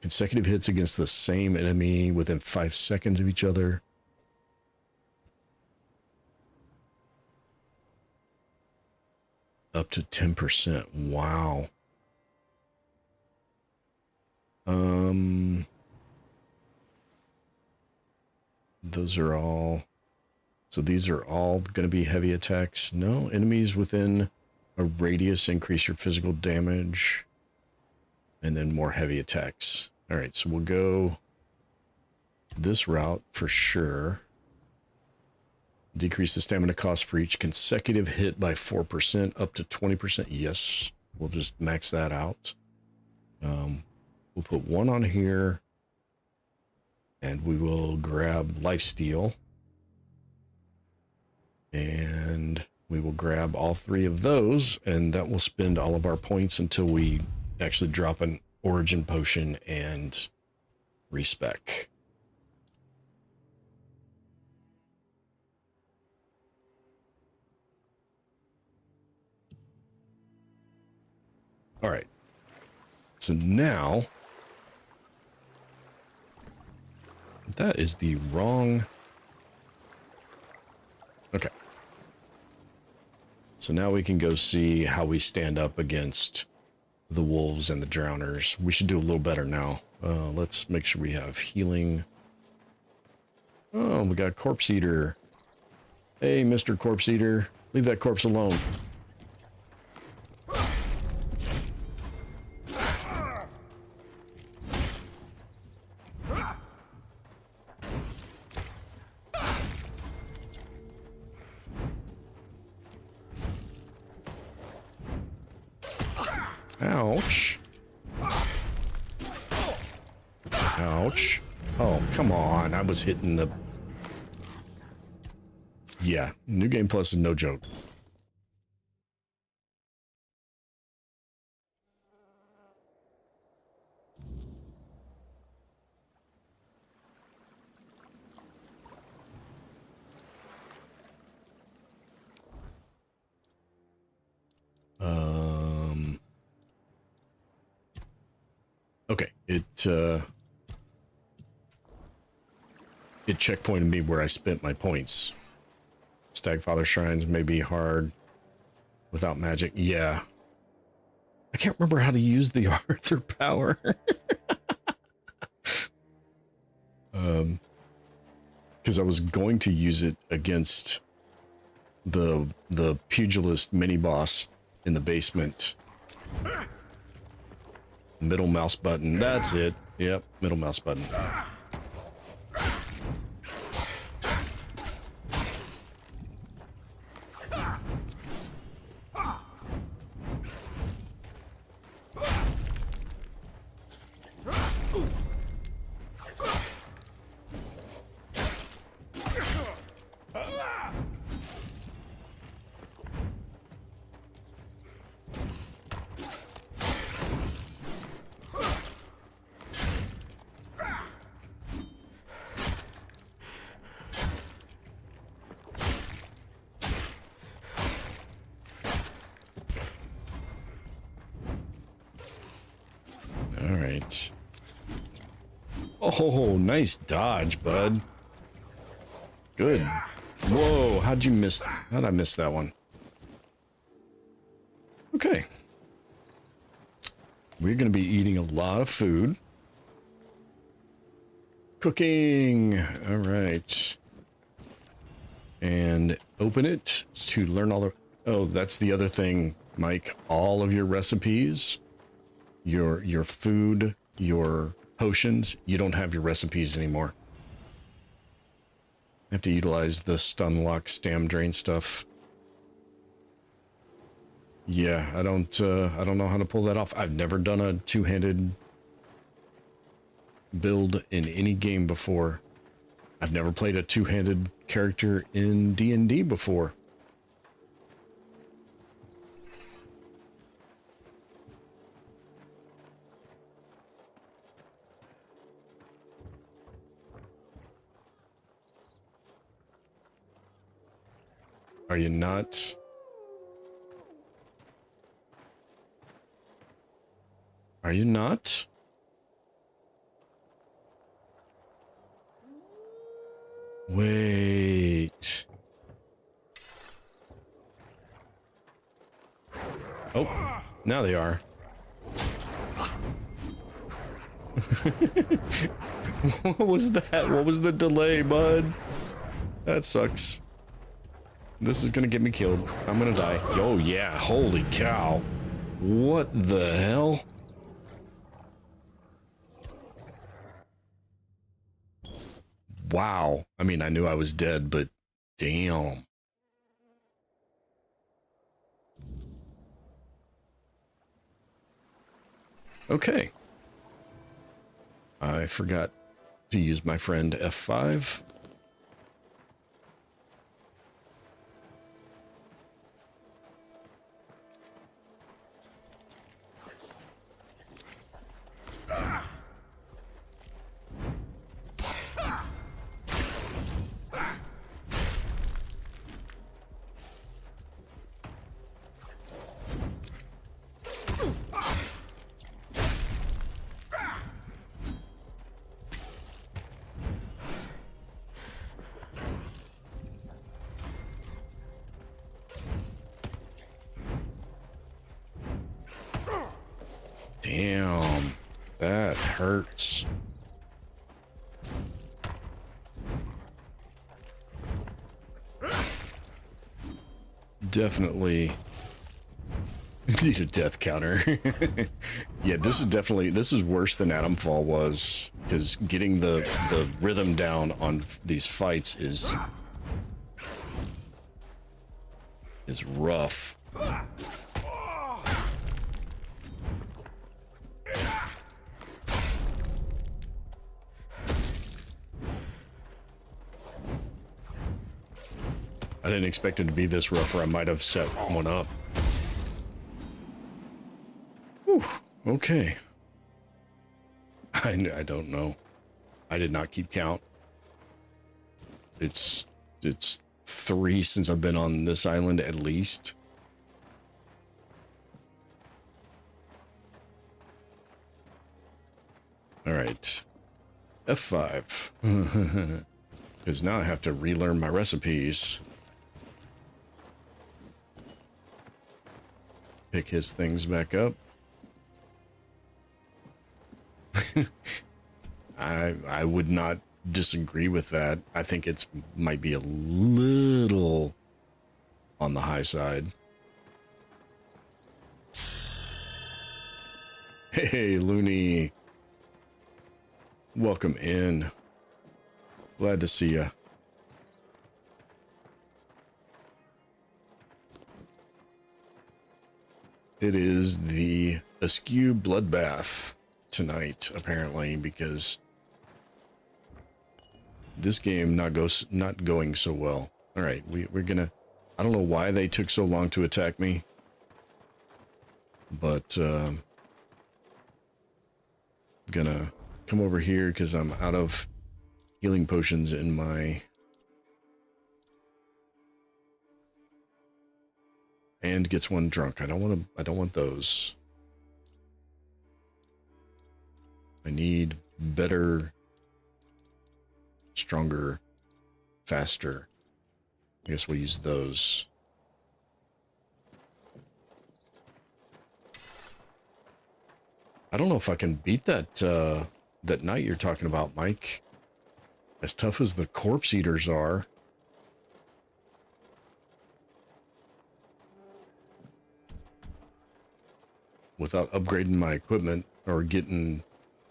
Consecutive hits against the same enemy within 5 seconds of each other. Up to 10%. Wow. Those are all... So these are all going to be heavy attacks. No, enemies within a radius increase your physical damage. And then more heavy attacks. Alright, so we'll go this route for sure. Decrease the stamina cost for each consecutive hit by 4%, up to 20%. Yes, we'll just max that out. We'll put 1 on here. And we will grab lifesteal. And we will grab all 3 of those, and that will spend all of our points until we actually drop an origin potion and respec. All right. So now that is the wrong... Okay. So now we can go see how we stand up against the wolves and the drowners. We should do a little better now. Let's make sure we have healing. Oh, we got Corpse Eater. Hey, Mr. Corpse Eater. Leave that corpse alone. Ouch. Ouch. Oh, come on. I was hitting the... Yeah, New Game Plus is no joke. Okay, it checkpointed me where I spent my points. Stagfather Shrines may be hard without magic. Yeah. I can't remember how to use the Arthur power. Because I was going to use it against the pugilist mini boss in the basement, Middle mouse button. That's it. Yep, middle mouse button. Alright. Oh, nice dodge, bud. Good. Whoa, how'd I miss that one? Okay. We're going to be eating a lot of food. Cooking. Alright. And open it to learn all the... Oh, that's the other thing, Mike. All of your recipes, your food, your potions, you don't have your recipes anymore. I have to utilize the stun lock, stam drain stuff. Yeah, I don't know how to pull that off. I've never done a two-handed build in any game before. I've never played a two-handed character in D&D before. Are you not? Are you not? Wait. Oh, now they are. What was that? What was the delay, bud? That sucks. This is gonna get me killed. I'm gonna die. Oh yeah, holy cow. What the hell? Wow. I mean, I knew I was dead, but damn. Okay. I forgot to use my friend F5. Damn, that hurts. Definitely need a death counter. Yeah, this is worse than Adamfall was, because getting the rhythm down on these fights is rough. I didn't expect it to be this rough, or I might have set one up. Whew, okay. I don't know. I did not keep count. It's 3 since I've been on this island at least. All right. F5. Because now I have to relearn my recipes. Pick his things back up. I would not disagree with that. I think it's might be a little on the high side. Hey, Looney. Welcome in. Glad to see ya. It is the Askew Bloodbath tonight, apparently, because this game not going so well. All right, we're gonna. I don't know why they took so long to attack me, but gonna come over here because I'm out of healing potions in my. And gets one drunk. I don't want those. I need better, stronger, faster. I guess we'll use those. I don't know if I can beat that that knight you're talking about, Mike. As tough as the corpse eaters are. Without upgrading my equipment or getting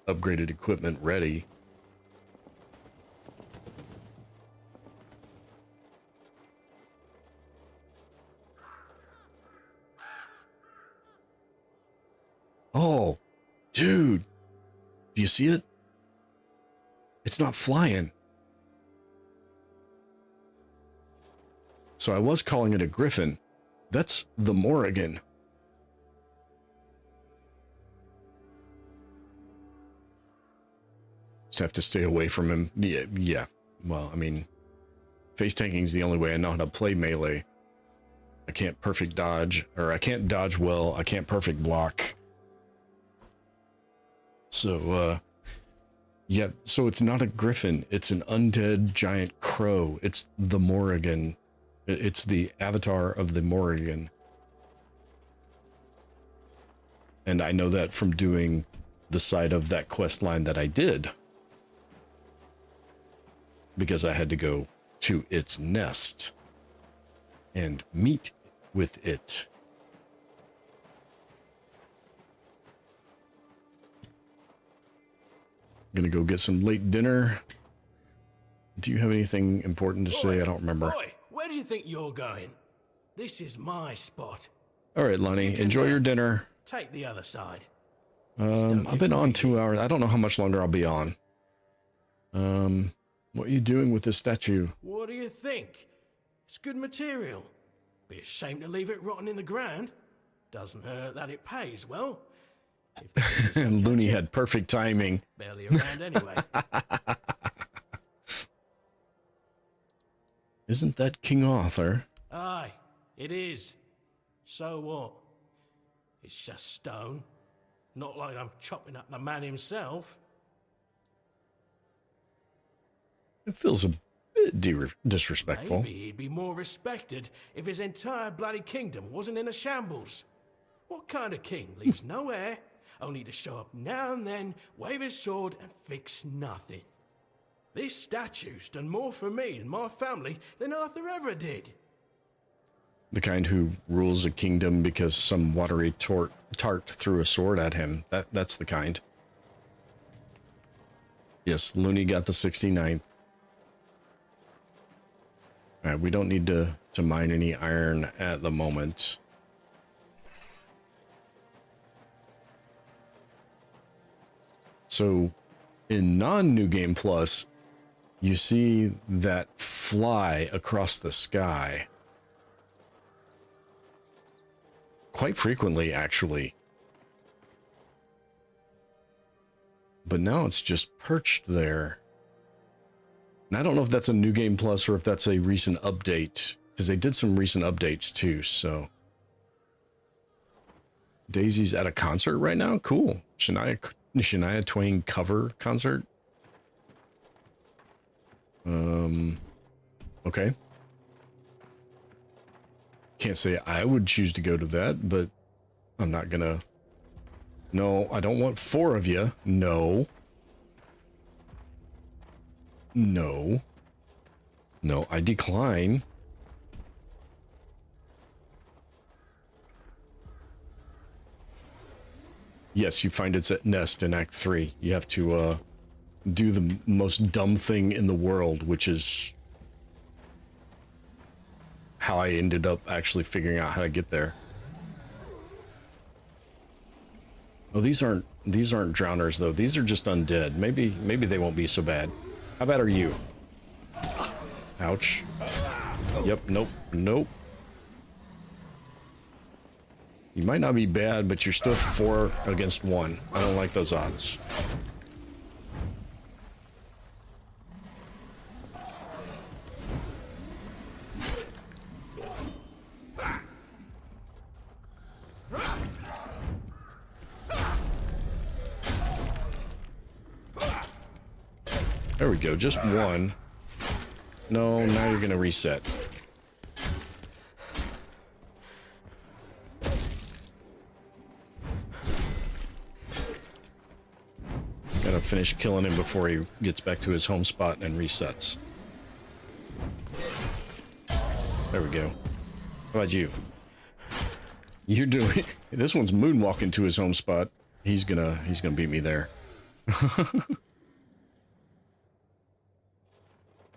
upgraded equipment ready. Oh, dude. Do you see it? It's not flying. So I was calling it a griffin. That's the Morrigan. Just have to stay away from him. Yeah. Well, I mean, face tanking is the only way I know how to play melee. I can't perfect dodge, or I can't dodge well. I can't perfect block. So, yeah, so it's not a griffin. It's an undead giant crow. It's the Morrigan. It's the avatar of the Morrigan. And I know that from doing the side of that quest line that I did. Because I had to go to its nest and meet with it. Gonna go get some late dinner. Do you have anything important to say? I don't remember. Boy, where do you think you're going? This is my spot. All right, Lonnie, enjoy your dinner. Take the other side. I've been on 2 hours. I don't know how much longer I'll be on. What are you doing with this statue? What do you think? It's good material. Be a shame to leave it rotting in the ground. Doesn't hurt that it pays well. And Looney had perfect timing. Barely around anyway. Isn't that King Arthur? Aye, it is. So what? It's just stone. Not like I'm chopping up the man himself. It feels a bit disrespectful. Maybe he'd be more respected if his entire bloody kingdom wasn't in a shambles. What kind of king leaves no heir, only to show up now and then, wave his sword, and fix nothing? This statue's done more for me and my family than Arthur ever did. The kind who rules a kingdom because some watery tart threw a sword at him. That's the kind. Yes, Looney got the 69th. Alright, we don't need to mine any iron at the moment. So, in non-New Game Plus, you see that fly across the sky. Quite frequently, actually. But now it's just perched there. And I don't know if that's a New Game Plus or if that's a recent update, because they did some recent updates too, so. Daisy's at a concert right now? Cool. Shania Twain cover concert? Okay. Can't say I would choose to go to that, but I'm not gonna. No, I don't want 4 of you. No. No. No, I decline. Yes, you find its nest in Act 3. You have to do the most dumb thing in the world, which is how I ended up actually figuring out how to get there. Oh, these aren't drowners though. These are just undead. Maybe they won't be so bad. How bad are you? Ouch. Yep, nope. You might not be bad, but you're still 4 against 1. I don't like those odds. There we go, just 1. No, now you're gonna reset. Gotta finish killing him before he gets back to his home spot and resets. There we go. How about you? You're doing... This one's moonwalking to his home spot. He's gonna beat me there.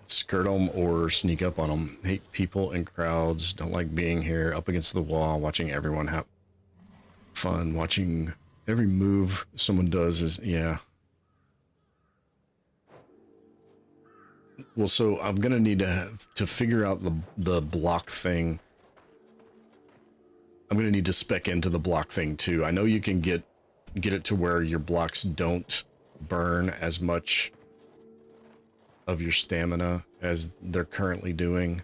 Skirt them or sneak up on them. Hate people and crowds. Don't like being here up against the wall, watching everyone have fun. Watching every move someone does is, yeah. Well, so I'm gonna need to figure out the block thing. I'm gonna need to spec into the block thing too. I know you can get it to where your blocks don't burn as much of your stamina as they're currently doing.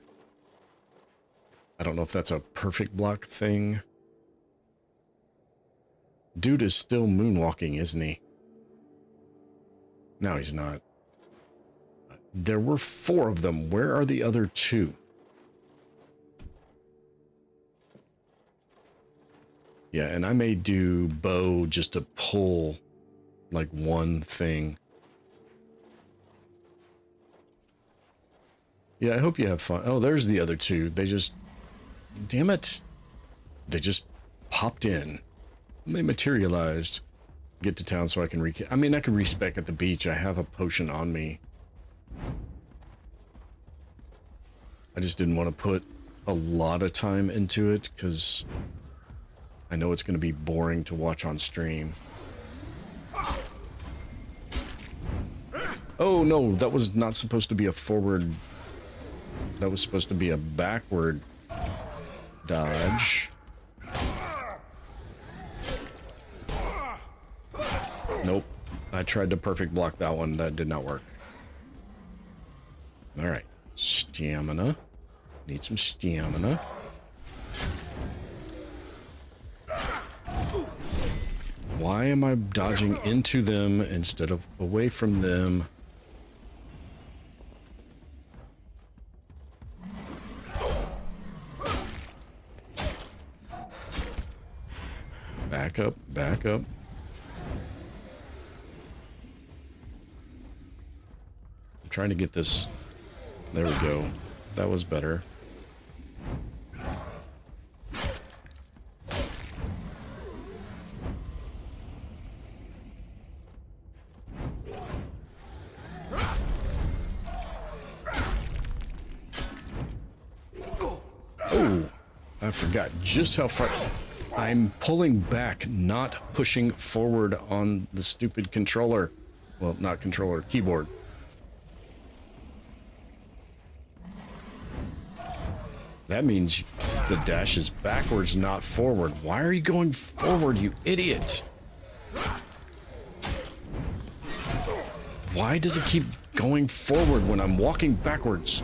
I don't know if that's a perfect block thing. Dude is still moonwalking, isn't he? No, he's not. There were 4 of them. Where are the other 2? Yeah, and I may do bow just to pull like one thing. Yeah, I hope you have fun. Oh, there's the other 2. They just... Damn it. They just popped in. They materialized. Get to town so I can I mean, I can respec at the beach. I have a potion on me. I just didn't want to put a lot of time into it because I know it's going to be boring to watch on stream. Oh no, that was not supposed to be a forward... That was supposed to be a backward dodge. Nope. I tried to perfect block that one. That did not work. Alright. Stamina. Need some stamina. Why am I dodging into them instead of away from them? Back up, back up. I'm trying to get this. There we go. That was better. Oh, I forgot just how far. I'm pulling back, not pushing forward on the stupid controller. Well, not controller, keyboard. That means the dash is backwards, not forward. Why are you going forward, you idiot? Why does it keep going forward when I'm walking backwards?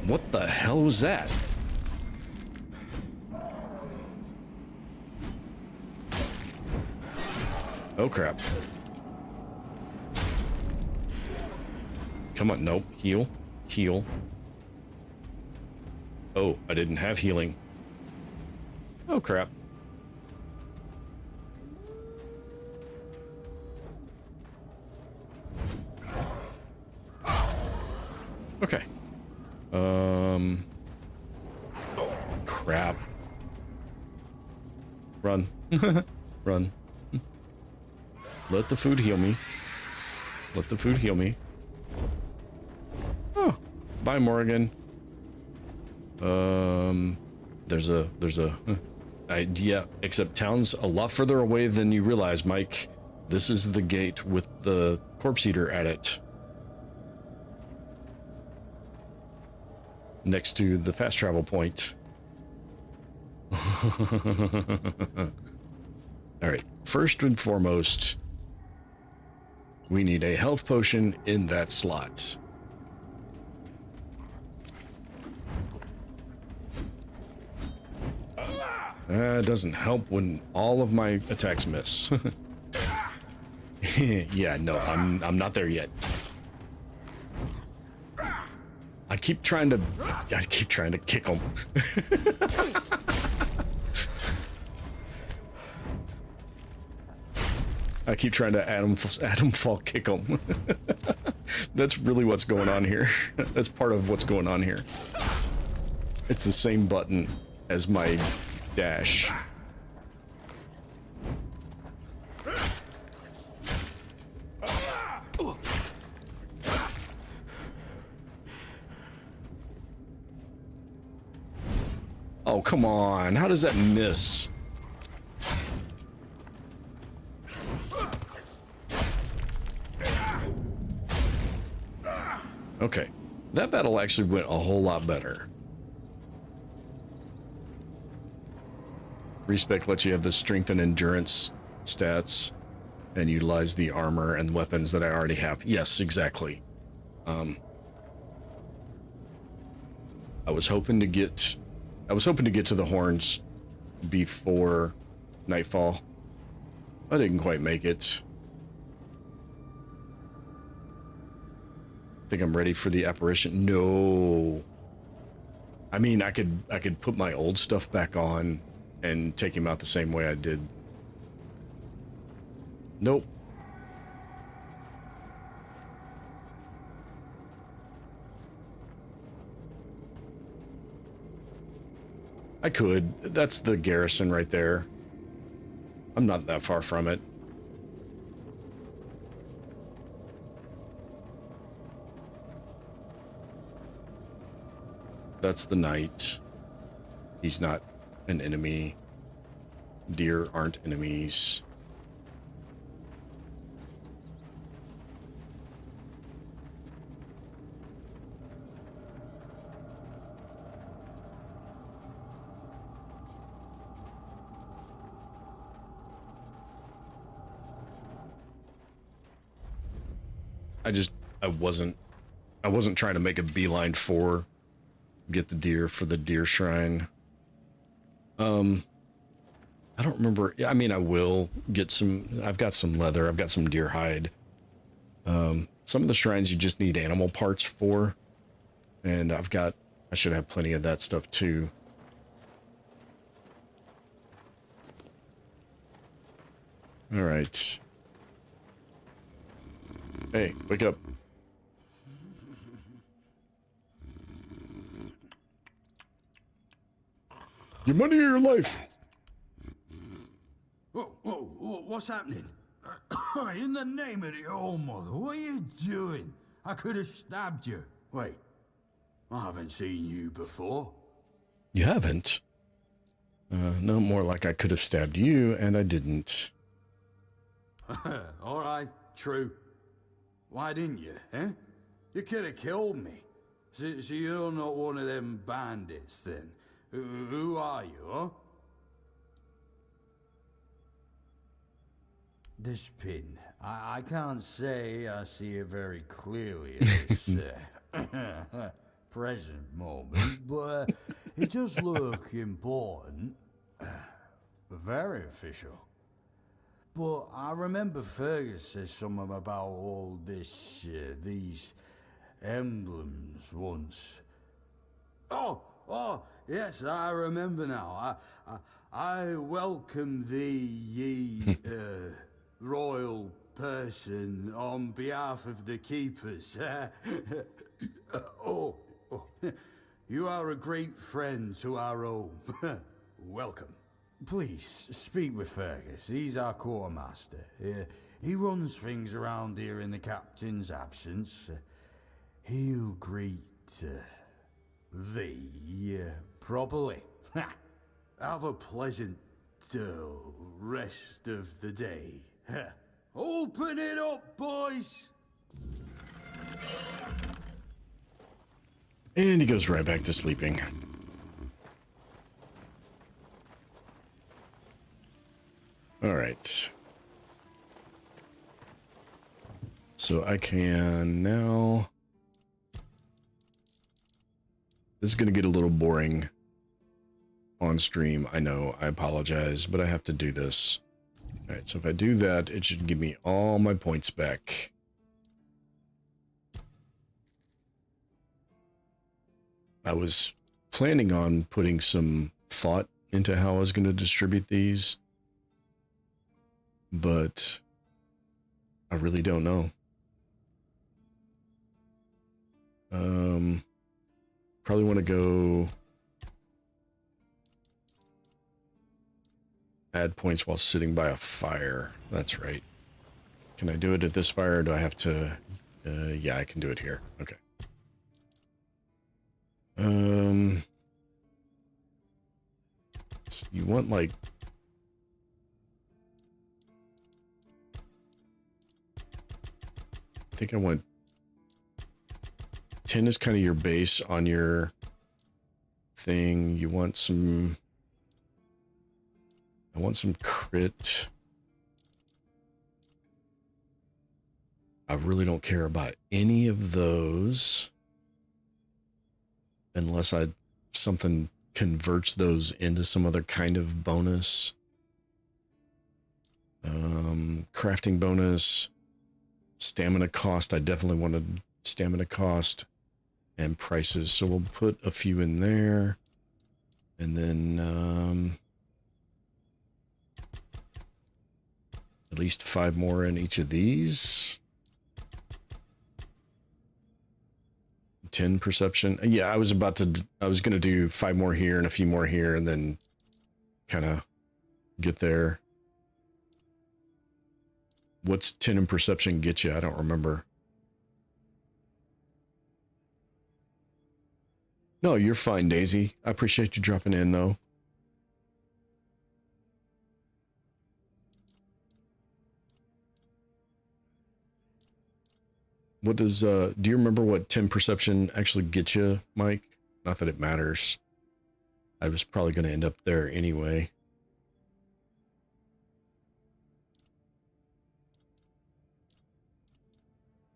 What the hell was that? Oh crap. Come on, nope. Heal. Heal. Oh, I didn't have healing. Oh crap. Okay. Crap. Run. Run. Let the food heal me. Let the food heal me. Oh, bye, Morgan. Yeah, except town's a lot further away than you realize, Mike. This is the gate with the corpse eater at it. Next to the fast travel point. Alright, first and foremost, we need a health potion in that slot. It doesn't help when all of my attacks miss. Yeah, no, I'm not there yet. I keep trying to kick him. I keep trying to Adam fall kick him. That's really what's going on here. That's part of what's going on here. It's the same button as my dash. Oh, come on. How does that miss? Okay. That battle actually went a whole lot better. Respec lets you have the strength and endurance stats and utilize the armor and weapons that I already have. Yes, exactly. I was hoping to get to the horns before nightfall. I didn't quite make it. Think I'm ready for the apparition? No. I mean, I could put my old stuff back on and take him out the same way I did. Nope. I could. That's the garrison right there. I'm not that far from it. That's the knight. He's not an enemy. Deer aren't enemies. I wasn't trying to make a beeline for get the deer for the deer shrine. I don't remember. I mean, I will get some. I've got some leather. I've got some deer hide. Some of the shrines you just need animal parts for, and I should have plenty of that stuff too. All right. Hey, wake up. Your money or your life? Whoa, what's happening? In the name of the old mother, what are you doing? I could have stabbed you. Wait, I haven't seen you before. You haven't? No, more like I could have stabbed you, and I didn't. All right, true. Why didn't you, eh? You could have killed me. So you're not one of them bandits, then? Who are you, huh? This pin, I can't say I see it very clearly at this present moment, but it does look important. Very official. But I remember Fergus said something about all this, these emblems once. Oh, yes, I remember now. I welcome thee, ye, royal person, on behalf of the keepers. You are a great friend to our home. Welcome. Please, speak with Fergus. He's our quartermaster. He runs things around here in the captain's absence. He'll greet thee properly. Have a pleasant rest of the day. Open it up, boys! And he goes right back to sleeping. All right. So I can now... This is going to get a little boring on stream. I know, I apologize, but I have to do this. All right, so if I do that, it should give me all my points back. I was planning on putting some thought into how I was going to distribute these, but I really don't know. Probably want to go add points while sitting by a fire. That's right. Can I do it at this fire, or do I have to... yeah, I can do it here. Okay. So you want, like... I think I want... 10 is kind of your base on your thing. You want some... I want some crit. I really don't care about any of those. Unless something converts those into some other kind of bonus. Crafting bonus. Stamina cost. I definitely wanted stamina cost. And prices. So we'll put a few in there. And then... at least 5 more in each of these. 10 perception. Yeah, I was going to do 5 more here and a few more here and then kind of get there. What's 10 in perception get you? I don't remember. No, you're fine, Daisy. I appreciate you dropping in, though. What does, do you remember what 10 perception actually gets you, Mike? Not that it matters. I was probably going to end up there anyway.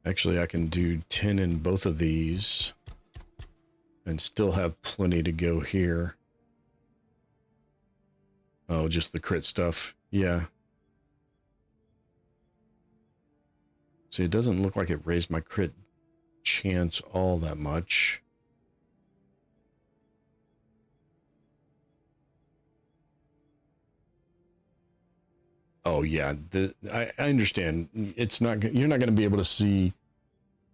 Actually, I can do 10 in both of these and still have plenty to go here. Oh, just the crit stuff. Yeah. See, it doesn't look like it raised my crit chance all that much. Oh yeah, I understand. It's not, you're not going to be able to see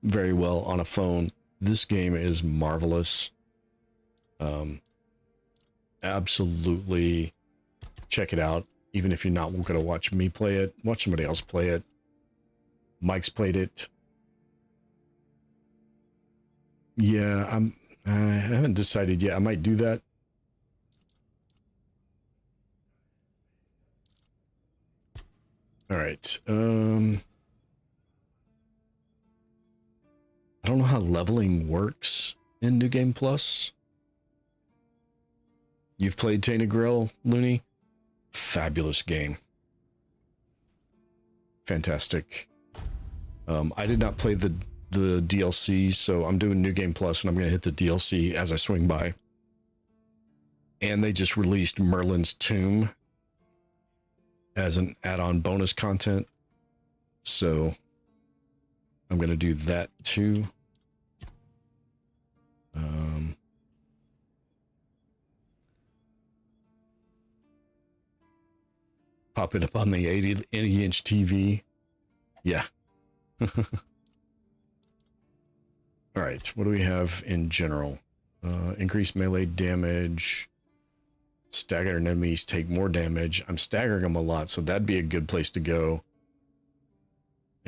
very well on a phone. This game is marvelous. Absolutely check it out. Even if you're not going to watch me play it, watch somebody else play it. Mike's played it. Yeah, I haven't decided yet. I might do that. All right. I don't know how leveling works in New Game Plus. You've played Tainted Grail, Looney? Fabulous game. Fantastic. I did not play the DLC, so I'm doing New Game Plus, and I'm going to hit the DLC as I swing by. And they just released Merlin's Tomb as an add-on bonus content. So I'm going to do that too. Pop it up on the 80-inch TV. Yeah. All right, what do we have in general? Increased melee damage. Staggered enemies take more damage. I'm staggering them a lot, so that'd be a good place to go.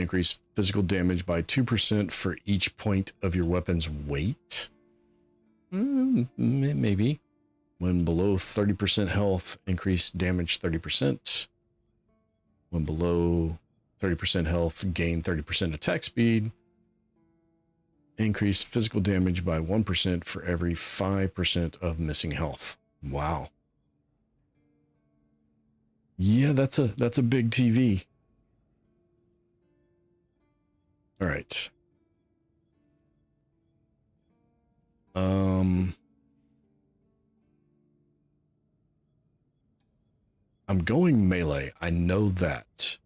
Increase physical damage by 2% for each point of your weapon's weight. Maybe. When below 30% health, increase damage 30%. When below 30% health, gain 30% attack speed. Increase physical damage by 1% for every 5% of missing health. Wow. Yeah, that's a big TV. All right. I'm going melee. I know that.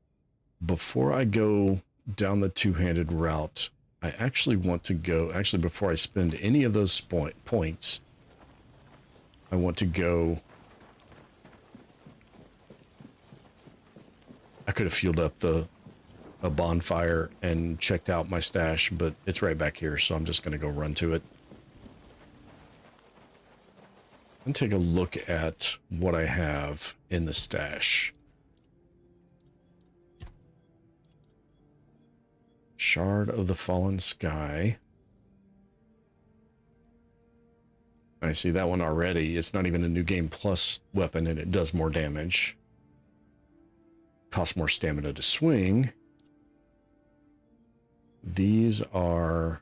Before I go down the two-handed route, I actually want to go, before I spend any of those points, I want to go. I could have fueled up a bonfire and checked out my stash, but it's right back here, so I'm just going to go run to it. And take a look at what I have in the stash. Shard of the Fallen Sky. I see that one already. It's not even a new game plus weapon, and it does more damage. Costs more stamina to swing. These are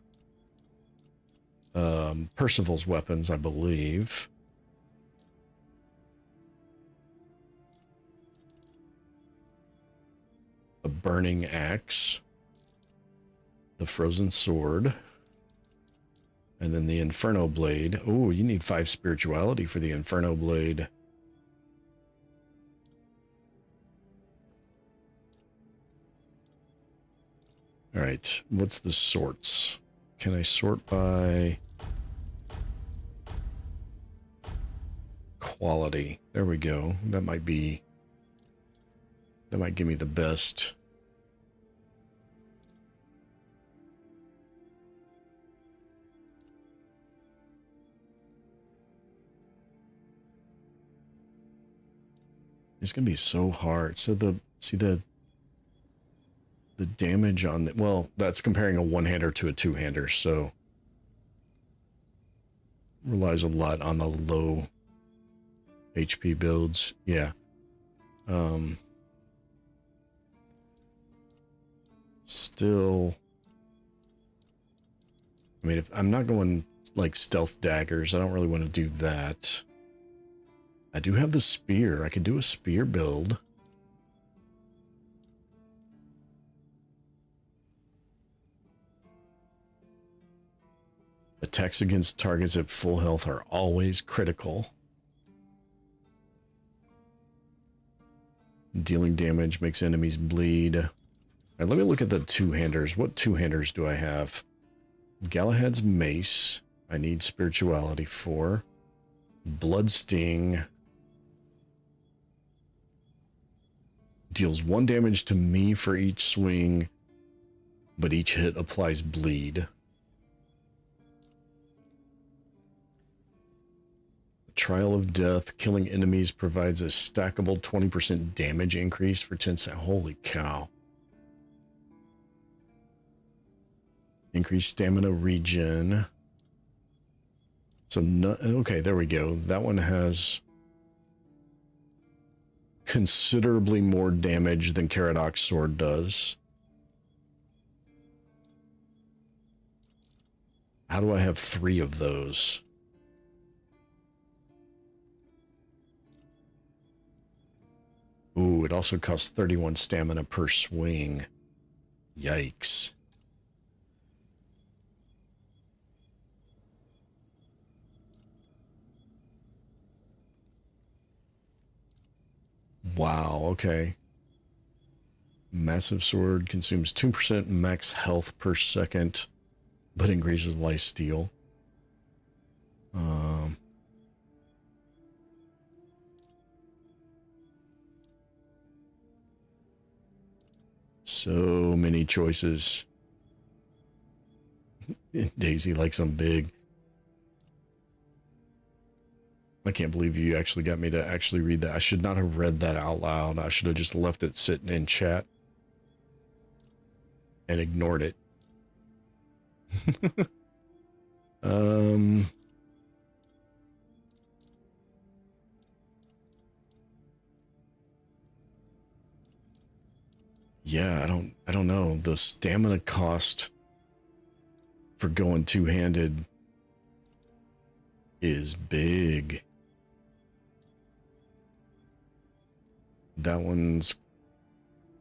Percival's weapons, I believe. The Burning Axe. The Frozen Sword. And then the Inferno Blade. Oh, you need 5 spirituality for the Inferno Blade. All right, what's the sorts? Can I sort by quality? There we go. That might give me the best. It's gonna be so hard. So the damage on the, well, that's comparing a one-hander to a two-hander, so relies a lot on the low HP builds. Yeah. Still, I mean, if I'm not going like stealth daggers, I don't really want to do that. I do have the spear. I could do a spear build. Attacks against targets at full health are always critical. Dealing damage makes enemies bleed. All right, let me look at the two-handers. What two-handers do I have? Galahad's Mace. I need spirituality for. Blood Sting. Deals 1 damage to me for each swing, but each hit applies bleed. Trial of Death. Killing enemies provides a stackable 20% damage increase for 10 seconds. Holy cow. Increased stamina regen. So, no, okay, there we go. That one has considerably more damage than Caradoc's sword does. How do I have 3 of those? Ooh, it also costs 31 stamina per swing. Yikes. Wow, okay. Massive sword consumes 2% max health per second, but increases lifesteal. So many choices. Daisy likes them big. I can't believe you actually got me to actually read that. I should not have read that out loud. I should have just left it sitting in chat. and ignored it. Yeah, I don't know. The stamina cost for going two-handed is big. That one's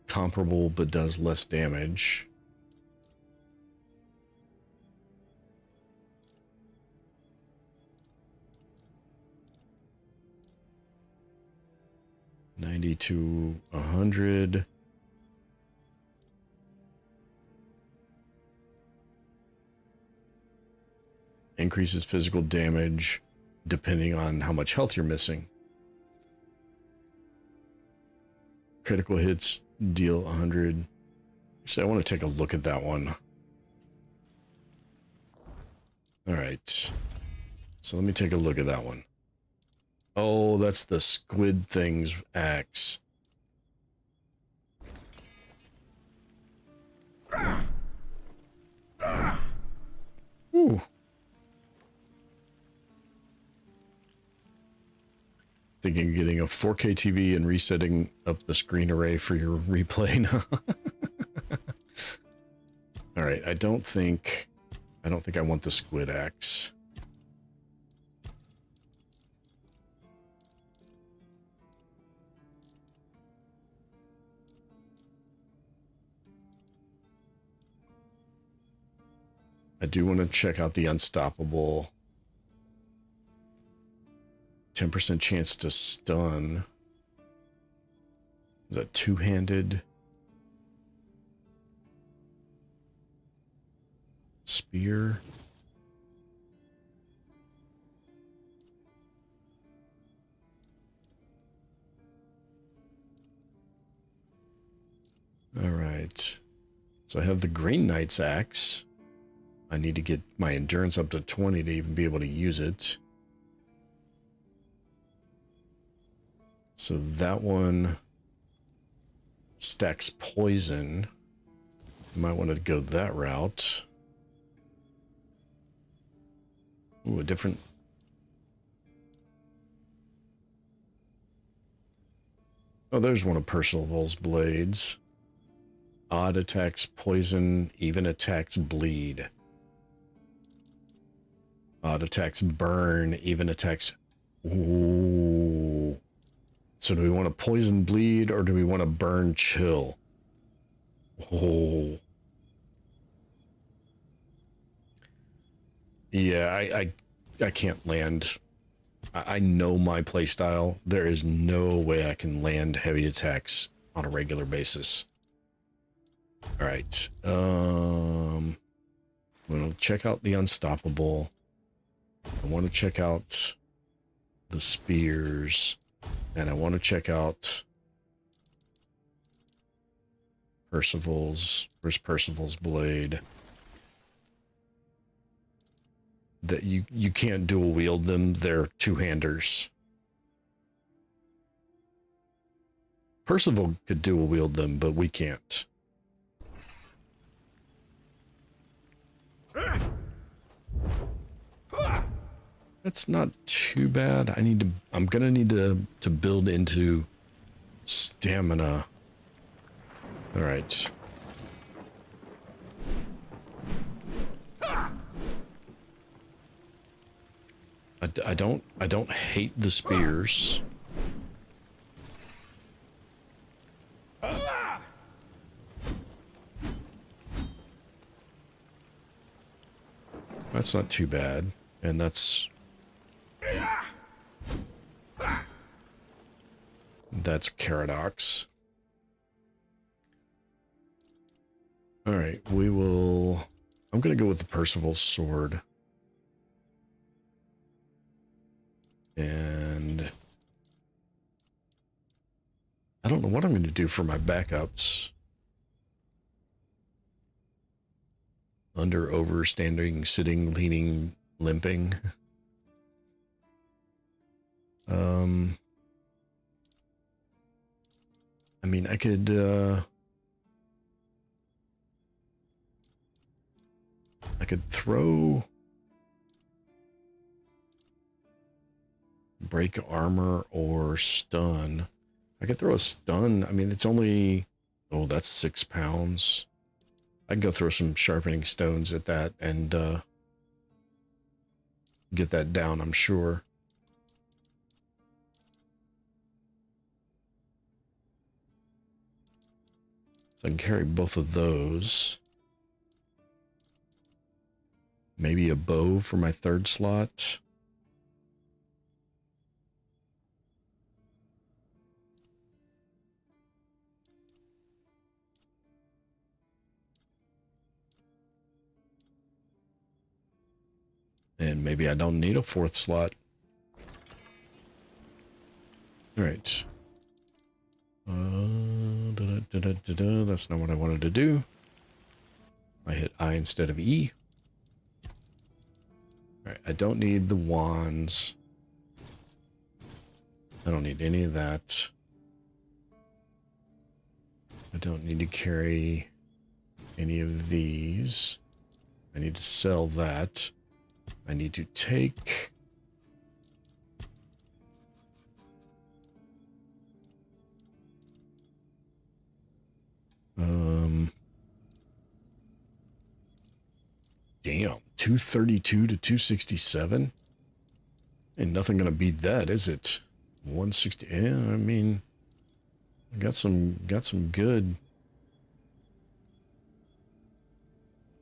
comparable but does less damage. $90 to $100. Increases physical damage depending on how much health you're missing. Critical hits deal 100. So I want to take a look at that one. All right. So let me take a look at that one. Oh, that's the squid thing's axe. Ooh. Thinking of getting a 4K TV and resetting up the screen array for your replay now. All right, I don't think I want the squid axe. I do want to check out the unstoppable. 10% chance to stun. Is that two-handed? Spear. All right. So I have the Green Knight's axe. I need to get my endurance up to 20 to even be able to use it. So that one stacks poison. You might want to go that route. Ooh, a different... Oh, there's one of Percival's blades. Odd attacks poison, even attacks bleed. Odd attacks burn, even attacks... Ooh. So do we want to poison bleed or do we want to burn chill? Oh. Yeah, I can't land. I know my playstyle. There is no way I can land heavy attacks on a regular basis. All right. We'll check out the unstoppable. I want to check out the spears. And I want to check out Percival's. Where's Percival's blade? That you can't dual wield them. They're two-handers. Percival could dual wield them, but we can't. That's not too bad. I'm gonna need to build into stamina. All right. I don't hate the spears. That's not too bad, and that's Caradox. All right, I'm gonna go with the Percival's sword. And I don't know what I'm going to do for my backups. Under, over, standing, sitting, leaning, limping. I mean, I could I could throw break armor or stun. I could throw a stun. I mean, it's only, oh, that's 6 pounds. I'd go throw some sharpening stones at that and get that down, I'm sure. So I can carry both of those. Maybe a bow for my 3rd slot. And maybe I don't need a 4th slot. All right. That's not what I wanted to do. I hit I instead of E. All right, I don't need the wands. I don't need any of that. I don't need to carry any of these. I need to sell that. I need to take damn, 232 to 267. Ain't nothing gonna beat that, is it? 160. Yeah, I mean, got some good.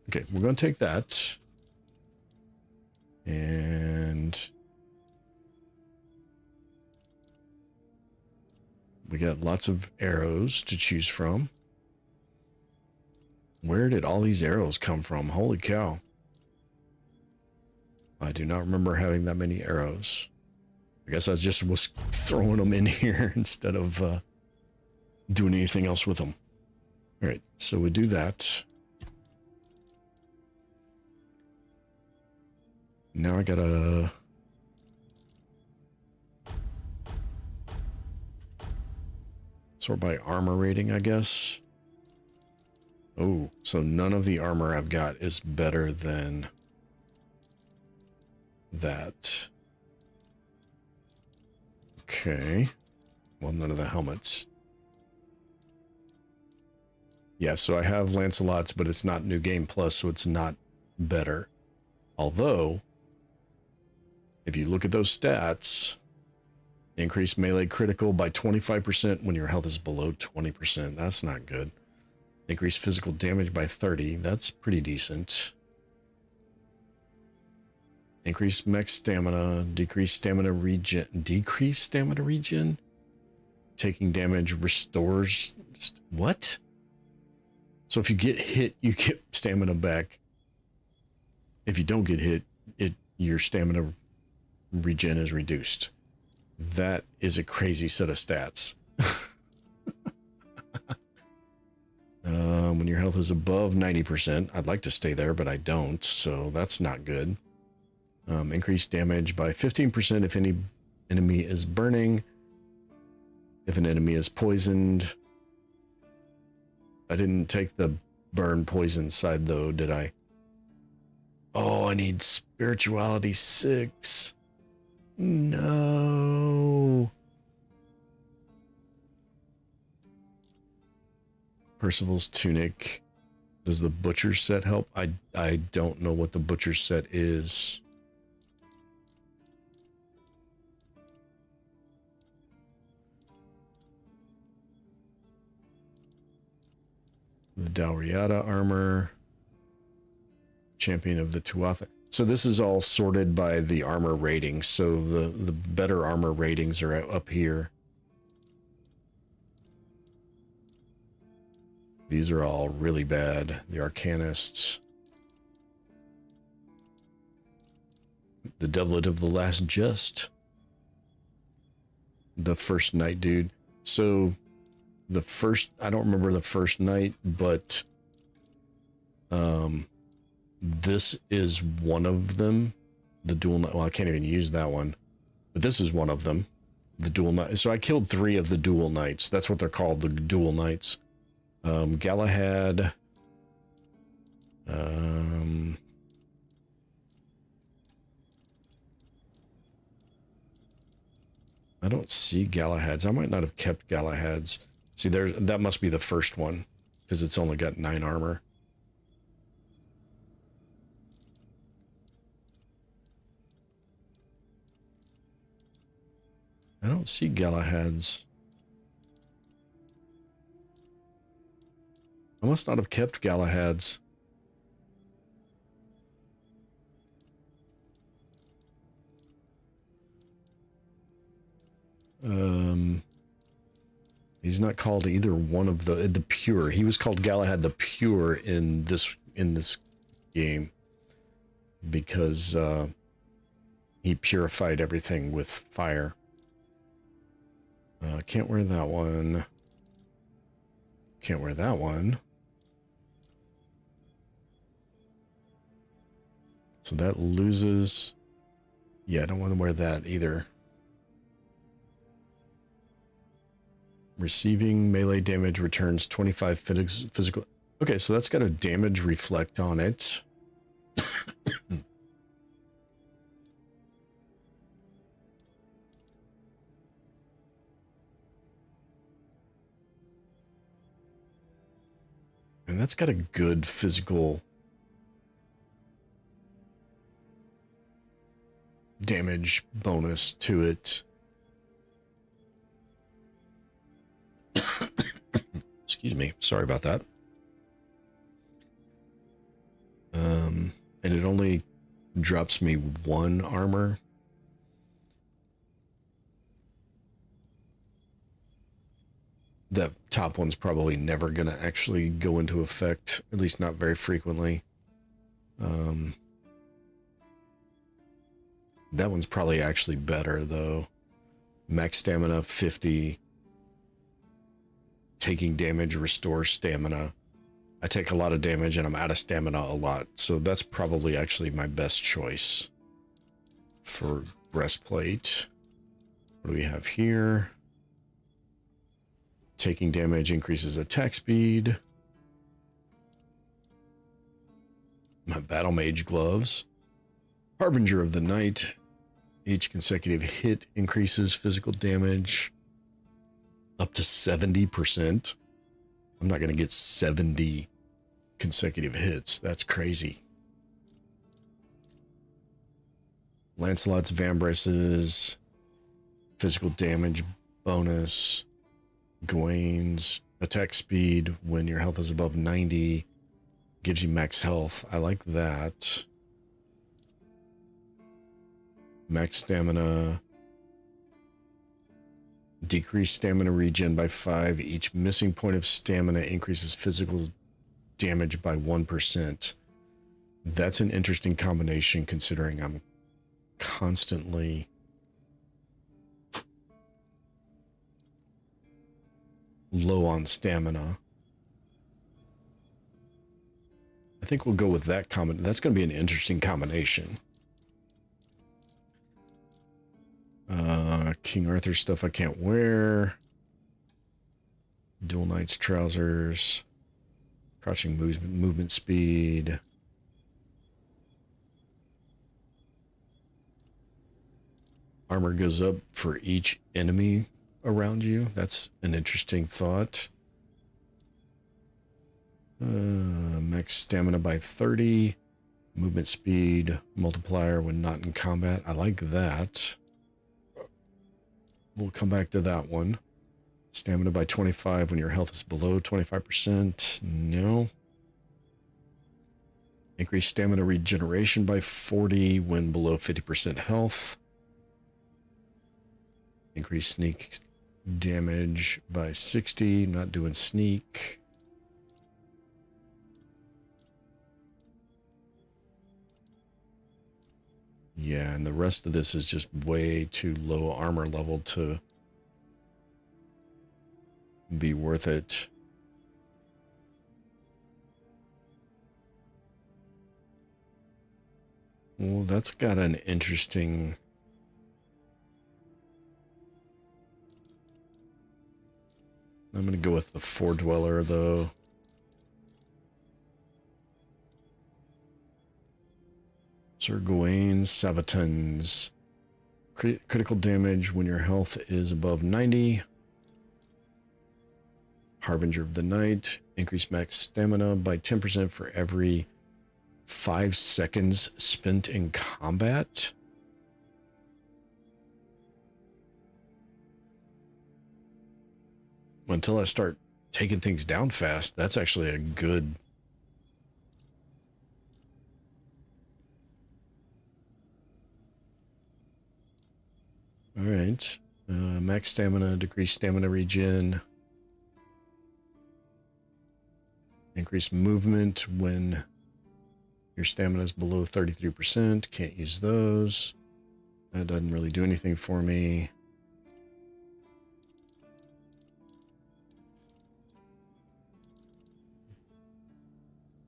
Okay, we're gonna take that. And we got lots of arrows to choose from. Where did all these arrows come from? Holy cow. I do not remember having that many arrows. I guess I just was throwing them in here instead of doing anything else with them. All right, so we do that. Now I gotta sort by armor rating, I guess. Oh, so none of the armor I've got is better than that. Okay. Well, none of the helmets. Yeah, so I have Lancelot's, but it's not New Game Plus, so it's not better. Although, if you look at those stats, increase melee critical by 25% when your health is below 20%. That's not good. Increase physical damage by 30. That's pretty decent. Increase mech stamina. Decrease stamina regen. Decrease stamina regen? Taking damage restores... What? So if you get hit, you get stamina back. If you don't get hit, your stamina regen is reduced. That is a crazy set of stats. When your health is above 90%, I'd like to stay there, but I don't, so that's not good. Increase damage by 15% if any enemy is burning. If an enemy is poisoned. I didn't take the burn poison side though, did I? Oh, I need spirituality 6. No. Percival's tunic. Does the butcher set help? I don't know what the butcher set is. The Dalriada armor. Champion of the Tuatha. So this is all sorted by the armor rating. So the better armor ratings are up here. These are all really bad. The Arcanists. The Doublet of the Last Just. The First Knight dude. So the first, I don't remember the first knight, but this is one of them. The dual knight. Well, I can't even use that one, but this is one of them. The dual knight. So I killed 3 of the dual knights. That's what they're called, the dual knights. Galahad. don't see Galahad's. I might not have kept Galahad's. See, that must be the first one, because it's only got 9 armor. I don't see Galahad's. I must not have kept Galahad's. He's not called either one of the pure. He was called Galahad the Pure in this game because he purified everything with fire. Can't wear that one. Can't wear that one. So that loses. Yeah, I don't want to wear that either. Receiving melee damage returns 25 physical. Okay, so that's got a damage reflect on it. And that's got a good physical damage bonus to it. Excuse me. Sorry about that. And it only drops me 1 armor. That top one's probably never going to actually go into effect, at least not very frequently. That one's probably actually better, though. Max stamina 50. Taking damage restores stamina. I take a lot of damage and I'm out of stamina a lot, so that's probably actually my best choice for breastplate. What do we have here? Taking damage increases attack speed. My battle mage gloves. Harbinger of the Night. Each consecutive hit increases physical damage up to 70%. I'm not going to get 70 consecutive hits. That's crazy. Lancelot's Vambraces. Physical damage bonus. Gawain's attack speed when your health is above 90. Gives you max health. I like that. Max stamina. Decrease stamina regen by 5. Each missing point of stamina increases physical damage by 1%. That's an interesting combination considering I'm constantly low on stamina. I think we'll go with that combination. That's going to be an interesting combination. King Arthur stuff I can't wear. Dual Knight's trousers. Crouching movement speed. Armor goes up for each enemy around you. That's an interesting thought. Max stamina by 30. Movement speed multiplier when not in combat. I like that. We'll come back to that one. Stamina by 25 when your health is below 25%. No. Increase stamina regeneration by 40 when below 50% health. Increase sneak damage by 60. Not doing sneak. Yeah, and the rest of this is just way too low armor level to be worth it. Well, that's got an interesting... I'm going to go with the Foredweller, though. Sir Gawain, Sabatons, critical damage when your health is above 90. Harbinger of the Night. Increase max stamina by 10% for every 5 seconds spent in combat. Until I start taking things down fast, that's actually a good... Alright. Max stamina, decrease stamina regen. Increase movement when your stamina is below 33%. Can't use those. That doesn't really do anything for me.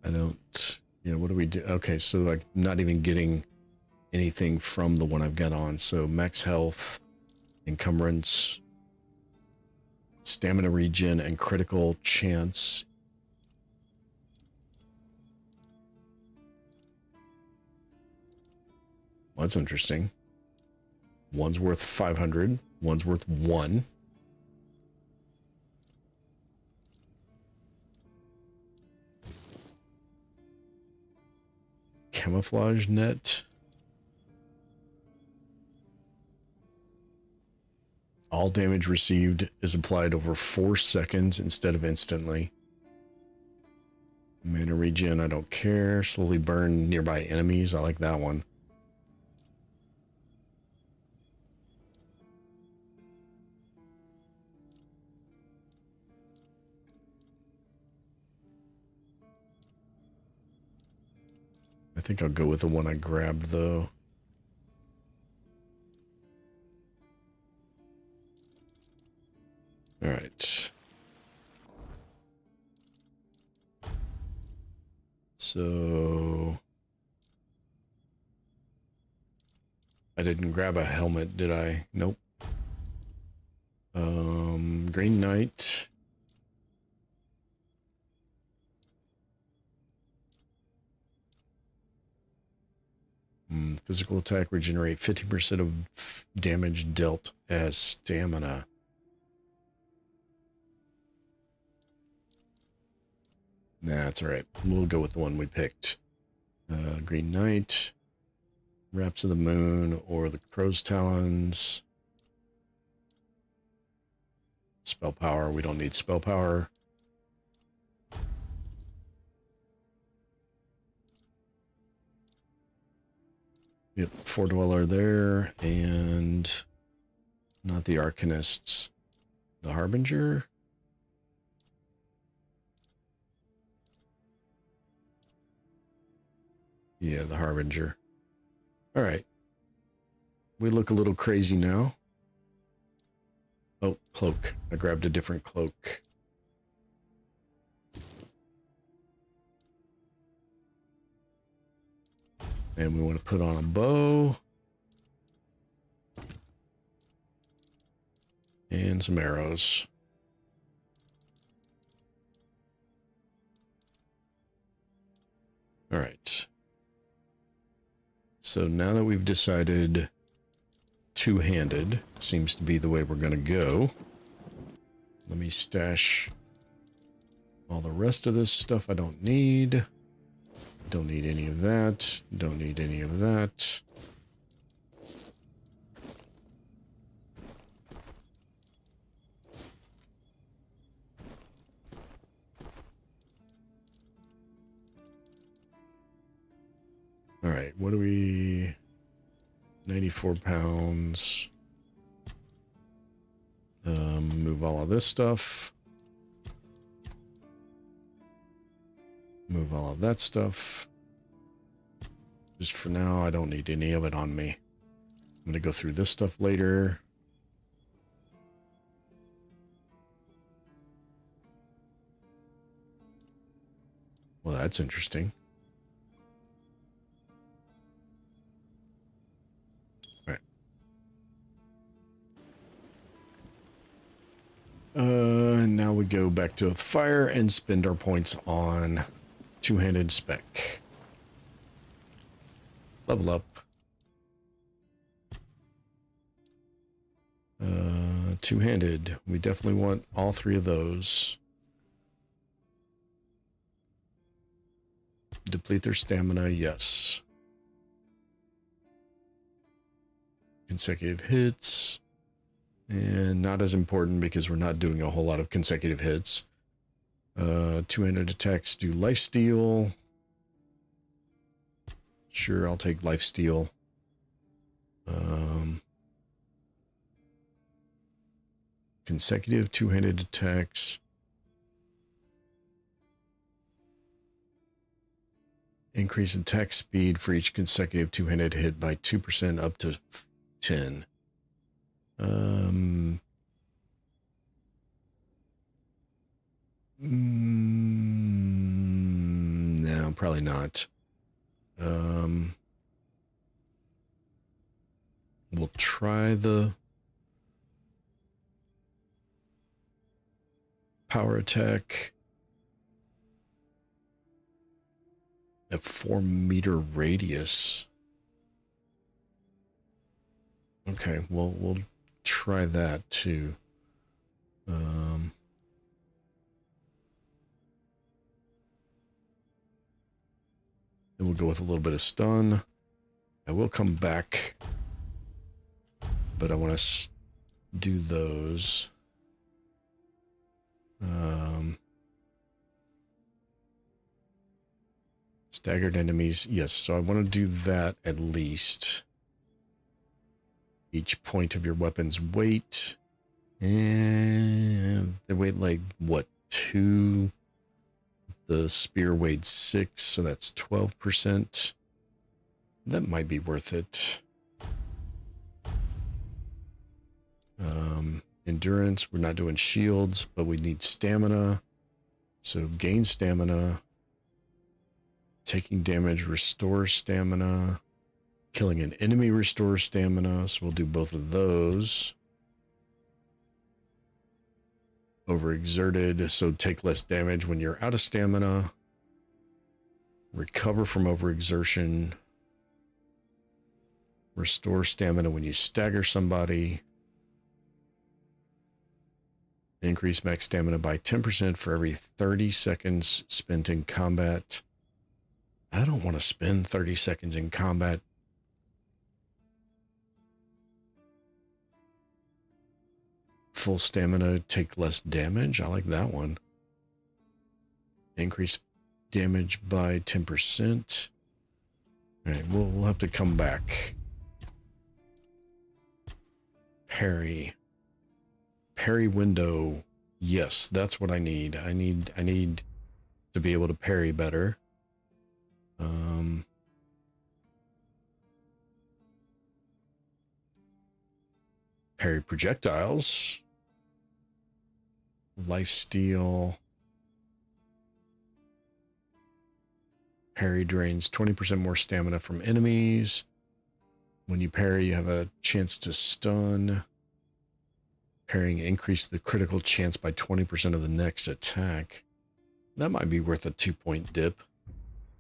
I don't... Yeah, what do we do? Okay, so like not even getting anything from the one I've got on. So max health, encumbrance, stamina regen, and critical chance. Well, that's interesting. One's worth 500, one's worth 1. Camouflage net. All damage received is applied over 4 seconds instead of instantly. Mana regen, I don't care. Slowly burn nearby enemies. I like that one. I think I'll go with the one I grabbed, though. All right. So... I didn't grab a helmet, did I? Nope. Green Knight. Physical attack, regenerate 50% of damage dealt as stamina. Nah, it's alright. We'll go with the one we picked. Green Knight, Wraps of the Moon, or the Crow's Talons. Spell power, we don't need spell power. Yep, Foredweller there, and not the Arcanists. The Harbinger? Yeah, the Harbinger. Alright. We look a little crazy now. Oh, cloak. I grabbed a different cloak. And we want to put on a bow. And some arrows. All right. So now that we've decided two-handed seems to be the way we're going to go. Let me stash all the rest of this stuff I don't need. Don't need any of that. Don't need any of that. All right, what do we... 94 pounds. Move all of this stuff. Move all of that stuff. Just for now, I don't need any of it on me. I'm going to go through this stuff later. Well, that's interesting. All right. Now we go back to the fire and spend our points on two-handed spec. Level up. Two-handed. We definitely want all three of those. Deplete their stamina, yes. Consecutive hits. And not as important because we're not doing a whole lot of consecutive hits. Two-handed attacks do lifesteal. Sure, I'll take lifesteal. Consecutive two-handed attacks. Increase attack speed for each consecutive two-handed hit by 2% up to 10. No, probably not. We'll try the power attack at 4-meter radius. Okay, well, we'll try that too. Then we'll go with a little bit of stun. I will come back, but I want to do those. Staggered enemies, yes, so I want to do that at least. Each point of your weapon's weight. And they weigh like, what, 2? The spear weighed 6, so that's 12%. That might be worth it. Endurance, we're not doing shields, but we need stamina. So gain stamina. Taking damage restores stamina. Killing an enemy restores stamina, so we'll do both of those. Overexerted, so take less damage when you're out of stamina. Recover from overexertion. Restore stamina when you stagger somebody. Increase max stamina by 10% for every 30 seconds spent in combat. I don't want to spend 30 seconds in combat. Full stamina, take less damage. I like that one. Increase damage by 10%. All right, we'll have to come back. Parry. Parry window. Yes, that's what I need. I need to be able to parry better. Parry projectiles. Lifesteal. Parry drains 20% more stamina from enemies. When you parry, you have a chance to stun. Parrying increase the critical chance by 20% of the next attack. That might be worth a 2-point dip,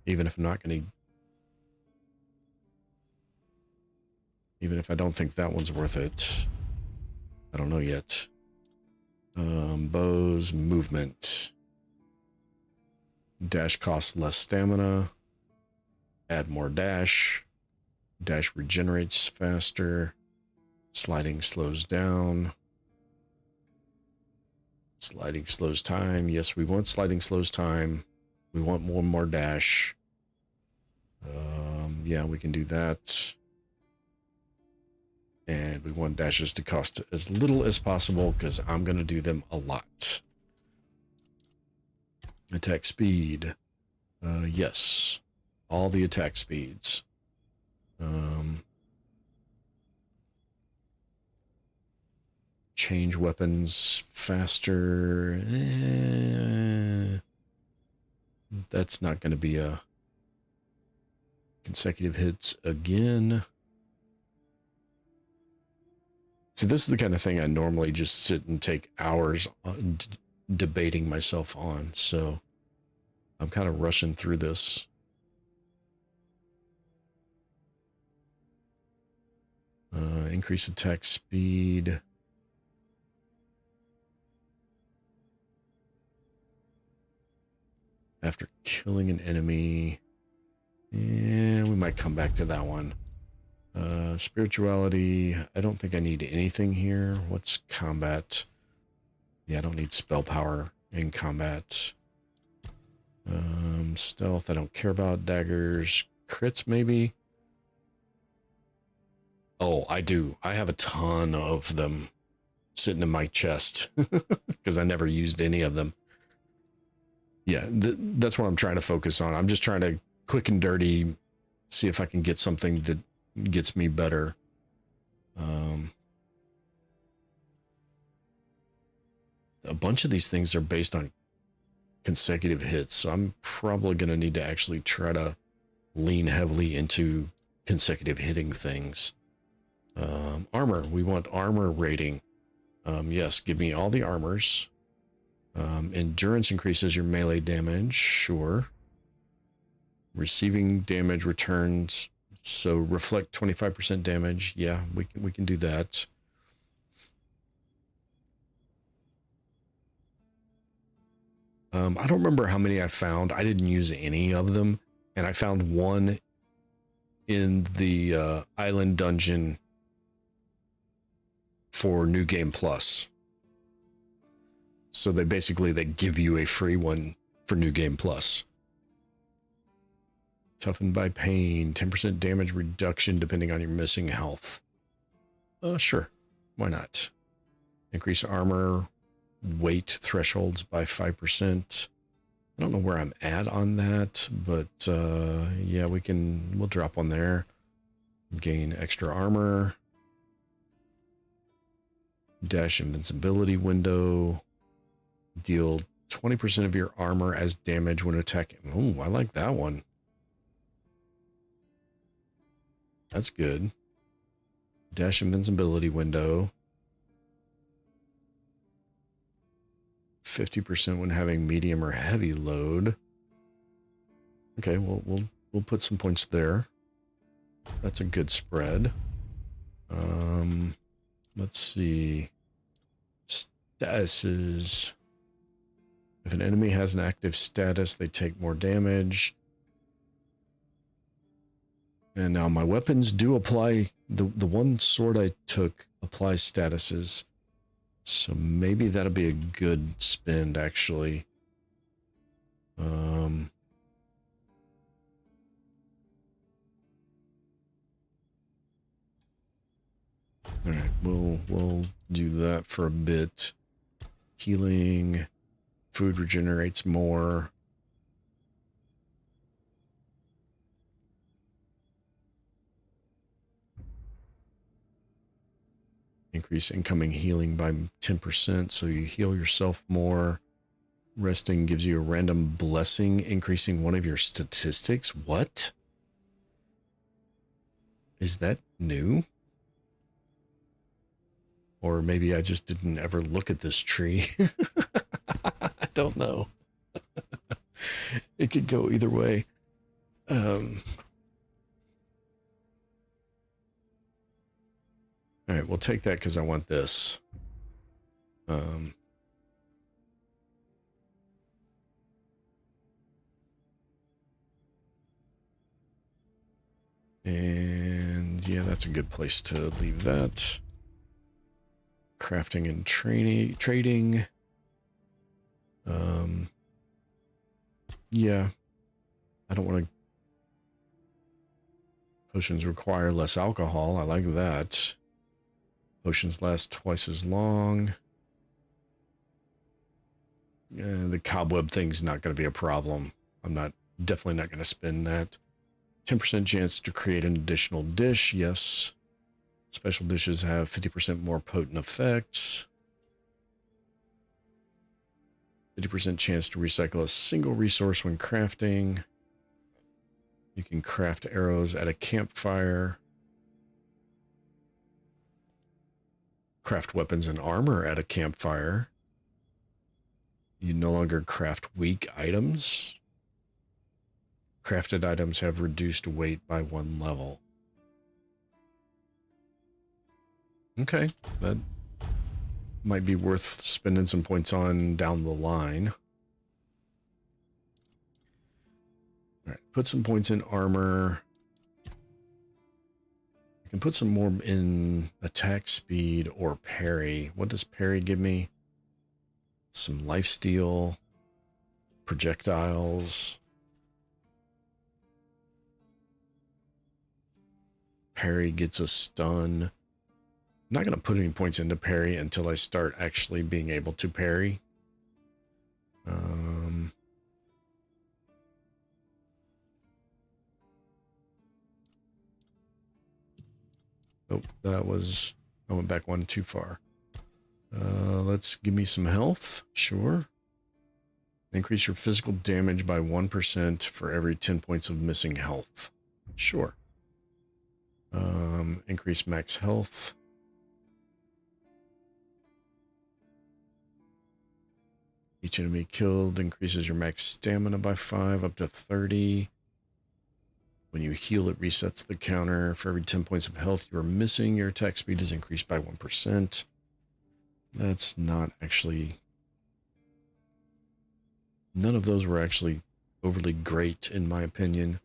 even if I'm not going to... Even if I don't think that one's worth it. I don't know yet. Bows, movement. Dash costs less stamina. Add more dash. Dash regenerates faster. Sliding slows down. Sliding slows time. Yes, we want sliding slows time. We want one more dash. Yeah, we can do that. And we want dashes to cost as little as possible because I'm going to do them a lot. Attack speed. Yes. All the attack speeds. Change weapons faster. That's not going to be a consecutive hits again. So this is the kind of thing I normally just sit and take hours debating myself on. So I'm kind of rushing through this. Increase attack speed. After killing an enemy. Yeah, we might come back to that one. Spirituality. I don't think I need anything here. What's combat? Yeah, I don't need spell power in combat. Stealth, I don't care about. Daggers. Crits, maybe? Oh, I do. I have a ton of them sitting in my chest because I never used any of them. Yeah, that's what I'm trying to focus on. I'm just trying to quick and dirty see if I can get something that gets me better. A bunch of these things are based on consecutive hits, so I'm probably going to need to actually try to lean heavily into consecutive hitting things. Armor, we want armor rating. Yes, give me all the armors. Endurance increases your melee damage, sure. Receiving damage returns, so reflect 25% damage. Yeah, we can do that. I don't remember how many I found. I didn't use any of them, and I found one in the island dungeon for New Game Plus. So they give you a free one for New Game Plus. Toughened by pain, 10% damage reduction depending on your missing health. Sure, why not? Increase armor weight thresholds by 5%. I don't know where I'm at on that, but yeah, we'll drop one there. Gain extra armor. Dash invincibility window. Deal 20% of your armor as damage when attacking. Oh, I like that one. That's good. Dash invincibility window. 50% when having medium or heavy load. Okay, well, we'll put some points there. That's a good spread. Let's see. Statuses. If an enemy has an active status, they take more damage. And now my weapons do apply. The one sword I took applies statuses. So maybe that'll be a good spend, actually. All right, we'll do that for a bit. Healing, food regenerates more. Increase incoming healing by 10%, so you heal yourself more. Resting gives you a random blessing, increasing one of your statistics. What? Is that new? Or maybe I just didn't ever look at this tree. I don't know. It could go either way. All right, we'll take that because I want this. And yeah, that's a good place to leave that. Crafting and trading. Yeah, I don't want to. Potions require less alcohol. I like that. Potions last twice as long. The cobweb thing's not going to be a problem. I'm definitely not going to spend that. 10% chance to create an additional dish. Yes. Special dishes have 50% more potent effects. 50% chance to recycle a single resource when crafting. You can craft arrows at a campfire. Craft weapons and armor at a campfire. You no longer craft weak items. Crafted items have reduced weight by 1 level. Okay, that might be worth spending some points on down the line. All right, put some points in armor. I can put some more in attack speed or parry. What does parry give me? Some lifesteal, projectiles. Parry gets a stun. I'm not going to put any points into parry until I start actually being able to parry. Oh, that was... I went back one too far. Let's give me some health. Sure. Increase your physical damage by 1% for every 10 points of missing health. Sure. Increase max health. Each enemy killed increases your max stamina by 5 up to 30. When you heal, it resets the counter. For every 10 points of health you are missing, your attack speed is increased by 1%. That's not actually... None of those were actually overly great, in my opinion.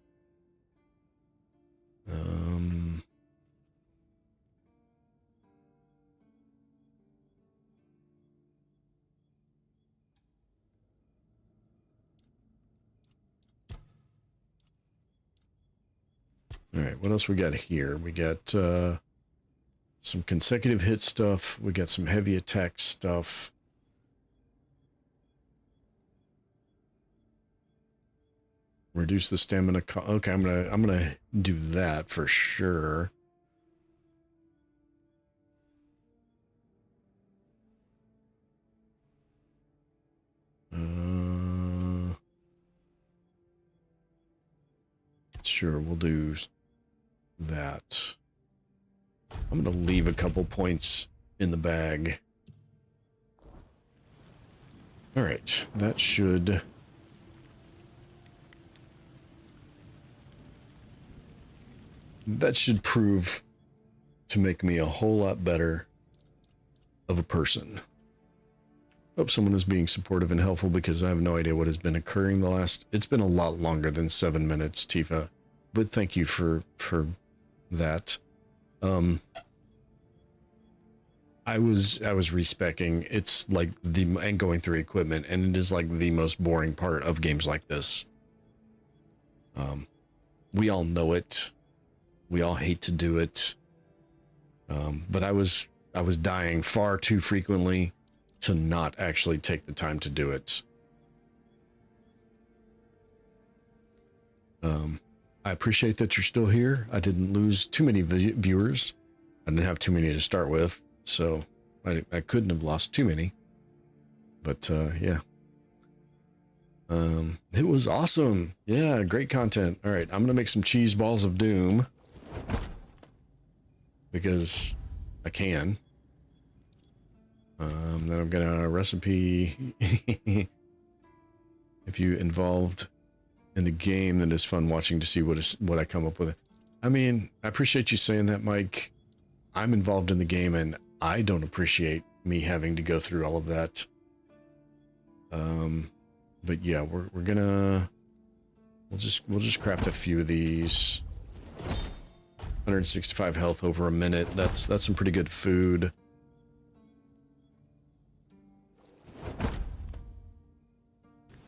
All right, what else we got here? We got some consecutive hit stuff. We got some heavy attack stuff. Reduce the stamina. Okay, I'm gonna do that for sure. Sure, we'll do that. I'm gonna leave a couple points in the bag. All right, that should... That should prove to make me a whole lot better of a person. Hope someone is being supportive and helpful because I have no idea what has been occurring the last... It's been a lot longer than 7 minutes, Tifa. But thank you for that. I was respecing. It's like and going through equipment, and it is like the most boring part of games like this. We all know it. We all hate to do it. But I was dying far too frequently to not actually take the time to do it. I appreciate that you're still here. I didn't lose too many viewers. I didn't have too many to start with, so I couldn't have lost too many. But yeah. It was awesome. Yeah, great content. All right, I'm gonna make some cheese balls of doom because I can. Then I'm gonna recipe. If you involved in the game, then it's fun watching to see what I come up with. I mean, I appreciate you saying that, Mike. I'm involved in the game, and I don't appreciate me having to go through all of that. But yeah, we're gonna we'll just craft a few of these. 165 health over a minute. That's some pretty good food.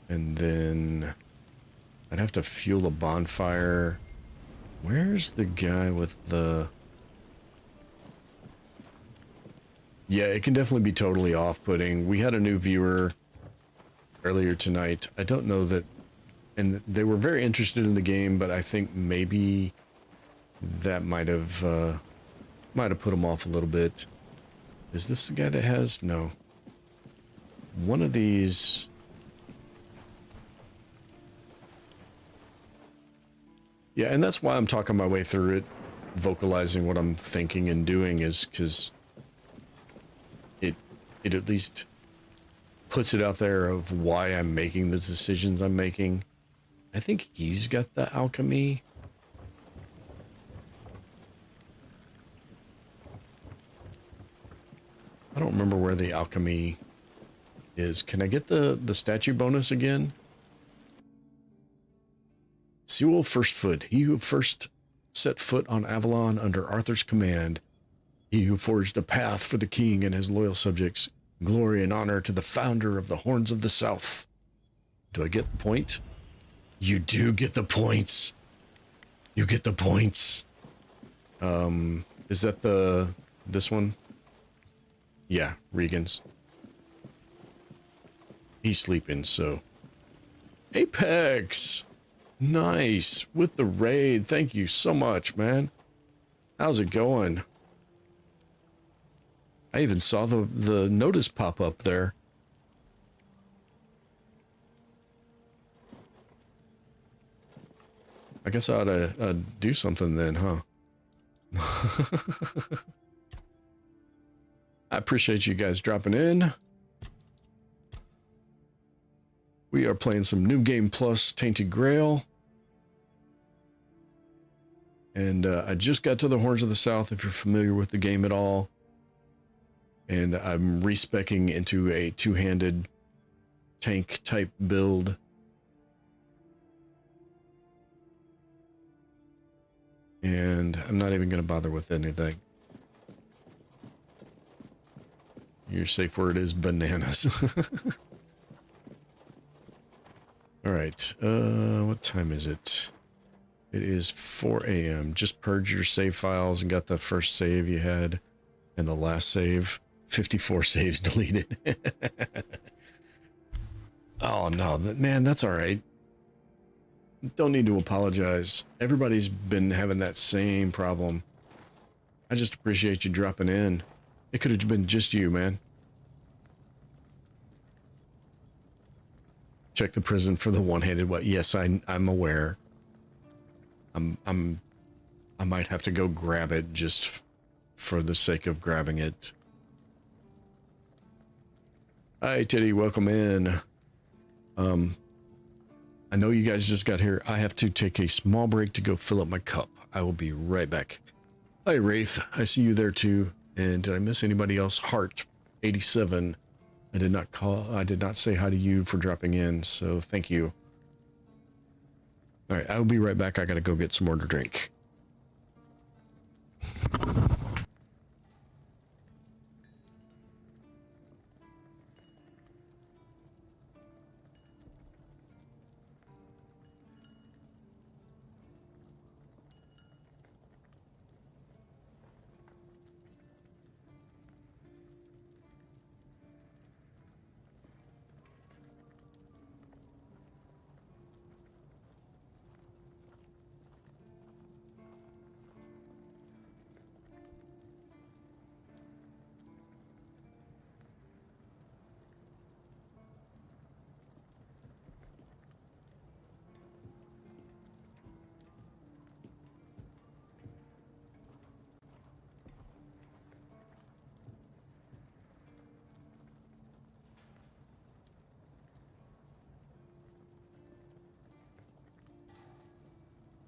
And then I'd have to fuel a bonfire. Where's the guy with the... Yeah, it can definitely be totally off-putting. We had a new viewer earlier tonight. I don't know that... And they were very interested in the game, but I think maybe that might have put them off a little bit. Is this the guy that has... No. One of these... Yeah, and that's why I'm talking my way through it, vocalizing what I'm thinking and doing, is because it at least puts it out there of why I'm making the decisions I'm making. I think he's got the alchemy. I don't remember where the alchemy is. Can I get the statue bonus again? Sewell Firstfoot, he who first set foot on Avalon under Arthur's command, he who forged a path for the king and his loyal subjects, glory and honor to the founder of the Horns of the South. Do I get the point? You do get the points. You get the points. Is that this one? Yeah, Regan's. He's sleeping, so. Apex! Nice. With the raid. Thank you so much, man. How's it going? I even saw the notice pop up there. I guess I ought to do something then, huh? I appreciate you guys dropping in. We are playing some New Game Plus Tainted Grail. And I just got to the Horns of the South, if you're familiar with the game at all. And I'm respecking into a two-handed tank type build. And I'm not even going to bother with anything. Your safe word is bananas. All right. What time is it? It is 4 a.m. Just purged your save files and got the first save you had and the last save. 54 saves deleted. Oh, no. Man, that's all right. Don't need to apologize. Everybody's been having that same problem. I just appreciate you dropping in. It could have been just you, man. Check the prison for the one-handed what? Yes, I'm aware. I might have to go grab it just for the sake of grabbing it. Hi, Teddy. Welcome in. I know you guys just got here. I have to take a small break to go fill up my cup. I will be right back. Hi, Wraith. I see you there too. And did I miss anybody else? Heart 87. I did not say hi to you for dropping in, so thank you. All right, I'll be right back. I gotta go get some more to drink.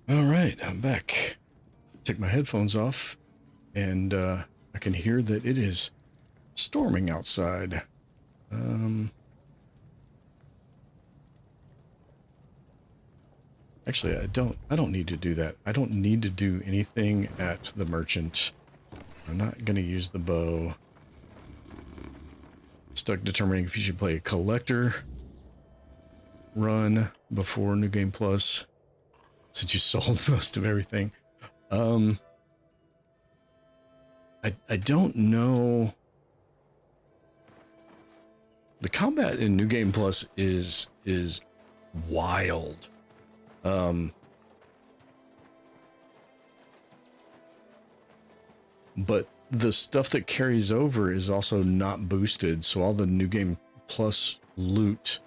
All right, I'm back. Take my headphones off, and I can hear that it is storming outside. Actually, I don't need to do that. I don't need to do anything at the merchant. I'm not going to use the bow. Stuck determining if you should play a collector run before New Game Plus, since you sold most of everything. I don't know. The combat in New Game Plus is wild. But the stuff that carries over is also not boosted, so all the New Game Plus loot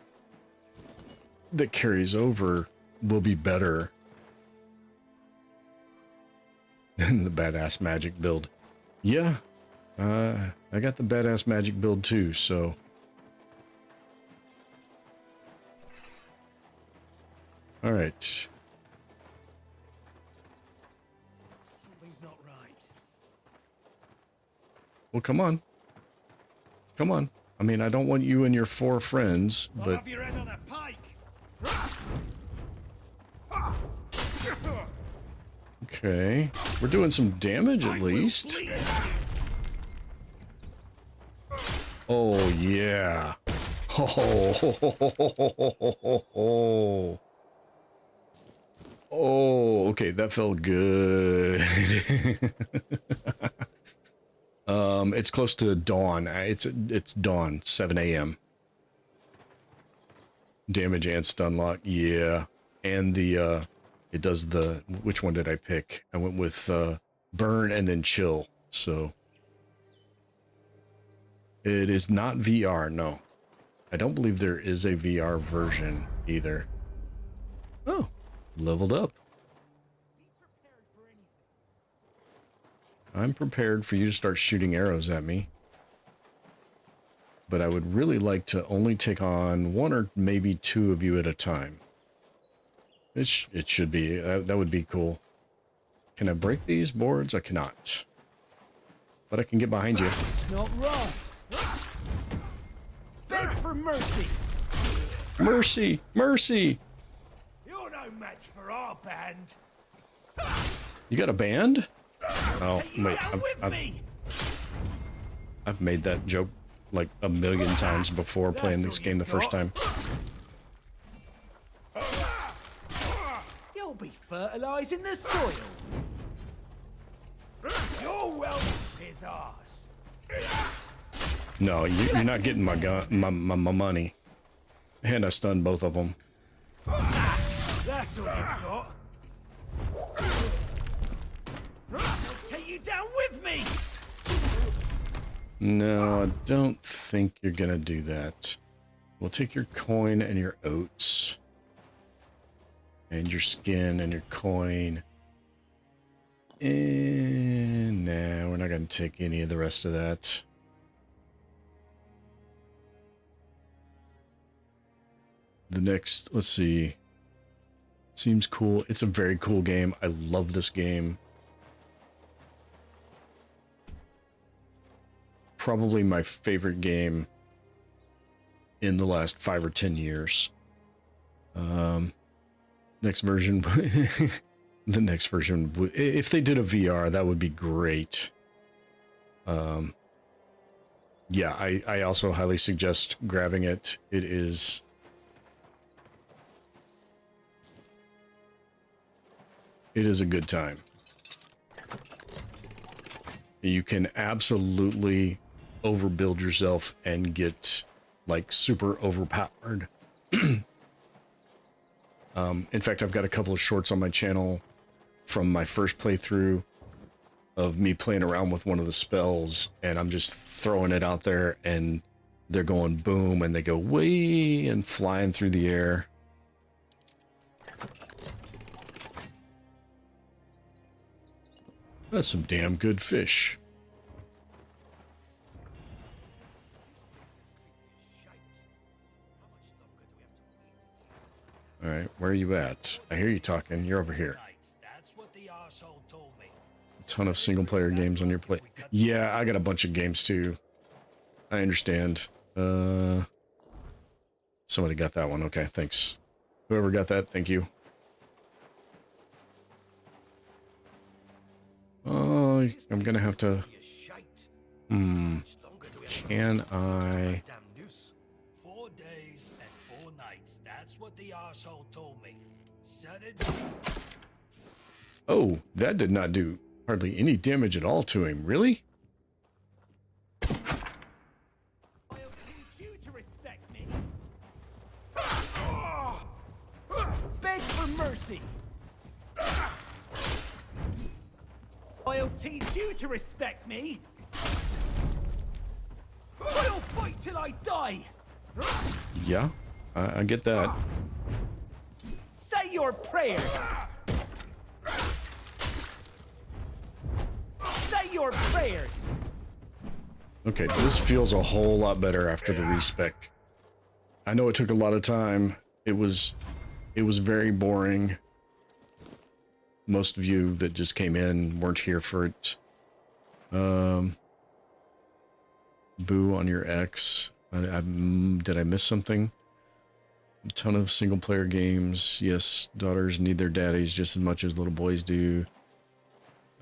that carries over will be better than the badass magic build. Yeah, I got the badass magic build too, so all right. Something's not right. Well, come on. Come on. I mean, I don't want you and your 4 friends, I'll but have your head on a pike. Okay, we're doing some damage at least. Oh yeah. Oh, oh, okay, that felt good. It's close to dawn. It's dawn, 7 a.m. Damage and stun lock, yeah. And the it does the, which one did I pick? I went with burn and then chill. So it is not VR, no. I don't believe there is a VR version either. Oh, leveled up. I'm prepared for you to start shooting arrows at me. But I would really like to only take on one or maybe two of you at a time. It should be, that would be cool. Can I break these boards? I cannot. But I can get behind you. Not wrong. Beg for mercy. Mercy! Mercy! You're no match for our band. You got a band? Oh, wait. I've made that joke like a million times before playing this game the first time. You'll be fertilizing the soil. Your wealth is ours. No, you're not getting my gun, my money. And I stunned both of them. That's all you've got. I'll take you down with me. No, I don't think you're gonna do that. We'll take your coin and your oats. And your skin and your coin. And nah, we're not gonna take any of the rest of that. The next, let's see. Seems cool. It's a very cool game. I love this game. Probably my favorite game in the last 5 or 10 years. Next version, the next version, if they did a VR, that would be great. Yeah, I also highly suggest grabbing it. It is a good time. You can absolutely overbuild yourself and get like super overpowered. In fact, I've got a couple of shorts on my channel from my first playthrough of me playing around with one of the spells, and I'm just throwing it out there and they're going boom and they go way and flying through the air. That's some damn good fish. All right, where are you at? I hear you talking. You're over here. A ton of single-player games on your plate. Yeah, I got a bunch of games too. I understand. Somebody got that one. Okay, thanks. Whoever got that, thank you. Oh, I'm gonna have to... Can I... 4 days and 4 nights. That's what the arsehole told me. Said it. Oh, that did not do hardly any damage at all to him. Really? I'll teach you to respect me. Beg for mercy. I'll teach you to respect me. I'll fight till I die. Yeah, I get that. Say your prayers. Say your prayers. Okay, this feels a whole lot better after the respec. I know it took a lot of time. It was very boring. Most of you that just came in weren't here for it. Boo on your ex. Did I miss something? A ton of single-player games. Yes, daughters need their daddies just as much as little boys do.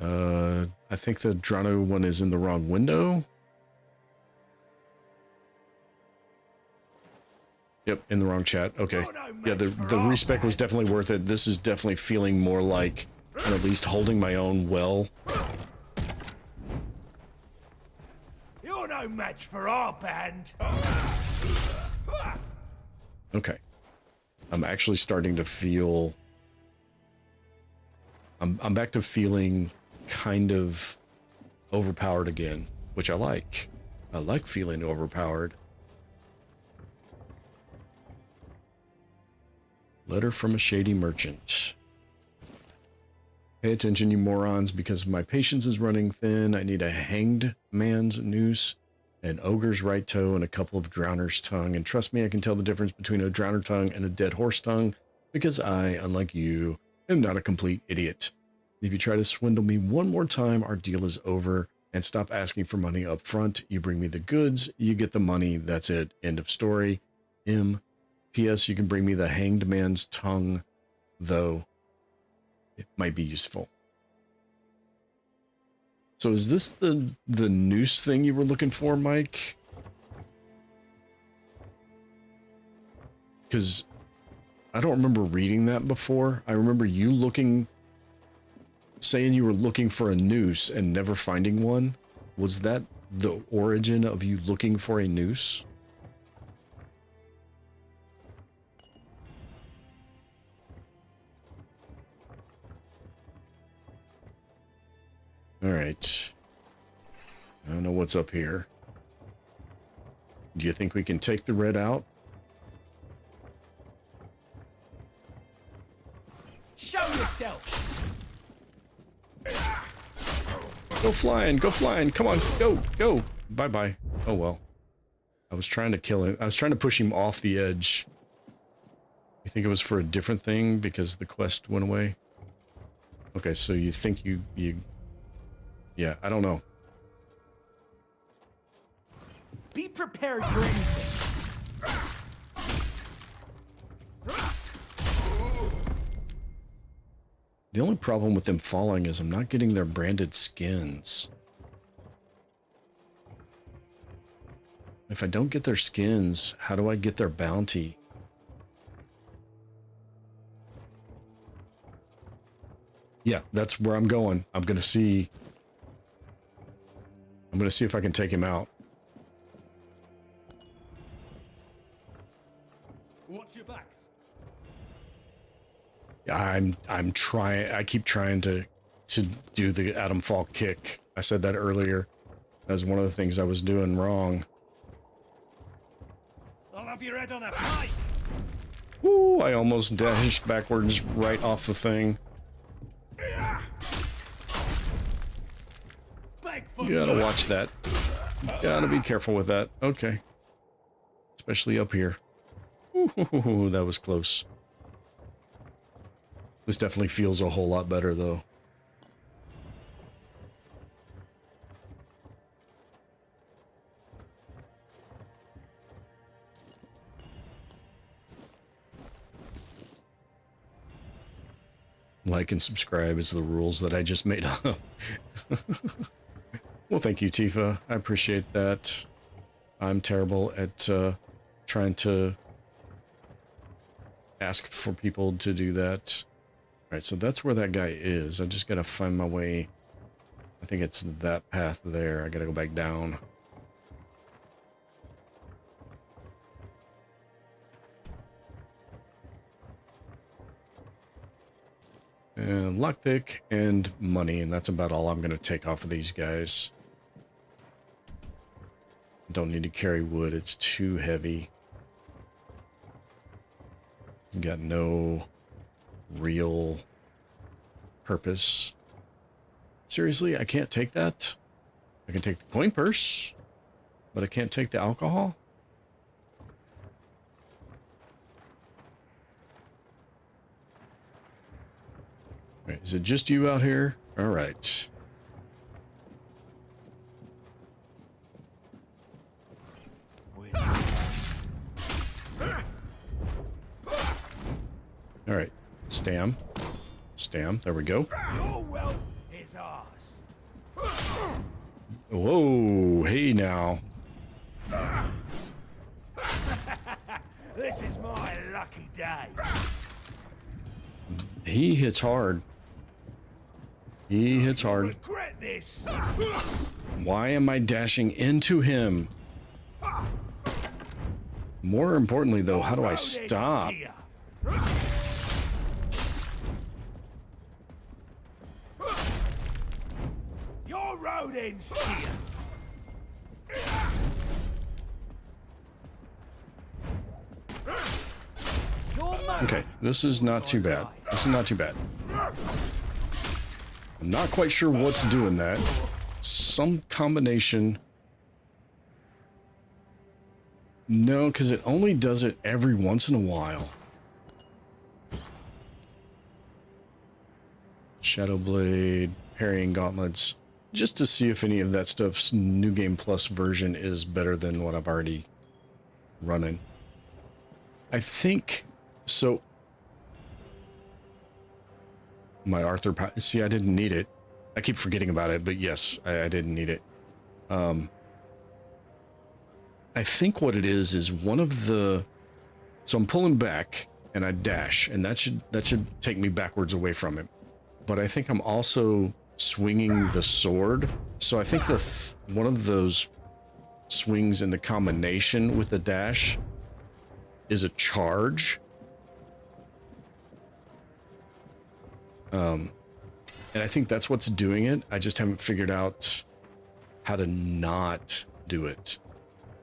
I think the Drano one is in the wrong window. Yep, in the wrong chat. Okay. Yeah, the respec was definitely worth it. This is definitely feeling more like I'm at least holding my own well. You're no match for our band. Okay. I'm actually starting to feel... I'm back to feeling kind of overpowered again, which I like. I like feeling overpowered. Letter from a shady merchant. Pay attention, you morons, because my patience is running thin. I need a hanged man's noose, an ogre's right toe, and a couple of drowner's tongue. And trust me, I can tell the difference between a drowner tongue and a dead horse tongue, because I, unlike you, am not a complete idiot. If you try to swindle me one more time, our deal is over. And stop asking for money up front. You bring me the goods, you get the money. That's it. End of story. M. P.S. You can bring me the hanged man's tongue, though it might be useful. So is this the noose thing you were looking for, Mike? Because I don't remember reading that before. I remember you saying you were looking for a noose and never finding one. Was that the origin of you looking for a noose? All right. I don't know what's up here. Do you think we can take the red out? Show yourself. Go flying, come on, go. Bye-bye. Oh well. I was trying to kill him. I was trying to push him off the edge. You think it was for a different thing because the quest went away? Okay, so you think you yeah, I don't know. Be prepared for anything. The only problem with them falling is I'm not getting their branded skins. If I don't get their skins, how do I get their bounty? Yeah, that's where I'm going. I'm gonna see if I can take him out. Watch your backs. I'm trying. I keep trying to do the Adam Falk kick. I said that earlier. That's one of the things I was doing wrong. I'll have your head on a pike. Ooh, I almost dashed backwards right off the thing. You gotta watch that. Gotta be careful with that. Okay. Especially up here. Ooh, that was close. This definitely feels a whole lot better, though. Like and subscribe is the rules that I just made up. Well, thank you, Tifa. I appreciate that. I'm terrible at trying to ask for people to do that. All right, so that's where that guy is. I just gotta find my way. I think it's that path there. I gotta go back down. And lockpick and money, and that's about all I'm gonna take off of these guys. Don't need to carry wood, it's too heavy. Got no real purpose. Seriously, I can't take that? I can take the coin purse, but I can't take the alcohol? Wait, is it just you out here? All right. All right, Stam. There we go. Your wealth is his ass. Whoa, hey now. This is my lucky day. He hits hard. He hits hard. Regret this. Why am I dashing into him? More importantly, though, how do I stop? Your road ends here. Okay, this is not too bad. This is not too bad. I'm not quite sure what's doing that. Some combination. No, because it only does it every once in a while. Shadow Blade, parrying gauntlets, just to see if any of that stuff's New Game Plus version is better than what I've already running. I think so. My Arthur, see, I didn't need it. I keep forgetting about it, but yes, I didn't need it. I think what it is one of the, so I'm pulling back and I dash, and that should take me backwards away from him. But I think I'm also swinging the sword. So I think one of those swings in the combination with the dash is a charge. And I think that's what's doing it. I just haven't figured out how to not do it.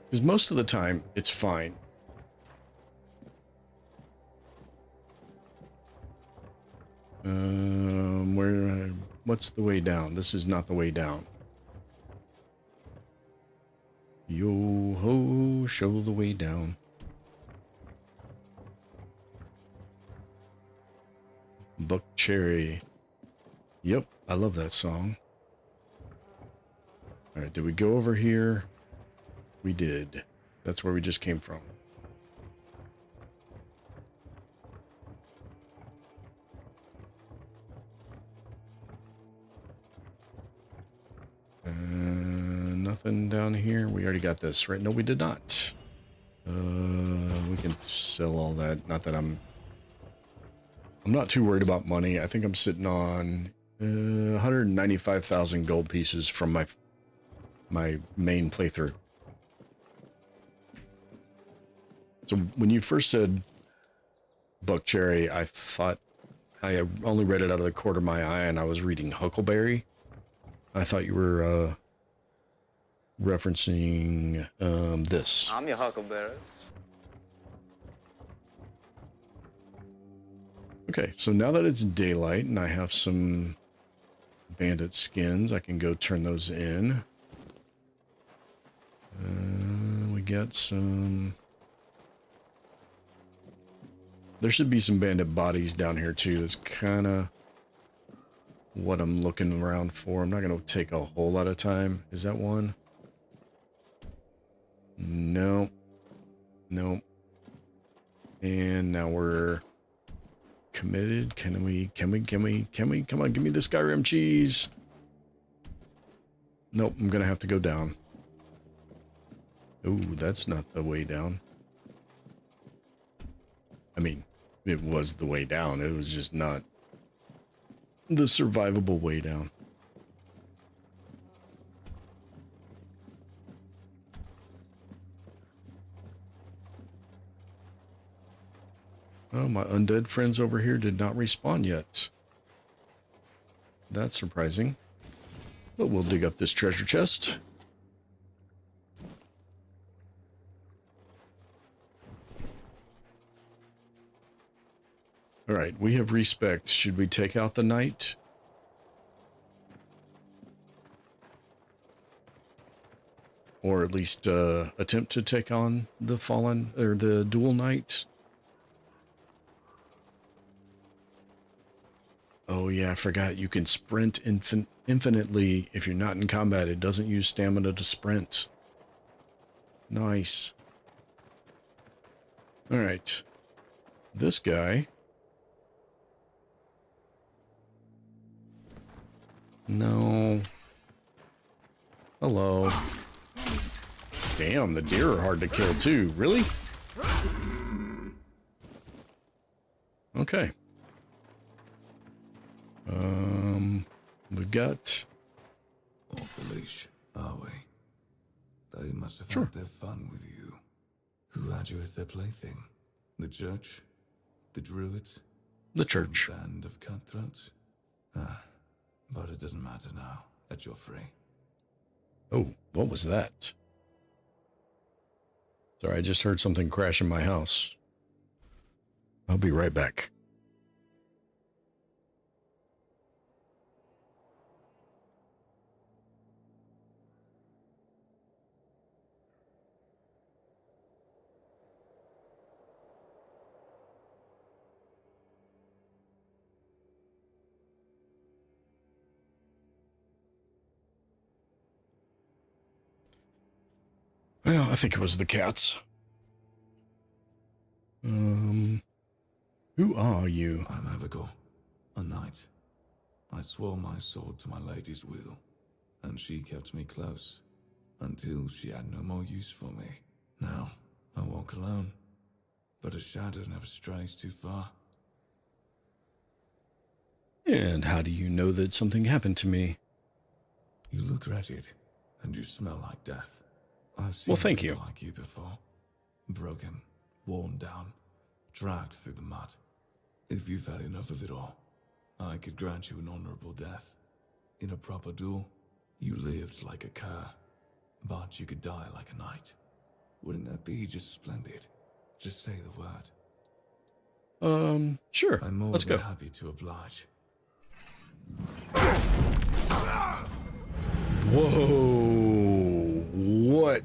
Because most of the time, it's fine. What's the way down? This is not the way down. Yo ho, show the way down. Buck Cherry. Yep, I love that song. Alright, did we go over here? We did. That's where we just came from. Nothing down here. We already got this, right? No, we did not. We can sell all that. Not that I'm not too worried about money. I think I'm sitting on 195,000 gold pieces from my main playthrough. So when you first said Buck Cherry, I thought I only read it out of the corner of my eye, and I was reading Huckleberry. I thought you were referencing this. I'm your Huckleberry. Okay, so now that it's daylight and I have some bandit skins, I can go turn those in. We got some... There should be some bandit bodies down here too. That's kind of what I'm looking around for. I'm not going to take a whole lot of time. Is that one? No. Nope. And now we're committed. Can we, come on, give me the Skyrim cheese. Nope, I'm going to have to go down. Ooh, that's not the way down. I mean, it was the way down. It was just not the survivable way down. Oh, my undead friends over here did not respawn yet. That's surprising. But we'll dig up this treasure chest. Alright, we have respect. Should we take out the knight? Or at least attempt to take on the fallen, or the dual knight? Oh yeah, I forgot. You can sprint infinitely if you're not in combat. It doesn't use stamina to sprint. Nice. Alright. This guy... No. Hello. Damn, the deer are hard to kill too. Really? Okay. We've got... Off the leash, are we? They must have Sure. had their fun with you. Who had you as their plaything? The church? The druids? The church. Some band of cutthroats? But it doesn't matter now that you're free. Oh, what was that? Sorry, I just heard something crash in my house. I'll be right back. Well, I think it was the cats. Who are you? I'm Abigail, a knight. I swore my sword to my lady's will, and she kept me close, until she had no more use for me. Now, I walk alone, but a shadow never strays too far. And how do you know that something happened to me? You look wretched, and you smell like death. I've seen Well, thank people you. like you before. Broken, worn down, dragged through the mud. If you've had enough of it all, I could grant you an honorable death. In a proper duel, you lived like a cur, but you could die like a knight. Wouldn't that be just splendid? Just say the word. Sure. I'm more Let's than go. happy to oblige. Whoa. What?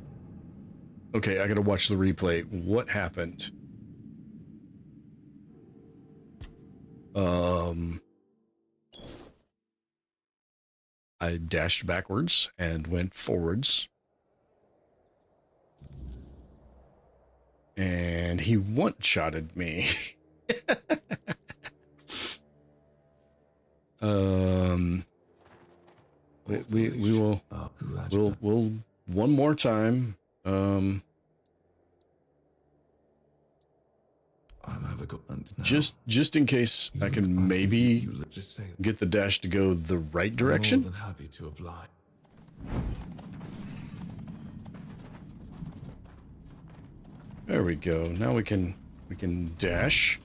Okay, I gotta watch the replay. What happened? I dashed backwards and went forwards. And he one-shotted me. We will we'll one more time. I'm Abigail, and now Just in case I can maybe just say get the dash to go the right I'm direction. more than happy to oblige. There we go. Now we can dash.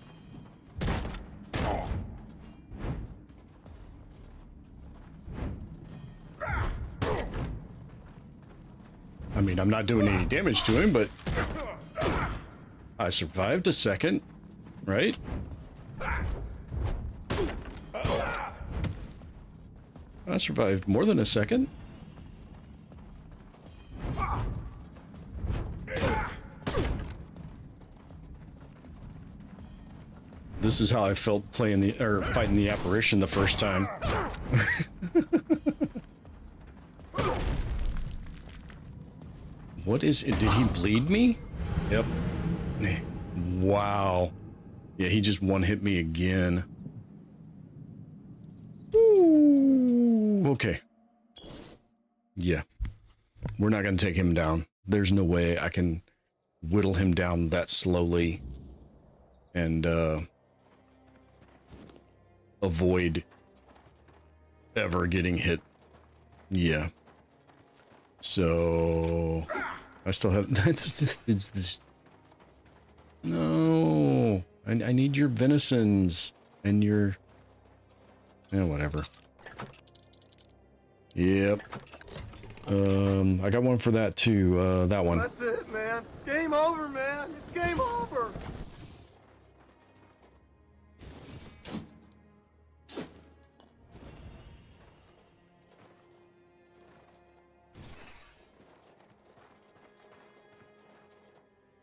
I mean, I'm not doing any damage to him, but I survived a second, right? I survived more than a second. This is how I felt playing fighting the apparition the first time. What is it? Did he bleed me? Yep. Wow. Yeah, he just one-hit me again. Ooh, okay. Yeah. We're not going to take him down. There's no way I can whittle him down that slowly and avoid ever getting hit. Yeah. So I still have it's this. No, I need your venisons and your whatever. Yep. I got one for that too. That one. That's it, man. Game over, man. It's game over.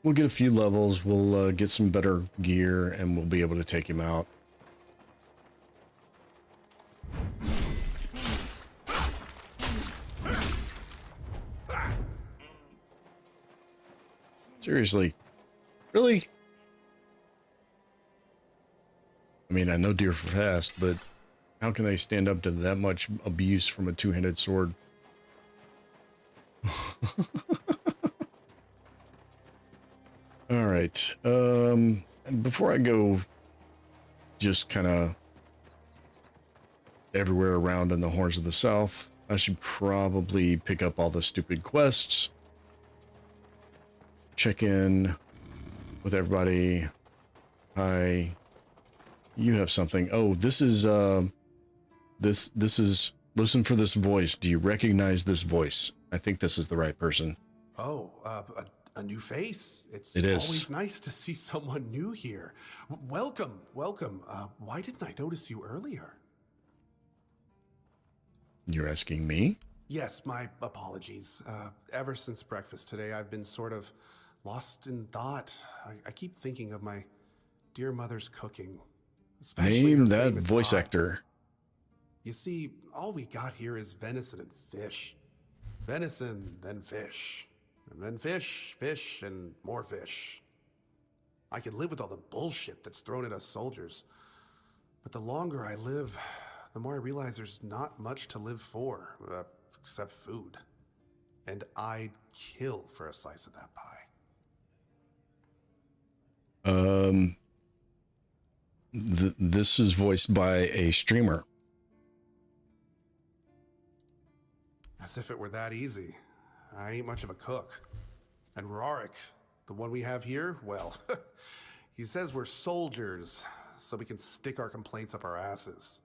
We'll get a few levels, we'll get some better gear, and we'll be able to take him out. Seriously? Really? I mean, I know deer are fast, but How can they stand up to that much abuse from a two-handed sword? All right. Before I go just kind of everywhere around in the Horns of the South, I should probably pick up all the stupid quests. Check in with everybody. Hi. You have something. Oh, this is this is, listen for this voice. Do you recognize this voice? I think this is the right person. Oh, a new face. It's It is. always nice to see someone new here. Welcome, welcome. Why didn't I notice you earlier? You're asking me? Yes, my apologies. Ever since breakfast today, I've been sort of lost in thought. I keep thinking of my dear mother's cooking. Especially Name her that famous voice pie. actor. You see, all we got here is venison and fish. Venison, then fish. And then fish, fish, and more fish. I could live with all the bullshit that's thrown at us soldiers. But the longer I live, the more I realize there's not much to live for, except food. And I'd kill for a slice of that pie. This is voiced by a streamer. As if it were that easy. I ain't much of a cook. And Rorik, the one we have here, well, he says we're soldiers, so we can stick our complaints up our asses.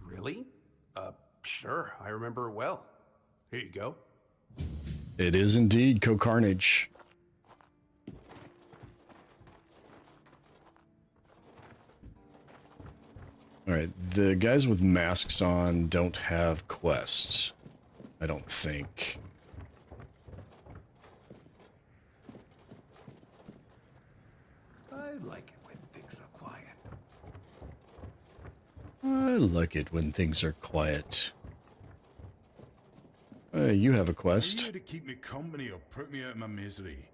Really? Sure, I remember it well. Here you go. It is indeed Co-Carnage. All right, the guys with masks on don't have quests, I don't think. I like it when things are quiet. I like it when things are quiet. You have a Are you quest. here to keep me company or put me out of my misery?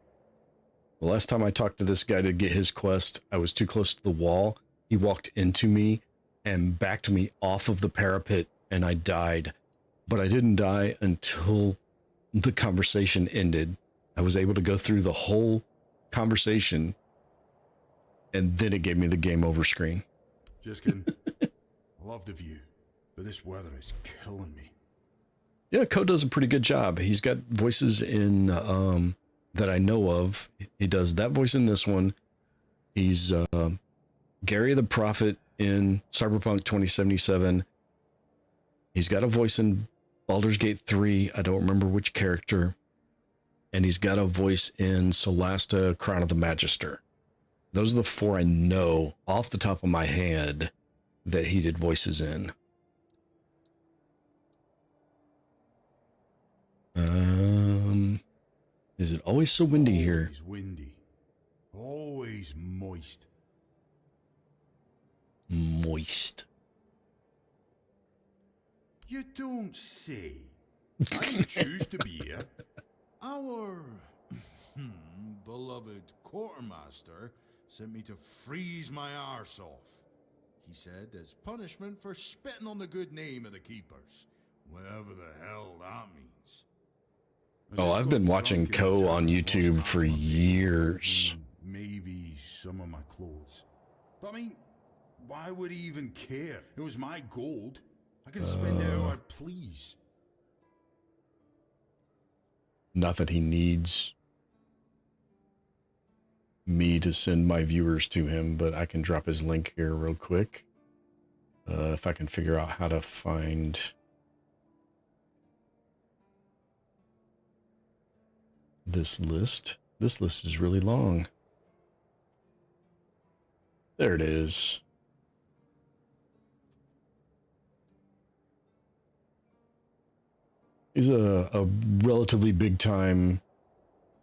The last time I talked to this guy to get his quest, I was too close to the wall. He walked into me and backed me off of the parapet, and I died. But I didn't die until the conversation ended. I was able to go through the whole conversation, and then it gave me the game over screen. Just kidding. I love the view, but this weather is killing me. Yeah, Ko does a pretty good job. He's got voices in that I know of. He does that voice in this one. He's Gary the Prophet in Cyberpunk 2077. He's got a voice in Baldur's Gate 3. I don't remember which character. And he's got a voice in Solasta, Crown of the Magister. Those are the four I know off the top of my head that he did voices in. Is it always so windy here? Always windy. Always moist. Moist. You don't say. I didn't choose to be here. Our beloved quartermaster sent me to freeze my arse off. He said as punishment for spitting on the good name of the keepers, whatever the hell that means. Oh, I've been watching Ko on YouTube for years. Maybe some of my clothes. But I mean, why would he even care? It was my gold. I can spend it how I please. Not that he needs me to send my viewers to him, but I can drop his link here real quick. If I can figure out how to find this list. This list is really long. There it is. He's a relatively big time,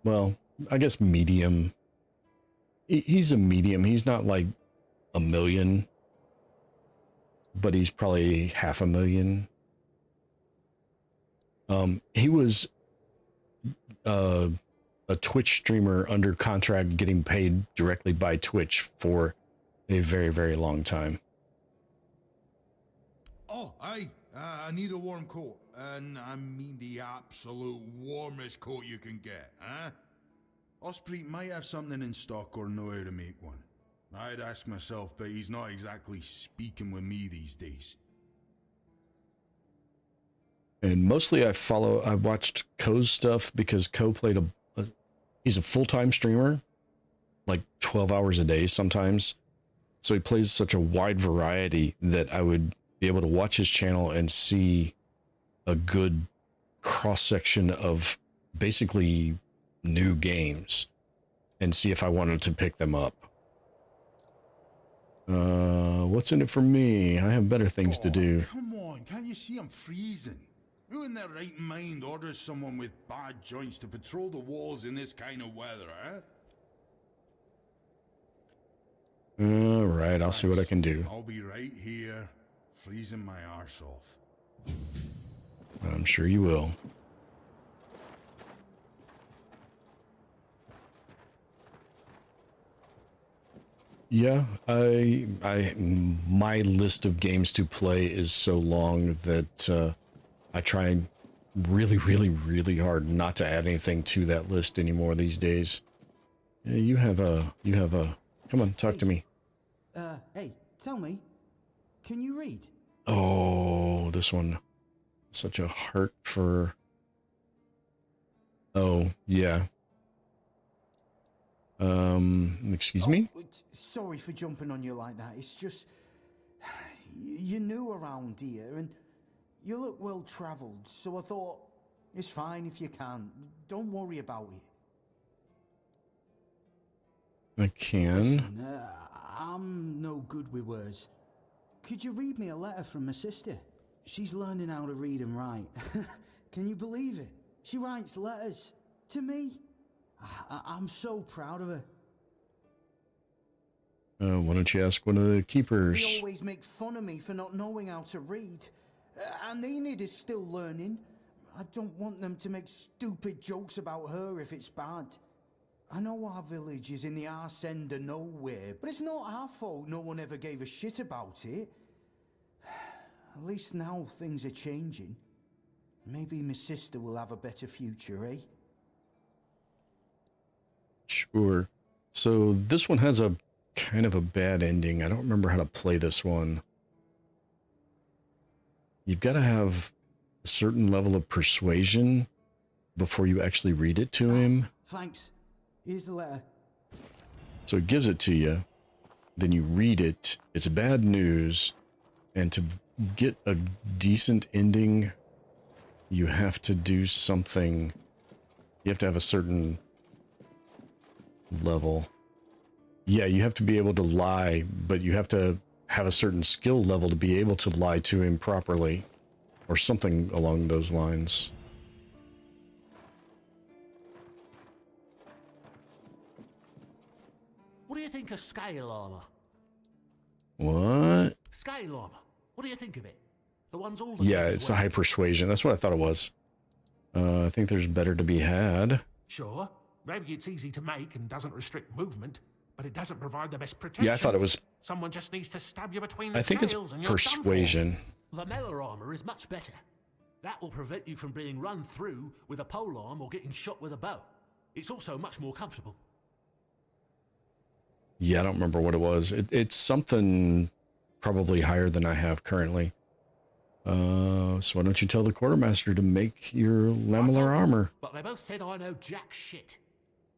well, I guess medium. He's a medium. He's not like a million, but he's probably 500,000. He was a Twitch streamer under contract getting paid directly by Twitch for a very, very long time. Oh, aye. I need a warm coat. And I mean the absolute warmest coat you can get, huh? Osprey might have something in stock or know how to make one. I'd ask myself, but he's not exactly speaking with me these days. And mostly I watched Ko's stuff because Ko played he's a full-time streamer, like 12 hours a day sometimes. So he plays such a wide variety that I would be able to watch his channel and see a good cross-section of basically new games and see if I wanted to pick them up. What's in it for me? I have better things to do. Come on, can't you see I'm freezing? Who in their right mind orders someone with bad joints to patrol the walls in this kind of weather, eh? All right, I'll see what I can do. I'll be right here, freezing my arse off. I'm sure you will. Yeah, my list of games to play is so long that I try really, really, really hard not to add anything to that list anymore these days. Yeah, you have a, come on, talk to me. Hey, tell me, can you read? Oh, this one, such a heart for, oh, yeah. Excuse me? Sorry for jumping on you like that. It's just, you're new around here and you look well traveled, so I thought it's fine if you can. Don't worry about it. I can. Listen, I'm no good with words. Could you read me a letter from my sister? She's learning how to read and write. Can you believe it? She writes letters to me. I'm so proud of her. Why don't you ask one of the keepers? They always make fun of me for not knowing how to read. And Enid is still learning. I don't want them to make stupid jokes about her if it's bad. I know our village is in the arse end of nowhere, but it's not our fault no one ever gave a shit about it. At least now things are changing. Maybe my sister will have a better future, eh? Sure. So this one has a kind of a bad ending. I don't remember how to play this one. You've got to have a certain level of persuasion before you actually read it to him. Thanks. Here's the letter. So it gives it to you. Then you read it. It's bad news. And to get a decent ending, you have to do something. You have to have a certain level. Yeah, you have to be able to lie, but you have to have a certain skill level to be able to lie to him properly, or something along those lines. What do you think of scale armor? What? Scale armor. What do you think of it? The ones all. Yeah, it's a high persuasion. That's what I thought it was. I think there's better to be had. Sure. Maybe it's easy to make and doesn't restrict movement, but it doesn't provide the best protection. Yeah, I thought it was. Someone just needs to stab you between the I think it's scales and you're persuasion. Vanilla armor is much better. That will prevent you from being run through with a polearm or getting shot with a bow. It's also much more comfortable. Yeah, I don't remember what it was. It's something probably higher than I have currently. So why don't you tell the quartermaster to make your lamellar armor? But they both said I know jack shit.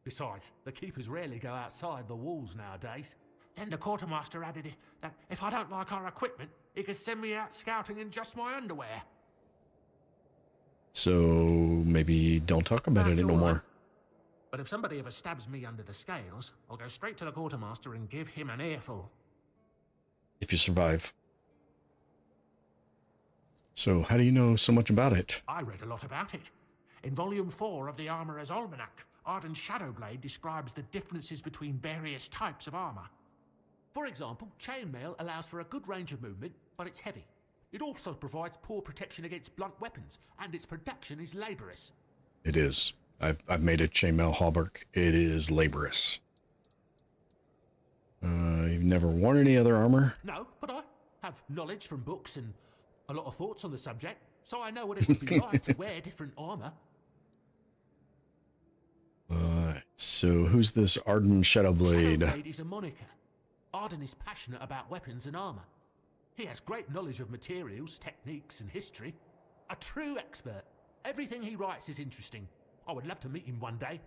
Besides, the keepers rarely go outside the walls nowadays. Then the quartermaster added that if I don't like our equipment, he could send me out scouting in just my underwear. So maybe don't talk about it no more. But if somebody ever stabs me under the scales, I'll go straight to the quartermaster and give him an earful. If you survive. So how do you know so much about it? I read a lot about it. In Volume 4 of the Armourer's Almanac, Arden Shadowblade describes the differences between various types of armour. For example, chainmail allows for a good range of movement, but it's heavy. It also provides poor protection against blunt weapons, and its production is laborious. It is. I've made a chainmail hauberk. It is laborious. You've never worn any other armor? No, but I have knowledge from books and a lot of thoughts on the subject, so I know what it would be like to wear different armor. So who's this Arden Shadowblade? Shadowblade is a moniker. Arden is passionate about weapons and armor. He has great knowledge of materials, techniques, and history. A true expert. Everything he writes is interesting. I would love to meet him one day.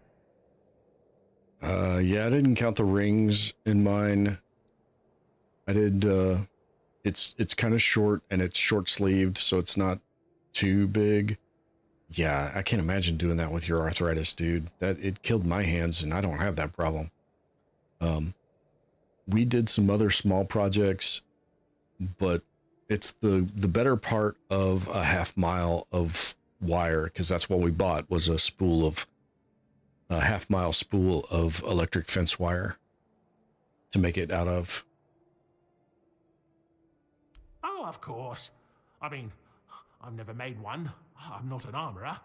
Yeah, I didn't count the rings in mine. I did, it's kind of short and it's short sleeved, so it's not too big. Yeah, I can't imagine doing that with your arthritis, dude. It killed my hands and I don't have that problem. We did some other small projects, but it's the better part of a half mile of wire, because that's what we bought, was a half mile spool of electric fence wire to make it out of. Oh, of course. I mean, I've never made one. I'm not an armorer.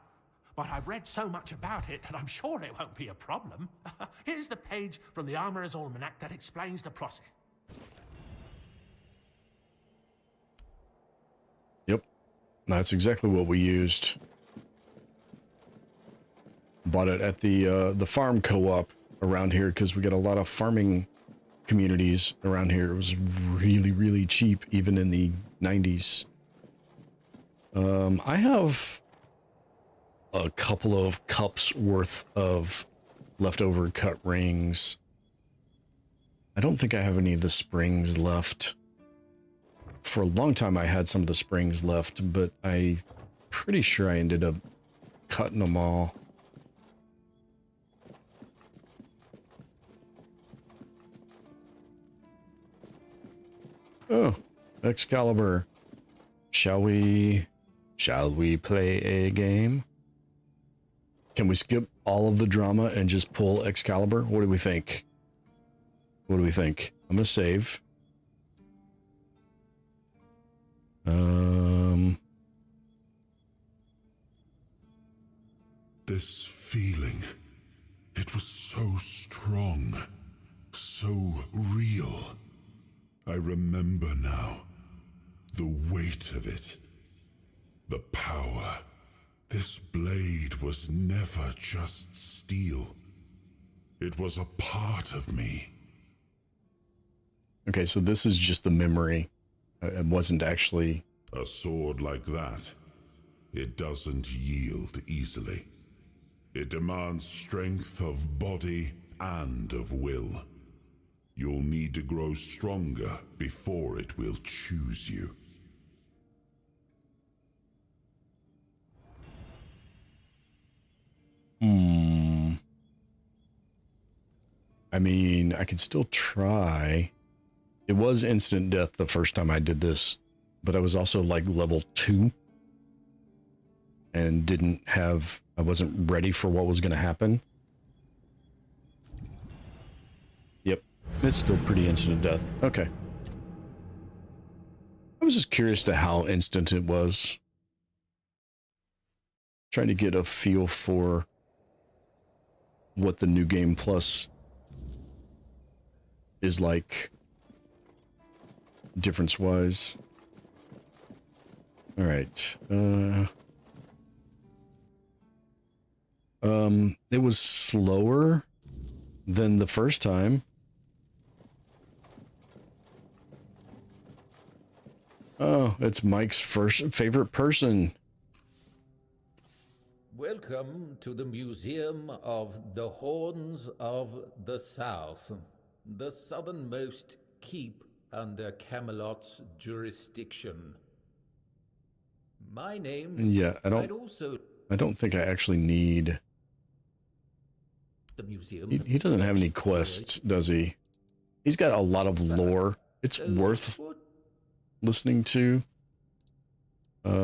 But I've read so much about it that I'm sure it won't be a problem. Here's the page from the Armorer's Almanac that explains the process. Yep. That's exactly what we used. Bought it at the farm co-op around here because we got a lot of farming communities around here. It was really, really cheap, even in the 90s. I have a couple of cups worth of leftover cut rings. I don't think I have any of the springs left. For a long time I had some of the springs left, but I'm pretty sure I ended up cutting them all. Oh, Excalibur. Shall we play a game? Can we skip all of the drama and just pull Excalibur? What do we think? What do we think? I'm gonna save. This feeling, it was so strong, so real. I remember now, the weight of it, the power. This blade was never just steel. It was a part of me. Okay, so this is just the memory. It wasn't actually... A sword like that, it doesn't yield easily. It demands strength of body and of will. You'll need to grow stronger before it will choose you. I mean, I could still try. It was instant death the first time I did this, but I was also like level 2 and I wasn't ready for what was going to happen. Yep, it's still pretty instant death. Okay. I was just curious to how instant it was. Trying to get a feel for what the new game plus is like, difference-wise. All right. It was slower than the first time. Oh, it's Mike's favorite person. Welcome to the Museum of the Horns of the South, the southernmost keep under Camelot's jurisdiction. My name... Yeah, I don't think I actually need... The museum. He doesn't have any quests, does he? He's got a lot of lore. It's worth listening to. But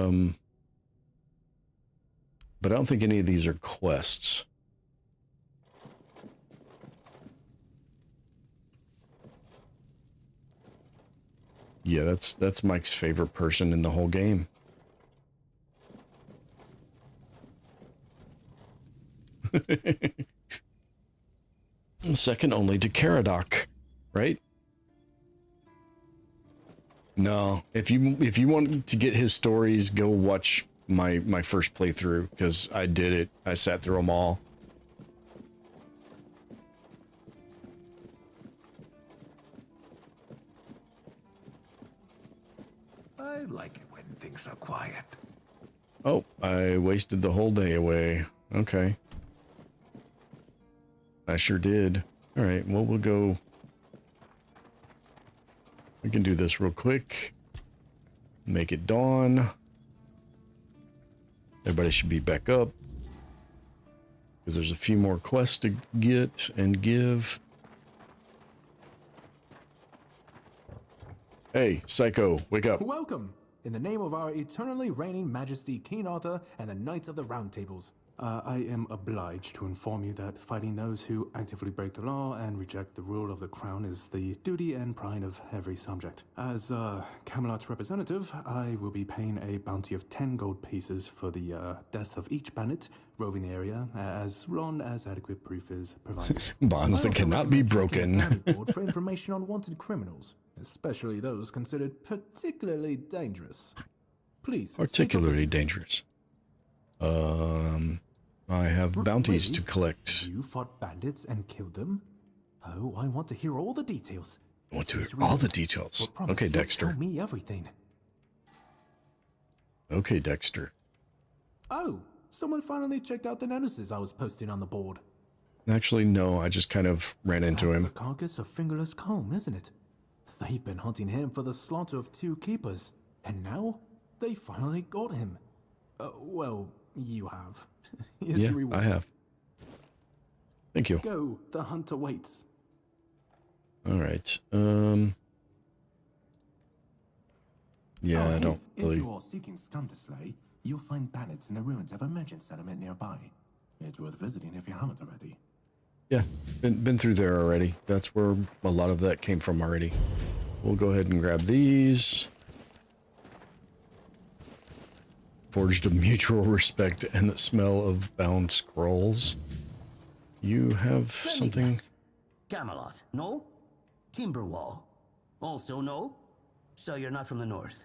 I don't think any of these are quests. Yeah, that's Mike's favorite person in the whole game. Second only to Caradoc, right? No, if you want to get his stories, go watch my first playthrough, because I did it. I sat through them all. I like it when things are quiet. Oh, I wasted the whole day away. Okay. I sure did. All right, well, we'll go. We can do this real quick. Make it dawn. Everybody should be back up, because there's a few more quests to get and give. Hey, Psycho, wake up. Welcome! In the name of our eternally reigning majesty, King Arthur, and the Knights of the Round Tables, I am obliged to inform you that fighting those who actively break the law and reject the rule of the crown is the duty and pride of every subject. As Camelot's representative, I will be paying a bounty of 10 gold pieces for the death of each bandit roving the area, as long as adequate proof is provided. Bonds that cannot be broken. For information on wanted criminals, especially those considered particularly dangerous. Please. Particularly dangerous. I have bounties to collect. You fought bandits and killed them? Oh, I want to hear all the details. I want to hear all the details. Okay, Dexter. Tell me everything. Okay, Dexter. Oh, someone finally checked out the notices I was posting on the board. Actually, no, I just kind of ran into him. The carcass of Fingerless Comb, isn't it? They've been hunting him for the slaughter of 2 keepers, and now they finally got him. Well, you have. Yeah, I have. Thank you. Go, the hunter waits. All right. Yeah, I don't really. If you are seeking scum to slay, you'll find bandits in the ruins of a merchant settlement nearby. It's worth visiting if you haven't already. Yeah, been through there already. That's where a lot of that came from already. We'll go ahead and grab these. Forged of mutual respect and the smell of bound scrolls. You have something. Camelot, no? Timberwall, also no? So you're not from the north?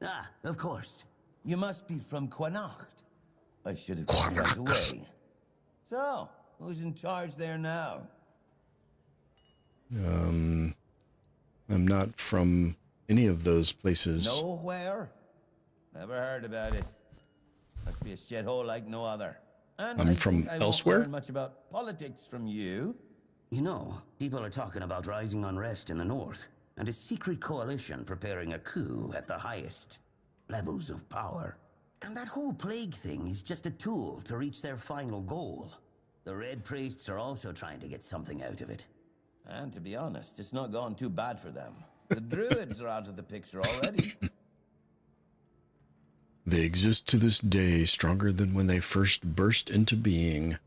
Ah, of course. You must be from Connacht. I should have put that away. So, who's in charge there now? I'm not from any of those places. Nowhere? Never heard about it. Must be a shithole like no other. And I'm from elsewhere? I won't learn much about politics from you. You know, people are talking about rising unrest in the north, and a secret coalition preparing a coup at the highest levels of power. And that whole plague thing is just a tool to reach their final goal. The Red Priests are also trying to get something out of it. And to be honest, it's not gone too bad for them. The Druids are out of the picture already. They exist to this day, stronger than when they first burst into being.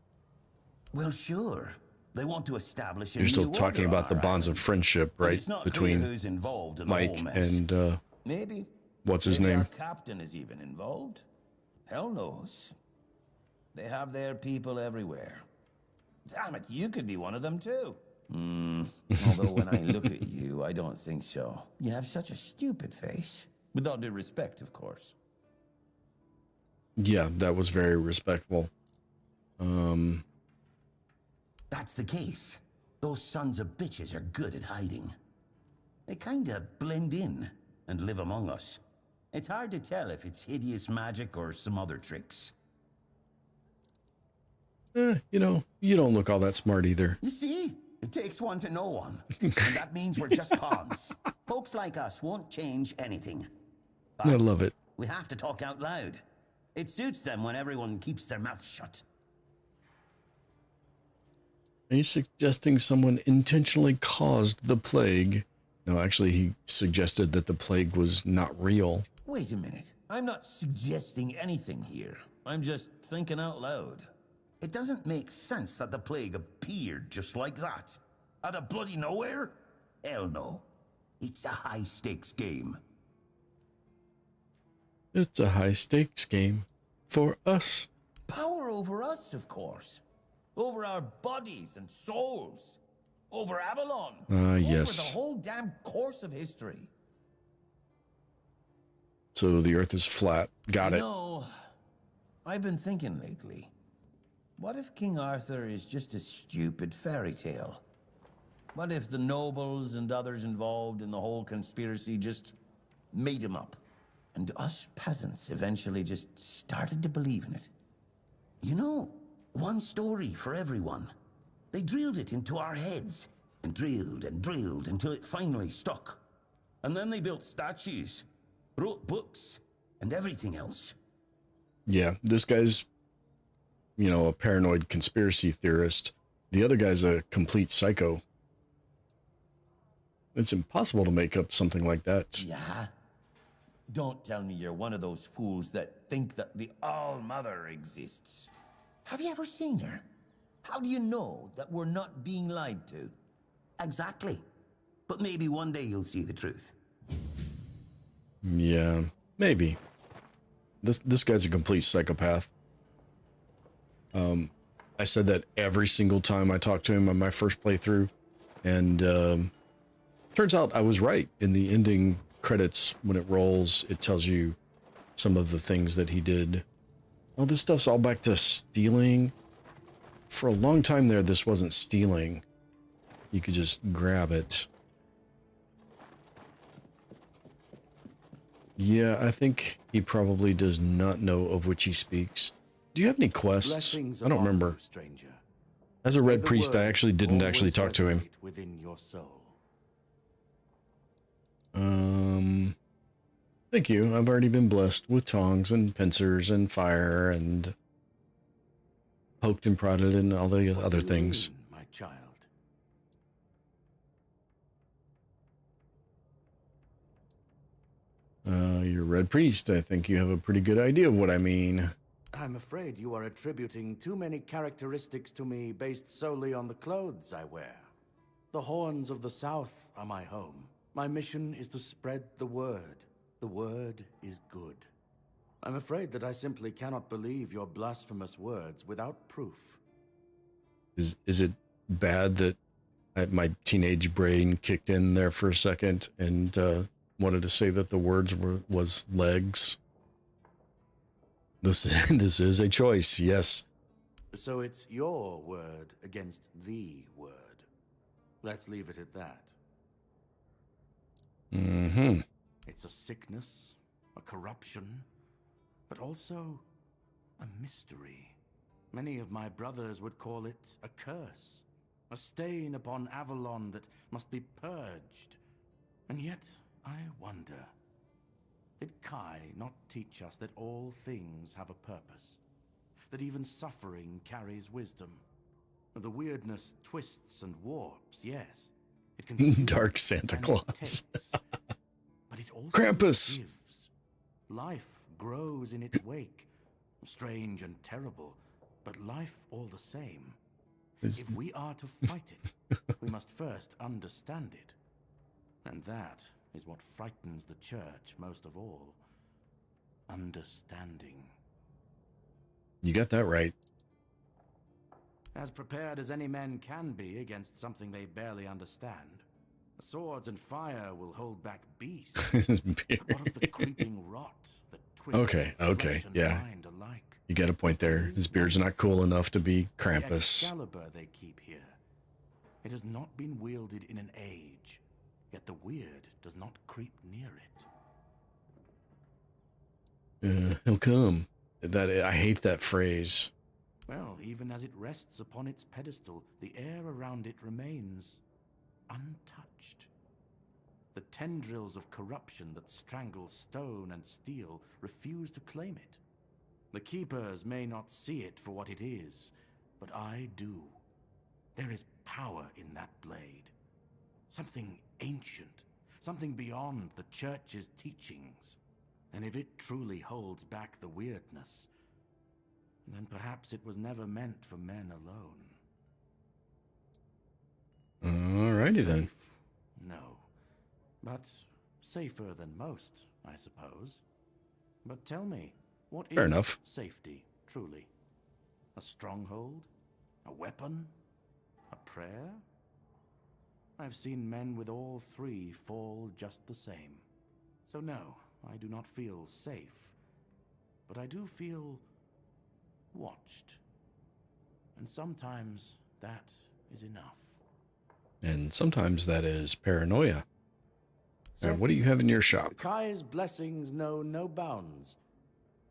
Well, sure. They want to establish a You're still new talking order about the on bonds Ireland. of friendship, But right? it's not Between clear who's involved in the Mike whole mess. and Maybe. what's his Maybe name? Our captain is even involved. Hell knows. They have their people everywhere. Damn it, you could be one of them too. Although when I look at you, I don't think so. You have such a stupid face. With all due respect, of course. Yeah, that was very respectful. That's the case. Those sons of bitches are good at hiding. They kinda blend in and live among us. It's hard to tell if it's hideous magic or some other tricks. You know, you don't look all that smart either. You see? It takes one to know one. And that means we're just pawns. Folks like us won't change anything. I love it. We have to talk out loud. It suits them when everyone keeps their mouth shut. Are you suggesting someone intentionally caused the plague? No, actually, he suggested that the plague was not real. Wait a minute. I'm not suggesting anything here. I'm just thinking out loud. It doesn't make sense that the plague appeared just like that. Out of bloody nowhere? Hell no. It's a high-stakes game. It's a high-stakes game for us. Power over us, of course. Over our bodies and souls. Over Avalon. Yes. Over the whole damn course of history. So the Earth is flat. Got it. No, I've been thinking lately. What if King Arthur is just a stupid fairy tale? What if the nobles and others involved in the whole conspiracy just made him up? And us peasants eventually just started to believe in it? You know, one story for everyone. They drilled it into our heads, and drilled until it finally stuck. And then they built statues, wrote books, and everything else. Yeah, this guy's, you know, a paranoid conspiracy theorist. The other guy's a complete psycho. It's impossible to make up something like that. Yeah? Don't tell me you're one of those fools that think that the All-Mother exists. Have you ever seen her? How do you know that we're not being lied to? Exactly. But maybe one day you'll see the truth. Yeah, maybe. This guy's a complete psychopath. I said that every single time I talked to him on my first playthrough, and turns out I was right. In the ending credits, when it rolls, it tells you some of the things that he did. Oh, this stuff's all back to stealing. For a long time there, this wasn't stealing. You could just grab it. Yeah, I think he probably does not know of which he speaks. Do you have any quests? I don't remember. Stranger. As a red priest, I actually didn't actually talk to him. Within your soul. Thank you. I've already been blessed with tongs and pincers and fire and poked and prodded and all the other things. My child. You're red priest. I think you have a pretty good idea of what I mean. I'm afraid you are attributing too many characteristics to me based solely on the clothes I wear. The Horns of the South are my home. My mission is to spread the word. The word is good. I'm afraid that I simply cannot believe your blasphemous words without proof. Is it bad that my teenage brain kicked in there for a second and wanted to say that the words was legs? This is a choice, yes. So it's your word against the word. Let's leave it at that. Mm-hmm. It's a sickness, a corruption, but also a mystery. Many of my brothers would call it a curse, a stain upon Avalon that must be purged. And yet, I wonder, did Kai not teach us that all things have a purpose? That even suffering carries wisdom? The weirdness twists and warps, yes. It can Dark Santa Claus. But it also Krampus. gives. Life grows in its wake. Strange and terrible, but life all the same. If we are to fight it, we must first understand it. And that is what frightens the church most of all. Understanding. You got that right. As prepared as any men can be against something they barely understand. Swords and fire will hold back beasts. But what of the creeping rot that twists flesh and mind alike? You got a point there. His beard's not cool enough to be The Krampus. Excalibur they keep here. It has not been wielded in an age, yet the weird does not creep near it. He'll come. I hate that phrase. Well, even as it rests upon its pedestal, the air around it remains untouched. The tendrils of corruption that strangle stone and steel refuse to claim it. The keepers may not see it for what it is, but I do. There is power in that blade. Something ancient, something beyond the church's teachings. And if it truly holds back the weirdness, then perhaps it was never meant for men alone. Alrighty then. No, but safer than most, I suppose. But tell me, what Fair is enough. safety, truly? A stronghold? A weapon? A prayer? I've seen men with all three fall just the same. So no, I do not feel safe, but I do feel watched. And sometimes that is enough. And sometimes that is paranoia. All right, what do you have in your shop? Kai's blessings know no bounds,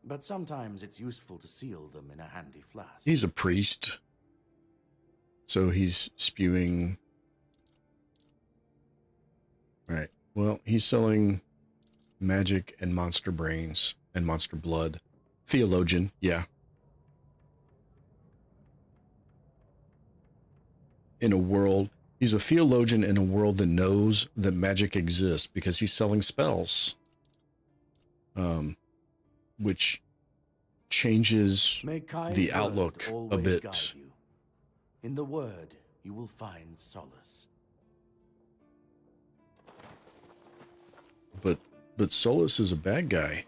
but sometimes it's useful to seal them in a handy flask. He's a priest, so he's spewing. All right, well, he's selling magic and monster brains and monster blood. Theologian, yeah. In a world, he's a theologian in a world that knows that magic exists because he's selling spells. Which changes the outlook a bit. In the word, you will find solace. But Solus is a bad guy.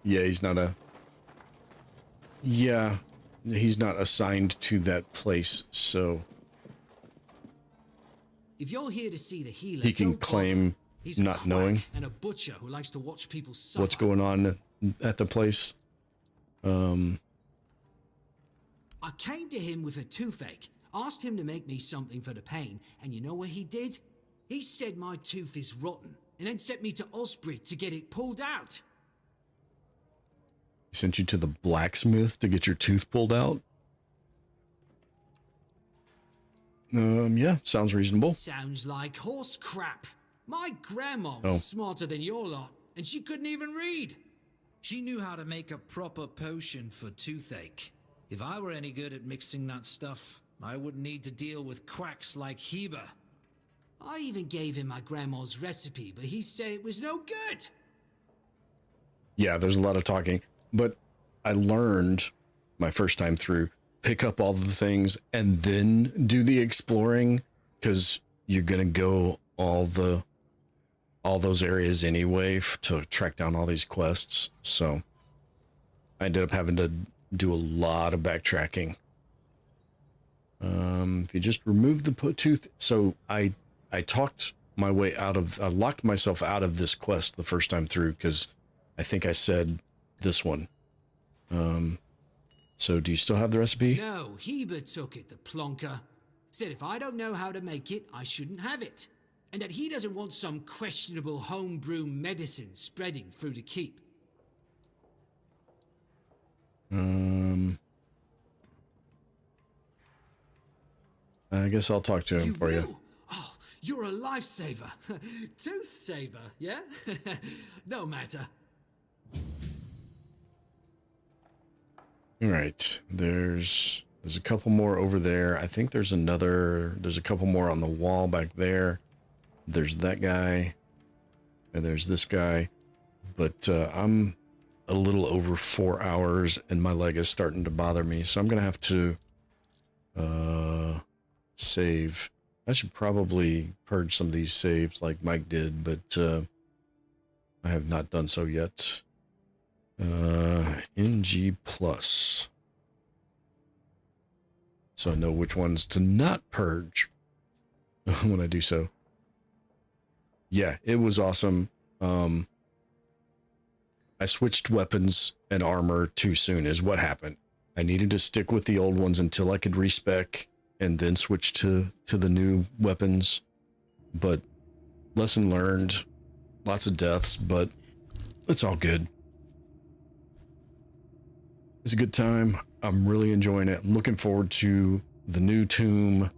Yeah, he's not a... Yeah, he's not assigned to that place, so... If you're here to see the healer, he can don't claim He's not knowing and a butcher who likes to watch people suffer. what's going on at the place. I came to him with a toothache, asked him to make me something for the pain, and you know what he did? He said my tooth is rotten, and then sent me to Osprey to get it pulled out. He sent you to the blacksmith to get your tooth pulled out? Yeah, sounds reasonable. Sounds like horse crap. My grandma was smarter than your lot, and she couldn't even read. She knew how to make a proper potion for toothache. If I were any good at mixing that stuff, I wouldn't need to deal with quacks like Heber. I even gave him my grandma's recipe, but he said it was no good. Yeah, there's a lot of talking, but I learned my first time through, pick up all the things and then do the exploring, because you're gonna go all those areas anyway to track down all these quests. So I ended up having to do a lot of backtracking. If you just remove the tooth, so I talked my way out of, I locked myself out of this quest the first time through because I think I said this one. So do you still have the recipe? No, Heber took it, the plonker. Said if I don't know how to make it, I shouldn't have it. And that he doesn't want some questionable homebrew medicine spreading through the keep. I guess I'll talk to him for you. Oh, you're a lifesaver. Tooth saver, yeah? No matter. All right, there's a couple more over there. I think there's a couple more on the wall back there. There's that guy, and there's this guy. But I'm a little over 4 hours, and my leg is starting to bother me, so I'm gonna have to save. I should probably purge some of these saves like Mike did, but I have not done so yet. NG plus, so I know which ones to not purge when I do so. Yeah, it was awesome. I switched weapons and armor too soon is what happened. I needed to stick with the old ones until I could respec and then switch to the new weapons. But lesson learned, lots of deaths, but it's all good. It's a good time. I'm really enjoying it. I'm looking forward to the new tomb,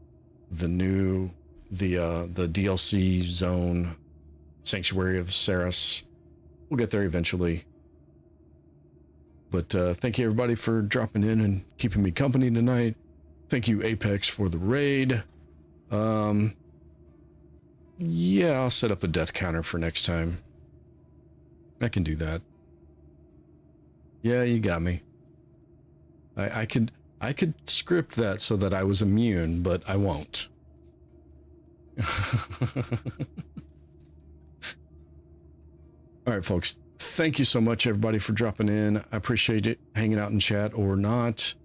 the DLC zone, Sanctuary of Sarras. We'll get there eventually. But thank you everybody for dropping in and keeping me company tonight. Thank you Apex for the raid. Yeah, I'll set up a death counter for next time. I can do that. Yeah, you got me. I could script that so that I was immune, but I won't. All right, folks. Thank you so much, everybody, for dropping in. I appreciate it, hanging out in chat or not.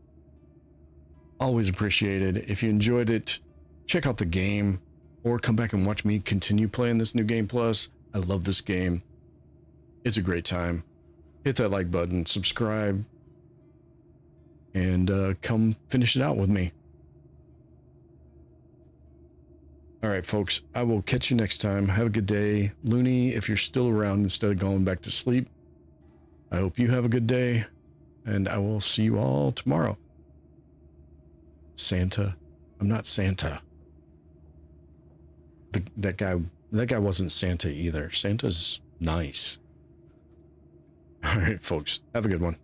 Always appreciated. If you enjoyed it, check out the game, or come back and watch me continue playing this New Game Plus. I love this game. It's a great time. Hit that like button, subscribe, and come finish it out with me. All right, folks, I will catch you next time. Have a good day. Looney, if you're still around instead of going back to sleep, I hope you have a good day, and I will see you all tomorrow. Santa. I'm not Santa. That guy wasn't Santa either. Santa's nice. All right, folks, have a good one.